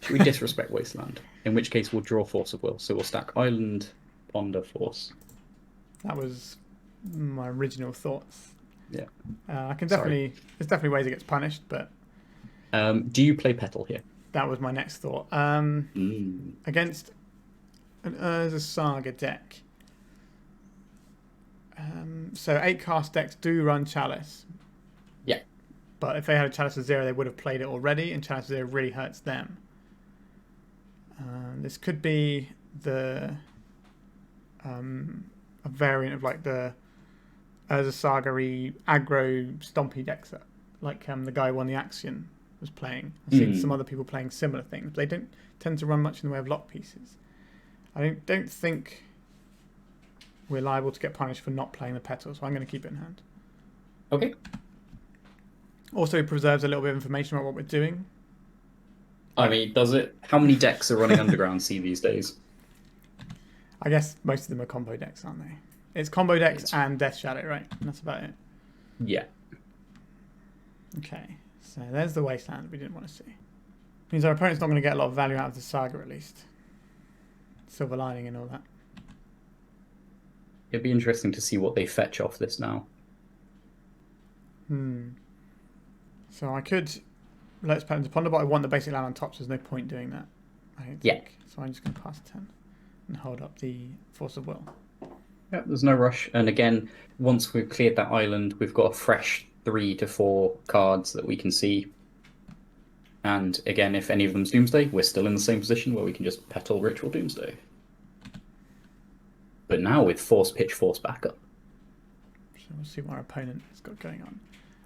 Should we disrespect wasteland? In which case we'll draw Force of Will. So we'll stack Island, Ponder, Force. That was my original thoughts. Yeah. I can definitely... There's definitely ways it gets punished, but... do you play Petal here? That was my next thought. Against an Urza Saga deck. So 8 cast decks do run Chalice. Yeah. But if they had a Chalice of 0, they would have played it already, and Chalice of 0 really hurts them. This could be a variant of like the Urza Saga-y aggro stompy decks that, like the guy who won the Axion was playing. I've seen some other people playing similar things. But they don't tend to run much in the way of lock pieces. I don't think we're liable to get punished for not playing the Petal, so I'm going to keep it in hand. Okay. Also, it preserves a little bit of information about what we're doing. I mean, does it? How many decks are running Underground Sea these days? I guess most of them are combo decks, aren't they? It's combo decks and Death Shadow, right? And that's about it. Yeah. Okay, so there's the Wasteland we didn't want to see. Means our opponent's not going to get a lot of value out of the Saga, at least. Silver Lining and all that. It'd be interesting to see what they fetch off this now. So I could Let's Pattern to Ponder, but I want the basic land on top, so there's no point doing that, I don't think. So I'm just going to pass 10 and hold up the Force of Will. Yeah, there's no rush. And again, once we've cleared that island, we've got a fresh 3 to 4 cards that we can see. And again, if any of them's Doomsday, we're still in the same position where we can just Petal Ritual Doomsday. But now with Force Pitch, Force Backup. So we'll see what our opponent has got going on.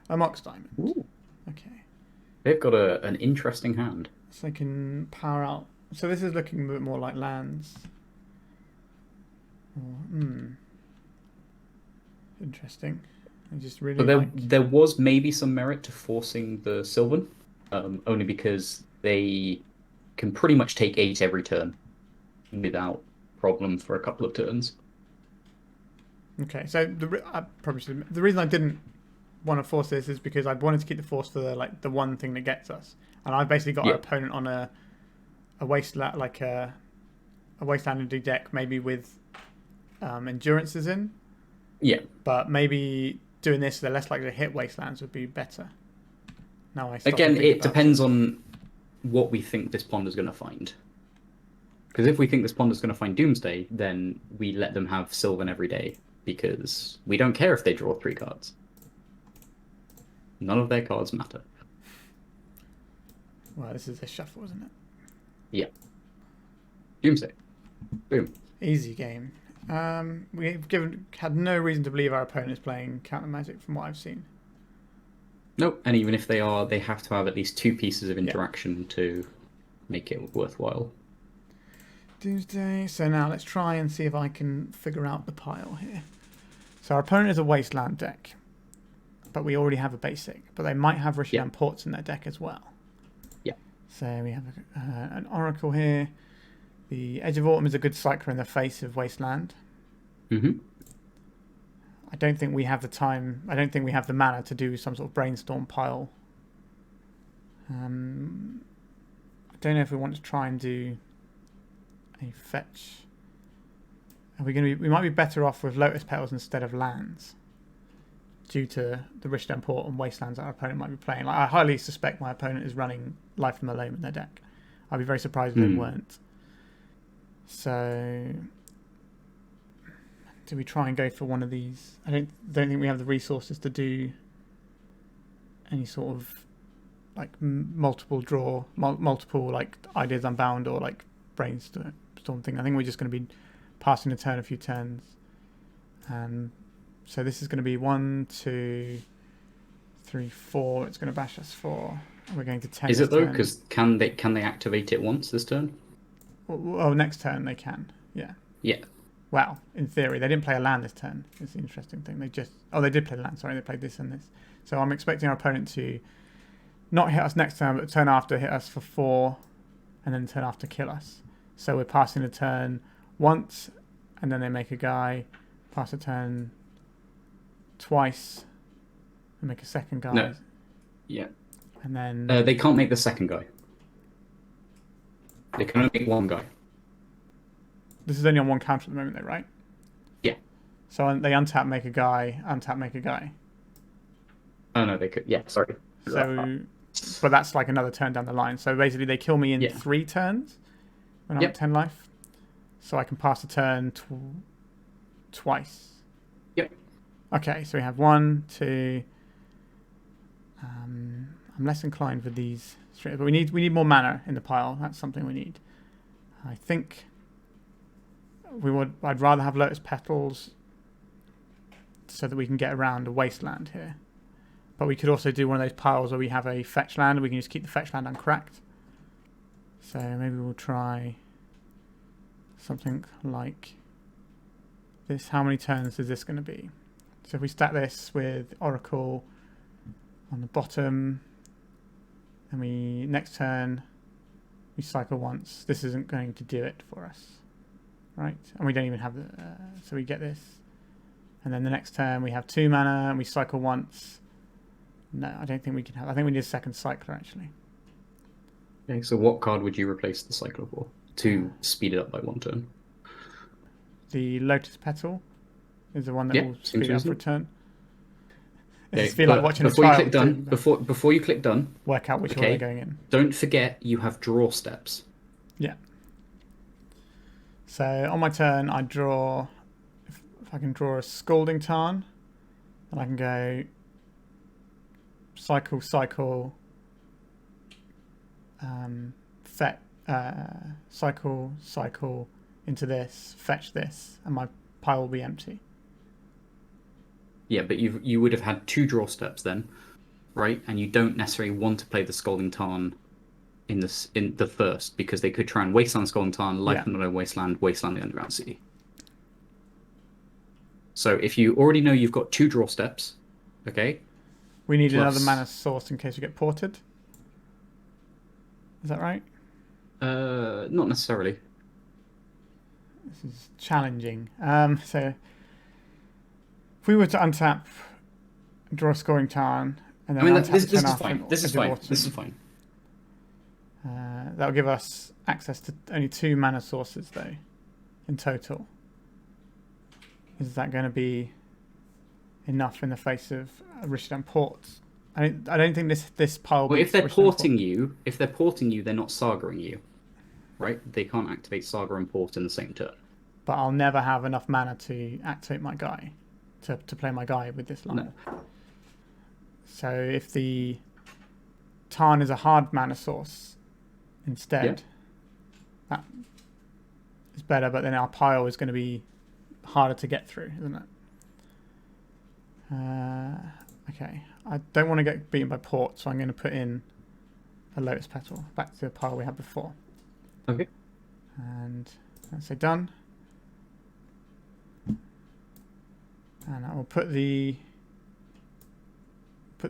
A Mox Diamond. Ooh. Okay. They've got an interesting hand. So they can power out. So this is looking a bit more like lands. Interesting. I just really But there was maybe some merit to forcing the Sylvan, only because they can pretty much take 8 every turn without problem for a couple of turns. Okay, so the reason I didn't want to force this is because I wanted to keep the force for the one thing that gets us, and I basically got our opponent on a wasteland a wasteland deck, maybe with endurances in. Yeah, but maybe doing this, they're less likely to hit wastelands would be better. Now it depends on what we think this Ponder's going to find. Because if we think this Ponder's going to find Doomsday, then we let them have Sylvan every day, because we don't care if they draw 3 cards. None of their cards matter. Well, this is a shuffle, isn't it? Yeah. Doomsday. Boom. Easy game. We've had no reason to believe our opponent is playing counter magic from what I've seen. Nope. And even if they are, they have to have at least 2 pieces of interaction to make it worthwhile. Doomsday. So now let's try and see if I can figure out the pile here. So our opponent is a wasteland deck, but we already have a basic. But they might have Rishidan Ports in their deck as well. Yeah. So we have an Oracle here. The Edge of Autumn is a good cycler in the face of wasteland. Mm-hmm. I don't think we have the time. I don't think we have the mana to do some sort of brainstorm pile. I don't know if we want to try and do a fetch. Are we going to be? We might be better off with Lotus Petals instead of lands, due to the Rishidan Port and wastelands that our opponent might be playing. Like, I highly suspect my opponent is running Life from the Loam in their deck. I'd be very surprised if they weren't. So, do we try and go for one of these? I don't think we have the resources to do any sort of like multiple like ideas unbound or like brainstorm thing. I think we're just going to be passing the turn a few turns. So this is going to be 1, 2, 3, 4. It's going to bash us 4. We're going to 10. Is it though? Because can they activate it once this turn? Oh, next turn they can. Yeah. Yeah. Well, in theory, they didn't play a land this turn. It's the interesting thing. They did play the land. Sorry, they played this and this. So I'm expecting our opponent to not hit us next turn, but turn after hit us for 4, and then turn after kill us. So we're passing the turn once, and then they make a guy, pass a turn twice, and make a second guy. No. Yeah. And then they can't make the second guy. They can only make one guy. This is only on 1 counter at the moment, though, right? Yeah. So they untap, make a guy, untap, make a guy. Oh no, they could. Yeah, sorry. So, but that's like another turn down the line. So basically, they kill me in 3 turns when I'm at 10 life. So I can pass the turn twice. Yep. Okay, so we have 1, 2. I'm less inclined for these straight, but we need more mana in the pile. That's something we need. I think I'd rather have Lotus Petals so that we can get around a wasteland here. But we could also do one of those piles where we have a fetch land and we can just keep the fetch land uncracked. So maybe we'll try something like this. How many turns is this going to be? So if we stack this with Oracle on the bottom, and next turn we cycle once. This isn't going to do it for us, right? And we don't even have so we get this, and then the next turn we have 2 mana and we cycle once. No, I don't think we can have. I think we need a second cycler actually. Okay, so what card would you replace the cycler for to speed it up by 1 turn? The Lotus Petal is the one that will speed up for a turn. Okay, I feel like watching before a you child click done, before you click done, work out which order they're going in. Don't forget you have draw steps. Yeah. So on my turn, I draw. If I can draw a Scalding Tarn, and I can go cycle, cycle into this, fetch this, and my pile will be empty. Yeah, but you would have had 2 draw steps then, right? And you don't necessarily want to play the Scalding Tarn in the first, because they could try and Wasteland Scalding Tarn, Life in the Low Wasteland, Wasteland the Underground City. So if you already know you've got 2 draw steps, okay? We need another mana source in case we get ported. Is that right? Not necessarily. This is challenging. So if we were to untap, draw a Scoring Tarn, and then this is fine. This is fine. That'll give us access to only 2 mana sources, though, in total. Is that going to be enough in the face of Rishidan Ports? I don't think this pile. Well, if they're porting you, they're not sagaing you. right? They can't activate Saga and Port in the same turn. But I'll never have enough mana to activate my guy, to play my guy with this line. No. So if the Tarn is a hard mana source instead, that is better, but then our pile is going to be harder to get through, isn't it? Okay, I don't want to get beaten by Port, so I'm going to put in a Lotus Petal back to the pile we had before. Okay. And let's say done. And I will put the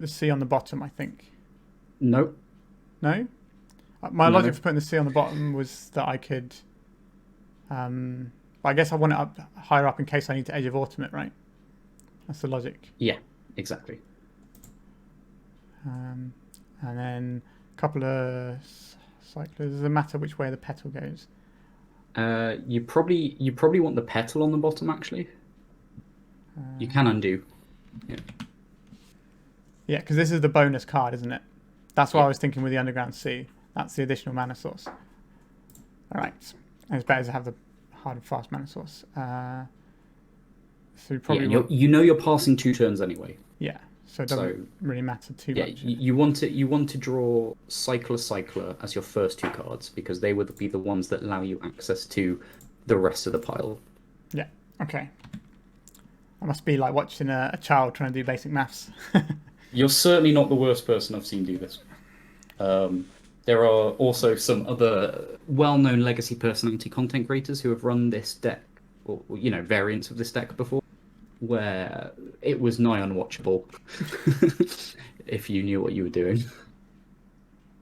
C on the bottom, I think. No. No? My No. logic for putting the C on the bottom was that I could... I guess I want it up higher up in case I need to Edge of Autumn it, right? That's the logic. Yeah, exactly. And then a couple of cyclers. Does it matter which way the petal goes? You probably want the petal on the bottom, actually. You can undo. Yeah, because this is the bonus card, isn't it? That's what Yeah. I was thinking with the Underground Sea. That's the additional mana source. All right. And it's better to have the hard and fast mana source. So you probably You're passing 2 turns anyway. yeah. So it doesn't really matter too much. You want to draw Cycler as your first 2 cards because they would be the ones that allow you access to the rest of the pile. Yeah. Okay. I must be like watching a child trying to do basic maths. You're certainly not the worst person I've seen do this. There are also some other well-known legacy personality content creators who have run this deck, or variants of this deck before, where it was nigh unwatchable if you knew what you were doing.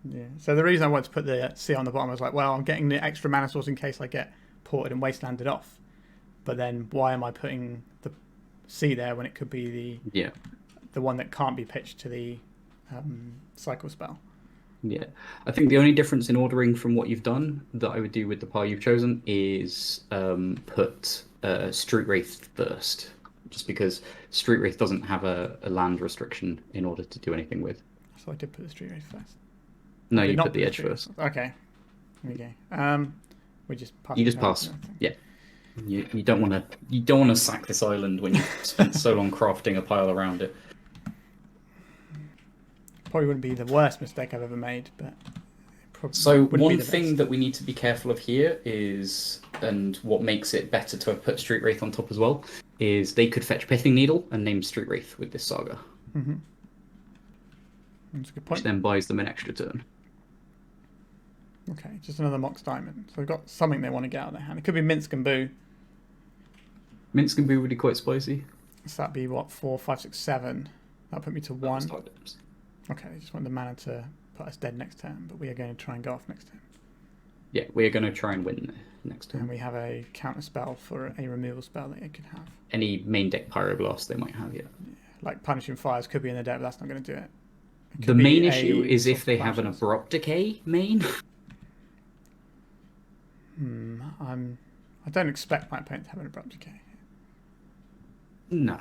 Yeah. So the reason I wanted to put the C on the bottom was like, well, I'm getting the extra mana source in case I get ported and wastelanded off. But then why am I putting the C there when it could be the one that can't be pitched to the cycle spell? Yeah, I think the only difference in ordering from what you've done that I would do with the pile you've chosen is put Street Wraith first, just because Street Wraith doesn't have a land restriction in order to do anything with. So I did put the Street Wraith first. No, you put the edge first. Okay, there we go. We just pass. You just pass. Yeah. You don't want to sack this island when you've spent so long crafting a pile around it. Probably wouldn't be the worst mistake I've ever made, but probably so wouldn't one be the thing best. that we need to be careful of here is, and what makes it better to have put Street Wraith on top as well, is they could fetch Pithing Needle and name Street Wraith with this saga. Mm-hmm. That's a good point. Which then buys them an extra turn. Okay, just another Mox Diamond. So they've got something they want to get out of their hand. It could be Minsk and Boo. Minsk can be really quite spicy. So that'd be what, 4, 5, 6, 7. That'll put me to 1. Okay, I just want the mana to put us dead next turn, but we are going to try and go off next turn. Yeah, we're going to try and win next turn. And we have a counter spell for a removal spell that it could have. Any main deck Pyroblast they might have, yeah. Like Punishing Fires could be in the deck, but that's not going to do it. The main issue is if they have an Abrupt Decay main. I don't expect my opponent to have an Abrupt Decay. No.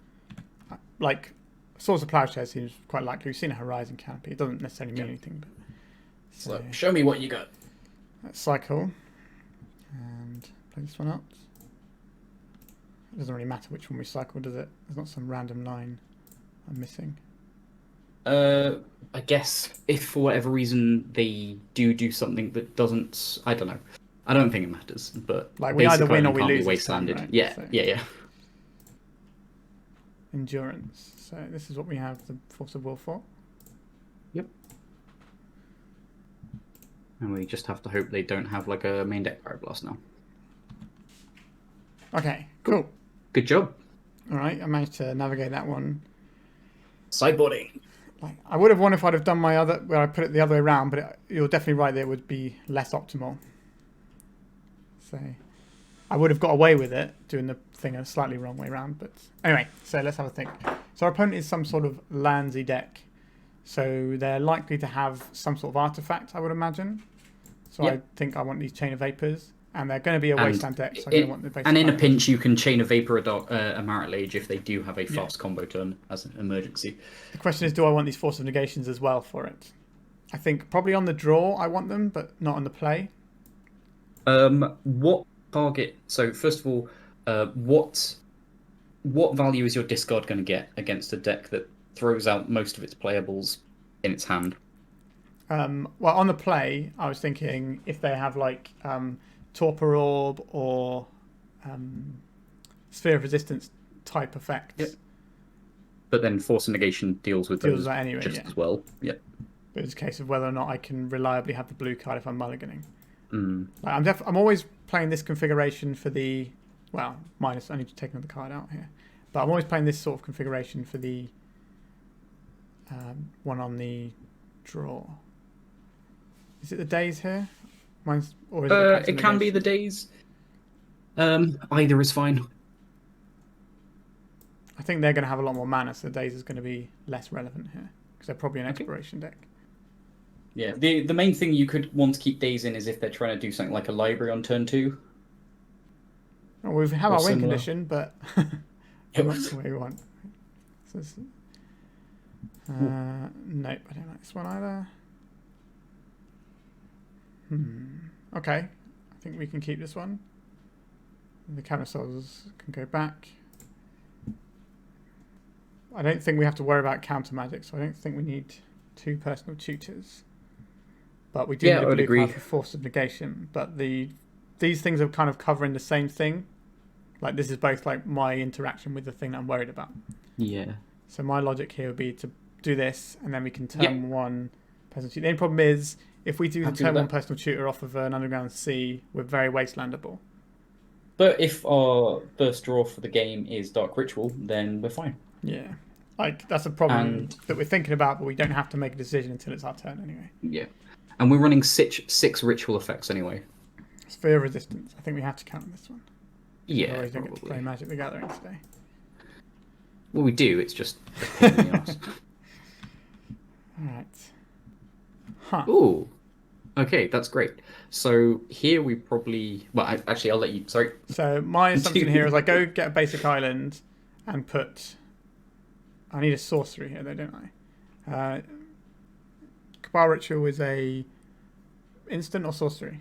Like, Swords of Plowshare seems quite likely. We've seen a Horizon Canopy. It doesn't necessarily mean anything. But So show me what you got. Let's cycle. And play this one out. It doesn't really matter which one we cycle, does it? There's not some random line I'm missing. I guess if for whatever reason they do something that doesn't, I don't know. I don't think it matters, but like we either win or we lose. Wastelanded. Right? Yeah, So, yeah. Endurance. So this is what we have the Force of Will for. Yep. And we just have to hope they don't have like a main deck Pyroblast now. Okay, cool. Good job. All right, I managed to navigate that one. Sideboarding. Like, I would have won if I'd have done my other, where I put it the other way around, but you're definitely right that it would be less optimal. So I would have got away with it, doing the thing a slightly wrong way around. But anyway, so let's have a think. So our opponent is some sort of landsy deck. So they're likely to have some sort of artifact, I would imagine. So Yep. I think I want these Chain of Vapors. And they're going to be a wasteland deck, so I'm going to want the basic. And in a artifact. pinch, you can chain a Vapor a Marit Age if they do have a fast combo turn as an emergency. The question is, do I want these Force of Negations as well for it? I think probably on the draw I want them, but not on the play. What target? So first of all, what value is your discard going to get against a deck that throws out most of its playables in its hand? Well, on the play, I was thinking if they have like Torpor Orb or Sphere of Resistance type effects. Yep. But then Force of Negation deals with Deals those with that anyway, just yeah. as well. Yep. But it's a case of whether or not I can reliably have the blue card if I'm mulliganing. Mm. Like, I'm always playing this configuration for the, well, minus, I need to take another card out here. But I'm always playing this sort of configuration for the one on the draw. Is it the days here? Mine's, or is it It can be the days. Either is fine. I think they're going to have a lot more mana, so the days is going to be less relevant here because they're probably an exploration deck. Yeah, the main thing you could want to keep days in is if they're trying to do something like a library on turn 2. Well, we have Or our win similar. condition, but not the way we want. So nope, I don't like this one either. Okay, I think we can keep this one. The counterspells can go back. I don't think we have to worry about counter magic, so I don't think we need 2 personal tutors. But we do need a blue card for Force of Negation. But these things are kind of covering the same thing. Like this is both like my interaction with the thing that I'm worried about. Yeah. So my logic here would be to do this, and then we can turn 1 personal tutor. The only problem is if we do the turn 1 personal tutor off of an Underground Sea, we're very wastelandable. But if our first draw for the game is Dark Ritual, then we're fine. Yeah. Like, that's a problem that we're thinking about, but we don't have to make a decision until it's our turn anyway. Yeah. And we're running 6 ritual effects anyway. Sphere of Resistance. I think we have to count this one. Yeah, Otherwise, we don't get to play Magic the Gathering today. Well, we do. It's just a pain in the arse. Alright. Huh. Ooh. Okay, that's great. So here we probably... Well, actually, I'll let you... Sorry. So my assumption here is I go get a basic island and put... I need a sorcery here, though, don't I? Cabal Ritual is a instant or sorcery?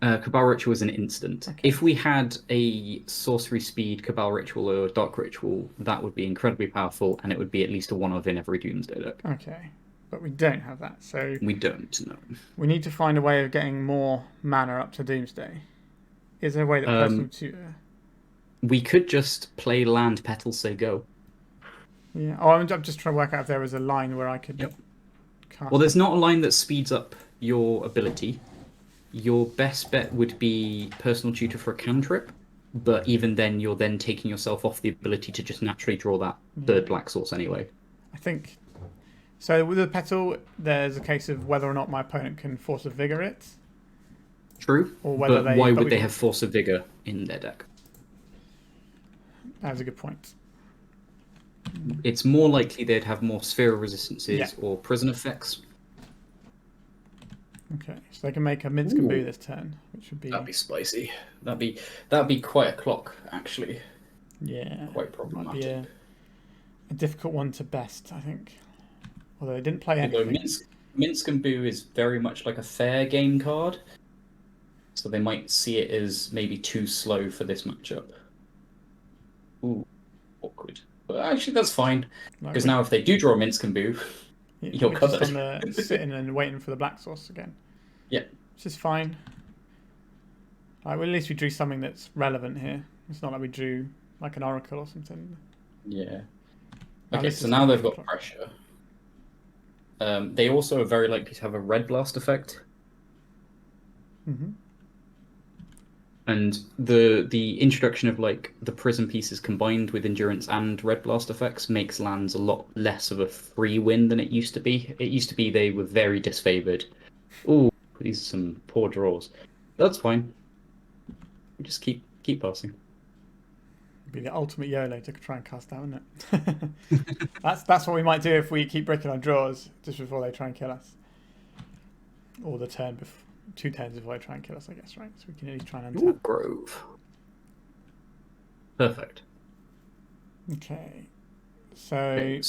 Cabal Ritual is an instant. Okay. If we had a sorcery speed Cabal Ritual or Dark Ritual, that would be incredibly powerful, and it would be at least a 1-of in every Doomsday deck. Okay. But we don't have that, so... We don't, no. We need to find a way of getting more mana up to Doomsday. Is there a way that personal tutor... We could just play land petals, say go. Yeah. Oh, I'm just trying to work out if there was a line where I could cast... Well, there's not a line that speeds up your ability. Your best bet would be personal tutor for a cantrip, but even then, you're then taking yourself off the ability to just naturally draw that third black source anyway. I think... So with the petal, there's a case of whether or not my opponent can Force of Vigor it. True, Or whether but why would they have Force of Vigor in their deck? That's a good point. It's more likely they'd have more Sphere of Resistances or Prison effects. Okay, so they can make a Minsk and Boo this turn, which would be... That'd be spicy. That'd be quite a clock, actually. Yeah. Quite problematic. Might be a difficult one to best, I think. Although they didn't play anything. Minsk and Boo is very much like a fair game card, so they might see it as maybe too slow for this matchup. Ooh, awkward. But actually, that's fine, because now if they do draw Minsk and Boo, you're covered. Just on the sitting and waiting for the black source again. Yeah. Which is fine. Well, at least we drew something that's relevant here. It's not like we drew like an Oracle or something. Yeah. Okay, so now they've got pressure. They also are very likely to have a Red Blast effect. Mm-hmm. And the introduction of like the prison pieces combined with endurance and Red Blast effects makes lands a lot less of a free win than it used to be. It used to be they were very disfavored. Ooh, these are some poor draws. That's fine. We just keep passing. It'd be the ultimate YOLO to try and cast out, isn't it? That's what we might do if we keep breaking our draws just before they try and kill us. Or the turn before. 2 turns before they try and kill us, I guess, right? So we can at least try and untap. Ooh, Grove. Perfect. Okay. So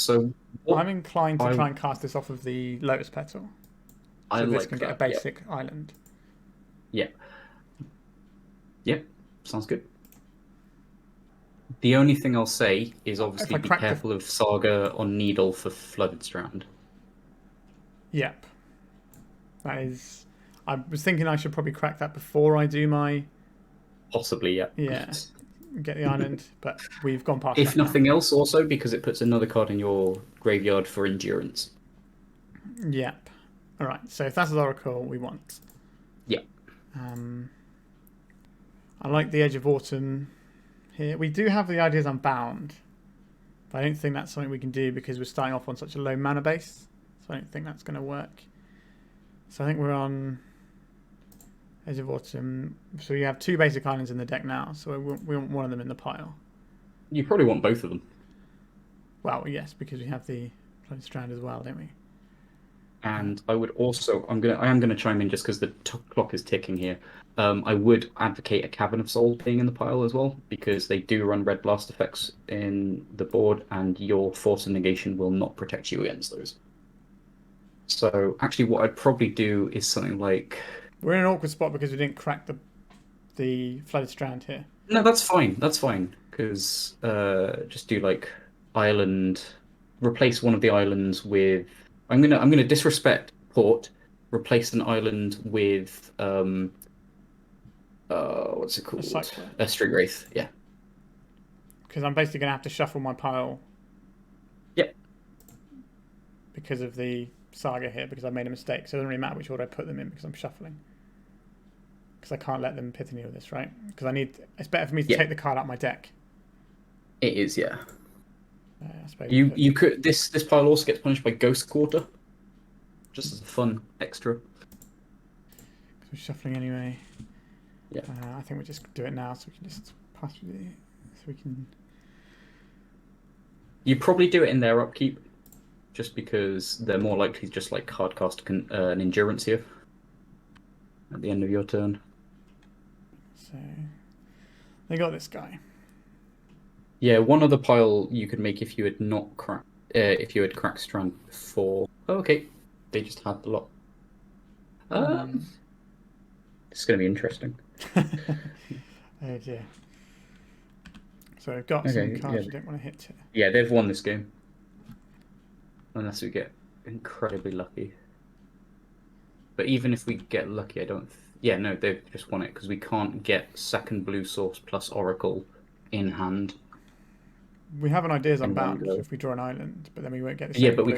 I'm inclined to try and cast this off of the Lotus Petal. So this can get a basic island. Yeah. Yep, sounds good. The only thing I'll say is obviously I be crack the... careful of Saga on Needle for Flooded Strand. Yep. That is... I was thinking I should probably crack that before I do my... Possibly, yeah. Yeah, get the island, but we've gone past If that now. nothing else, also because it puts another card in your graveyard for endurance. Yep. Alright, so if that's the Oracle we want. Yeah. I like the Edge of Autumn here. We do have the Ideas Unbound, but I don't think that's something we can do because we're starting off on such a low mana base. So I don't think that's going to work. So I think we're on Edge of Autumn. So we have 2 basic islands in the deck now, so we want one of them in the pile. You probably want both of them. Well, yes, because we have the Flooded Strand as well, don't we? And I would also, I am gonna chime in just because the clock is ticking here. I would advocate a Cavern of Souls being in the pile as well, because they do run red blast effects in the board, and your Force of Negation will not protect you against those. So actually, what I'd probably do is something like... We're in an awkward spot because we didn't crack the Flooded Strand here. No, that's fine. That's fine, because just do like island, replace one of the islands with... I'm gonna disrespect Port, replace an island with what's it called? A Street Wraith, yeah. Because I'm basically gonna have to shuffle my pile. Yep. Because of the Saga here, because I made a mistake. So it doesn't really matter which order I put them in because I'm shuffling. Because I can't let them pit any of this, right? Because it's better for me to take the card out of my deck. It is, yeah. I suppose you could this pile also gets punished by Ghost Quarter, just as a fun extra. Because we're shuffling anyway. Yeah. I think we'll just do it now, so we can just pass through so we can. You probably do it in their upkeep, just because they're more likely to just like hard cast an endurance here at the end of your turn. So they got this guy. Yeah, one other pile you could make if you had not cracked cracked Strand before. Oh, okay, they just had the lot. It's going to be interesting. Oh dear. So I've got some cards you don't want to hit here. Yeah, they've won this game. Unless we get incredibly lucky. But even if we get lucky, I don't... Yeah, no, they've just won it because we can't get second blue source plus Oracle in hand. We have an Ideas Unbound if we draw an island, but then we won't get the Yeah, but blue.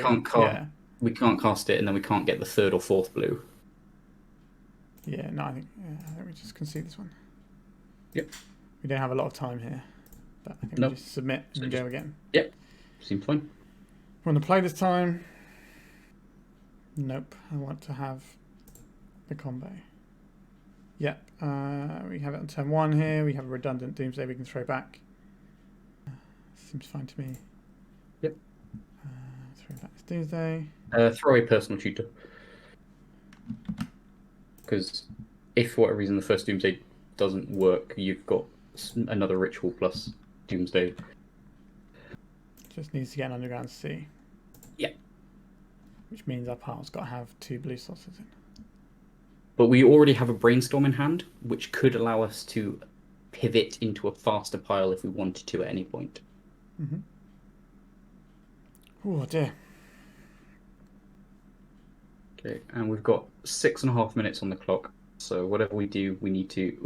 we can't cast it, and then we can't get the 3rd or 4th blue. Yeah, no, I think we just concede this one. Yep. We don't have a lot of time here, but I think we just submit and go again. Yep, seems fine. Want to play this time? Nope. I want to have the combo. Yep. We have it on turn 1 here. We have a redundant Doomsday we can throw back. Seems fine to me. Yep. Throw back this Doomsday. Throw a personal tutor. Because if for whatever reason the first Doomsday doesn't work, you've got another Ritual plus Doomsday. Just needs to get an Underground Sea. Yeah. Which means our pile's got to have 2 blue sources in. But we already have a Brainstorm in hand, which could allow us to pivot into a faster pile if we wanted to at any point. Mm-hmm. Oh dear. Okay, and we've got 6.5 minutes on the clock. So whatever we do, we need to...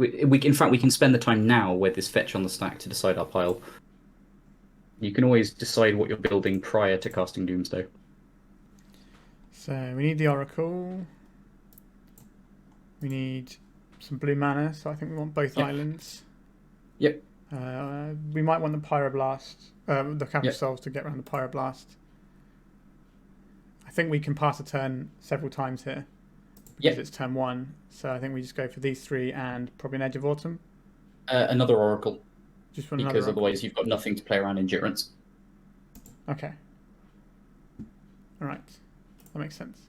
In fact, we can spend the time now with this fetch on the stack to decide our pile. You can always decide what you're building prior to casting Doomsday. So we need the Oracle. We need some blue mana, so I think we want both islands. Yep. We might want the Pyroblast, the Cavern of Souls to get around the Pyroblast. I think we can pass a turn several times here because it's turn 1. So I think we just go for these 3 and probably an Edge of Autumn. Another Oracle. Just because otherwise you've got nothing to play around endurance. Okay. All right. That makes sense.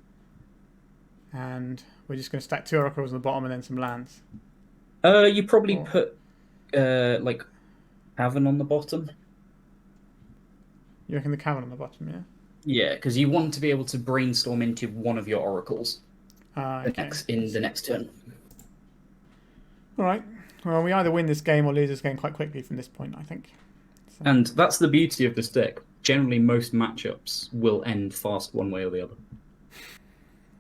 And we're just going to stack 2 Oracles on the bottom and then some lands. You probably put like Cavern on the bottom. You reckon the Cavern on the bottom, yeah? Yeah, because you want to be able to brainstorm into one of your oracles Okay. in the next turn. All right. Well, we either win this game or lose this game quite quickly from this point, I think. So, And that's the beauty of this deck. Generally, most matchups will end fast one way or the other.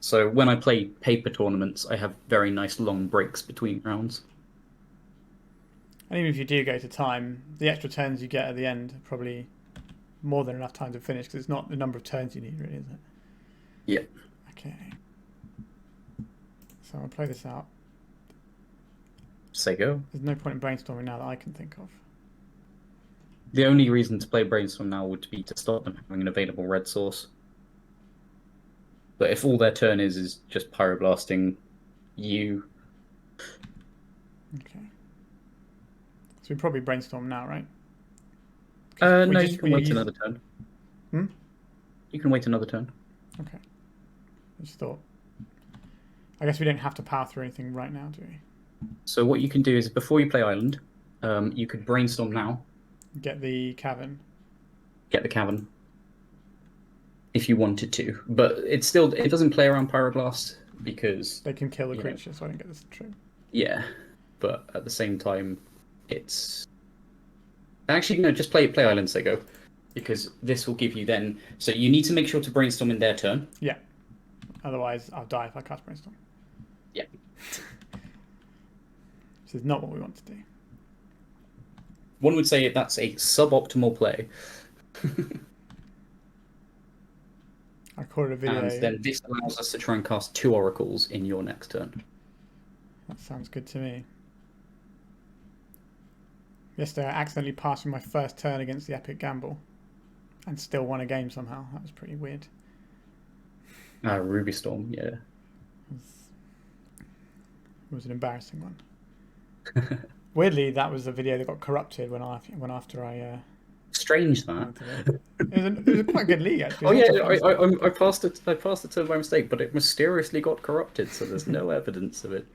So when I play paper tournaments, I have very nice long breaks between rounds. and even if you do go to time, the extra turns you get at the end are probably more than enough time to finish because it's not the number of turns you need, really, is it? Yeah. Okay. So I'll play this out. Say go. There's no point in brainstorming now that I can think of. The only reason to play Brainstorm now would be to stop them having an available red source. But if all their turn is just pyroblasting you... Okay. So we probably brainstorm now, right? No, you can wait another turn. Hmm? You can wait another turn. Okay. I just thought. I guess we don't have to power through anything right now, do we? So what you can do is, before you play Island, you could brainstorm now. Get the cavern. Get the cavern. If you wanted to. But it doesn't play around Pyroblast, because... They can kill the creature, so I don't get this true. Yeah. But at the same time, it's... Actually, no, just play Island, Sego. Because this will give you then... So you need to make sure to brainstorm in their turn. Yeah. Otherwise, I'll die if I cast brainstorm. Yeah. This is not what we want to do. One would say that's a suboptimal play. I recorded a video. And then this allows us to try and cast 2 oracles in your next turn. That sounds good to me. Yesterday, I accidentally passed my first turn against the Epic Gamble and still won a game somehow. That was pretty weird. Ruby Storm, yeah. It was an embarrassing one. Weirdly, that was the video that got corrupted when after I. Strange that. It was a quite good league actually. Oh yeah, I passed it. I passed it to by mistake, but it mysteriously got corrupted, so there's no evidence of it.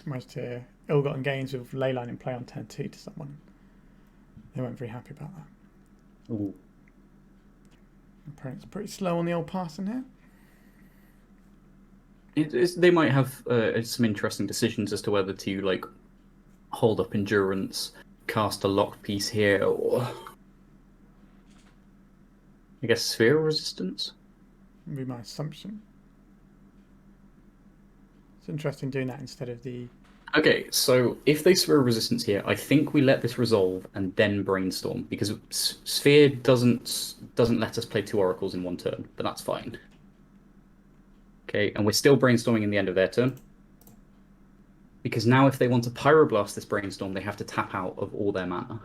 Managed to ill-gotten gains with Leyline in play on turn 2 to someone. They weren't very happy about that. Ooh. Opponent's pretty slow on the old passing here. They might have some interesting decisions as to whether to like hold up endurance, cast a lock piece here, or I guess sphere resistance. Would be my assumption. It's interesting doing that instead of the. Okay, so if they sphere resistance here, I think we let this resolve and then brainstorm, because sphere doesn't let us play 2 oracles in 1 turn, but that's fine. Okay, and we're still brainstorming in the end of their turn. Because now if they want to pyroblast this brainstorm, they have to tap out of all their mana.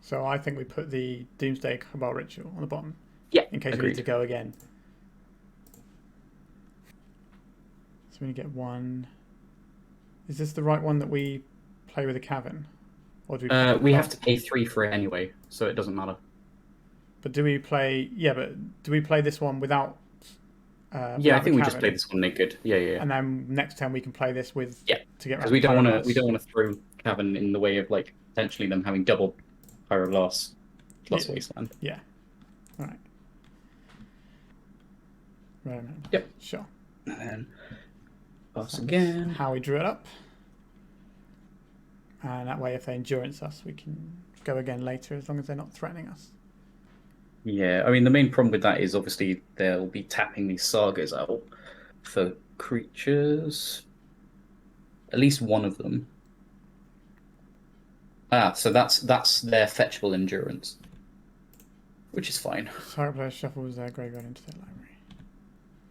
So I think we put the Doomsday Cabal Ritual on the bottom. Yeah, in case agreed. we need to go again. So we get 1. Is this the right one that we play with a cavern? Or do we have to pay 3 for it anyway, so it doesn't matter. But do we play... Yeah, but do we play this one without... yeah, I think we just play this one naked. Yeah. And then next time we can play this with... Yeah, to get because we don't want to throw cavern in the way of like potentially them having double Pyroblast plus Wasteland. Yeah. All right. Right. Yep. Sure. And then pass again. How we drew it up. And that way, if they endurance us, we can go again later as long as they're not threatening us. Yeah, I mean, the main problem with that is obviously they'll be tapping these sagas out for creatures. At least one of them. So that's their fetchable endurance, which is fine. Target player shuffles their graveyard into their library.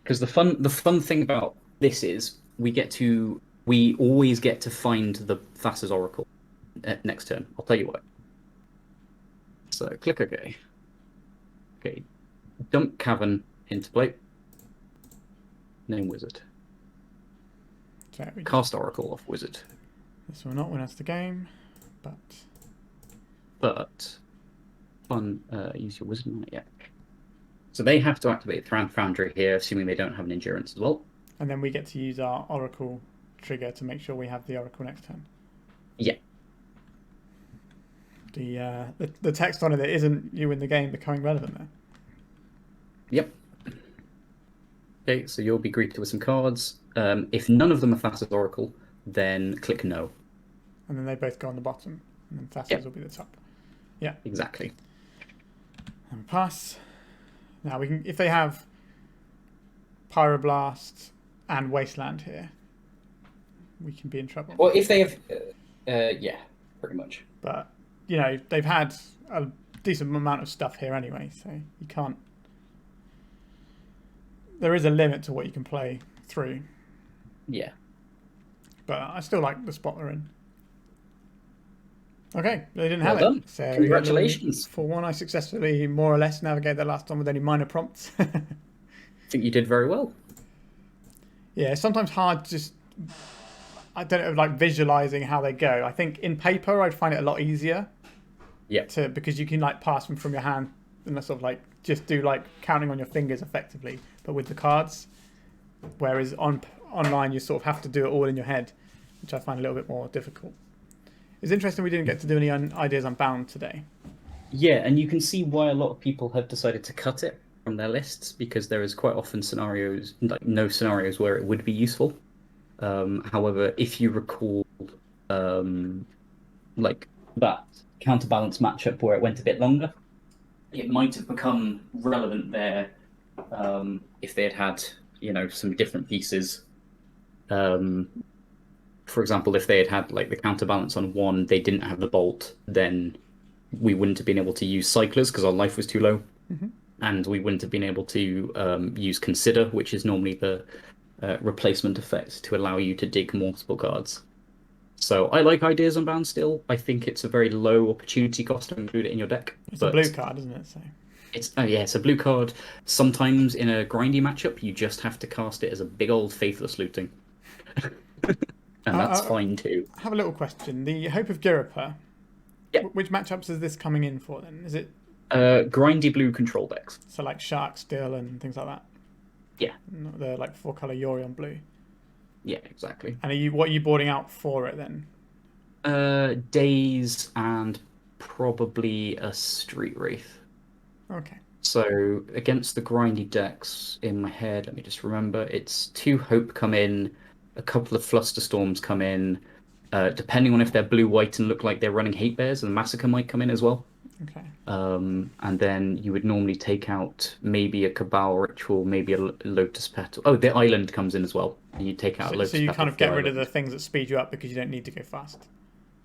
Because the fun thing about this is we always get to find the Thassa's Oracle next turn. I'll tell you what. So click OK. Okay, dump cavern into play. Name wizard. So Cast Oracle off wizard. This will not win us the game, but fun. Use your wizard mana. Yeah. So they have to activate Thran Foundry here, assuming they don't have an endurance as well. And then we get to use our Oracle trigger to make sure we have the Oracle next turn. Yeah. The text on it that isn't you in the game becoming relevant there. Yep. Okay, so you'll be greeted with some cards. If none of them are Thassa's Oracle, then click no. And then they both go on the bottom, and then Thassa's Yep. will be the top. Yeah. Exactly. And pass. Now we can, if they have Pyroblast and Wasteland here, we can be in trouble. Well, if they have, yeah, pretty much. But you know, they've had a decent amount of stuff here anyway, so you can't. There is a limit to what you can play through. Yeah. But I still like the spot they're in. Okay, they didn't Well have done. it. So Congratulations. For one, I successfully more or less navigated the last one with only minor prompts. I think you did very well. Yeah, it's sometimes hard to just, I don't know, like visualizing how they go. I think in paper I'd find it a lot easier. Yeah. Because you can like pass them from your hand and sort of like just do like counting on your fingers effectively, but with the cards. Whereas online you sort of have to do it all in your head, which I find a little bit more difficult. It's interesting we didn't get to do any ideas unbound today. Yeah, and you can see why a lot of people have decided to cut it from their lists, because there is quite often scenarios, like no scenarios where it would be useful. However, if you recall, like that counterbalance matchup where it went a bit longer, it might have become relevant there if they had some different pieces. For example, if they had like the counterbalance on one, they didn't have the bolt, then we wouldn't have been able to use cyclers because our life was too low. Mm-hmm. And we wouldn't have been able to use Consider, which is normally the replacement effect to allow you to dig multiple cards. So I like Ideas Unbound still. I think it's a very low opportunity cost to include it in your deck. It's a blue card, isn't it? So it's a blue card. Sometimes in a grindy matchup, you just have to cast it as a big old Faithless Looting. And that's fine too. I have a little question. The Hope of Girapa. Yeah. Which matchups is this coming in for then? Is it grindy blue control decks? So like Shark Steel and things like that? Yeah. The like 4-color Yori on blue. Yeah, exactly. And what are you boarding out for it then? Daze and probably a Street Wraith. Okay. So against the grindy decks in my head, let me just remember, it's 2 Hope come in, a couple of Flusterstorms come in, depending on if they're blue-white and look like they're running Hate Bears, and Massacre might come in as well. Okay. And then you would normally take out maybe a Cabal Ritual, maybe a Lotus Petal. Oh, the Island comes in as well. And you take out a Lotus So you Petal kind of get for rid of Island. the things that speed you up because you don't need to go fast.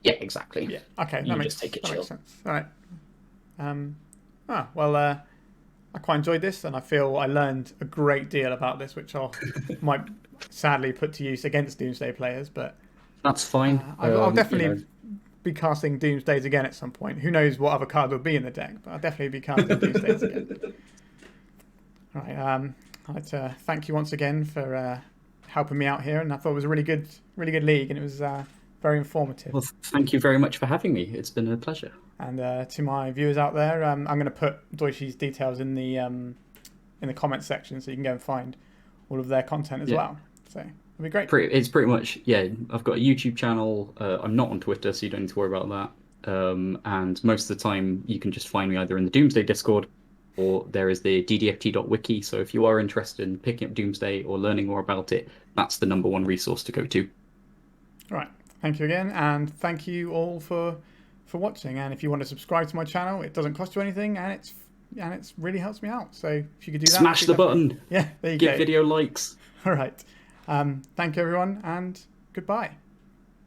Yeah, exactly. Yeah. Okay. You just take it chill. Makes sense. All right. Well, I quite enjoyed this, and I feel I learned a great deal about this, which I might sadly put to use against Doomsday players. But that's fine. I'll definitely be casting Doomsdays again at some point. Who knows what other card will be in the deck, but I'll definitely be casting Doomsdays again. All right. I'd like to thank you once again for helping me out here, and I thought it was a really good league, and it was very informative. Well, thank you very much for having me. It's been a pleasure. And to my viewers out there, I'm going to put Doishy's details in the comment section, so you can go and find all of their content as well. So it'll be great. It's pretty much, yeah. I've got a YouTube channel. I'm not on Twitter, so you don't need to worry about that. And most of the time, you can just find me either in the Doomsday Discord, or there is the ddft.wiki. So if you are interested in picking up Doomsday or learning more about it, that's the _1 resource to go to. All right. Thank you again, and thank you all for watching. And if you want to subscribe to my channel, it doesn't cost you anything, and it's really helps me out. So if you could do that, smash the button. Yeah, there you go. Give video likes. All right. Thank you everyone, and goodbye.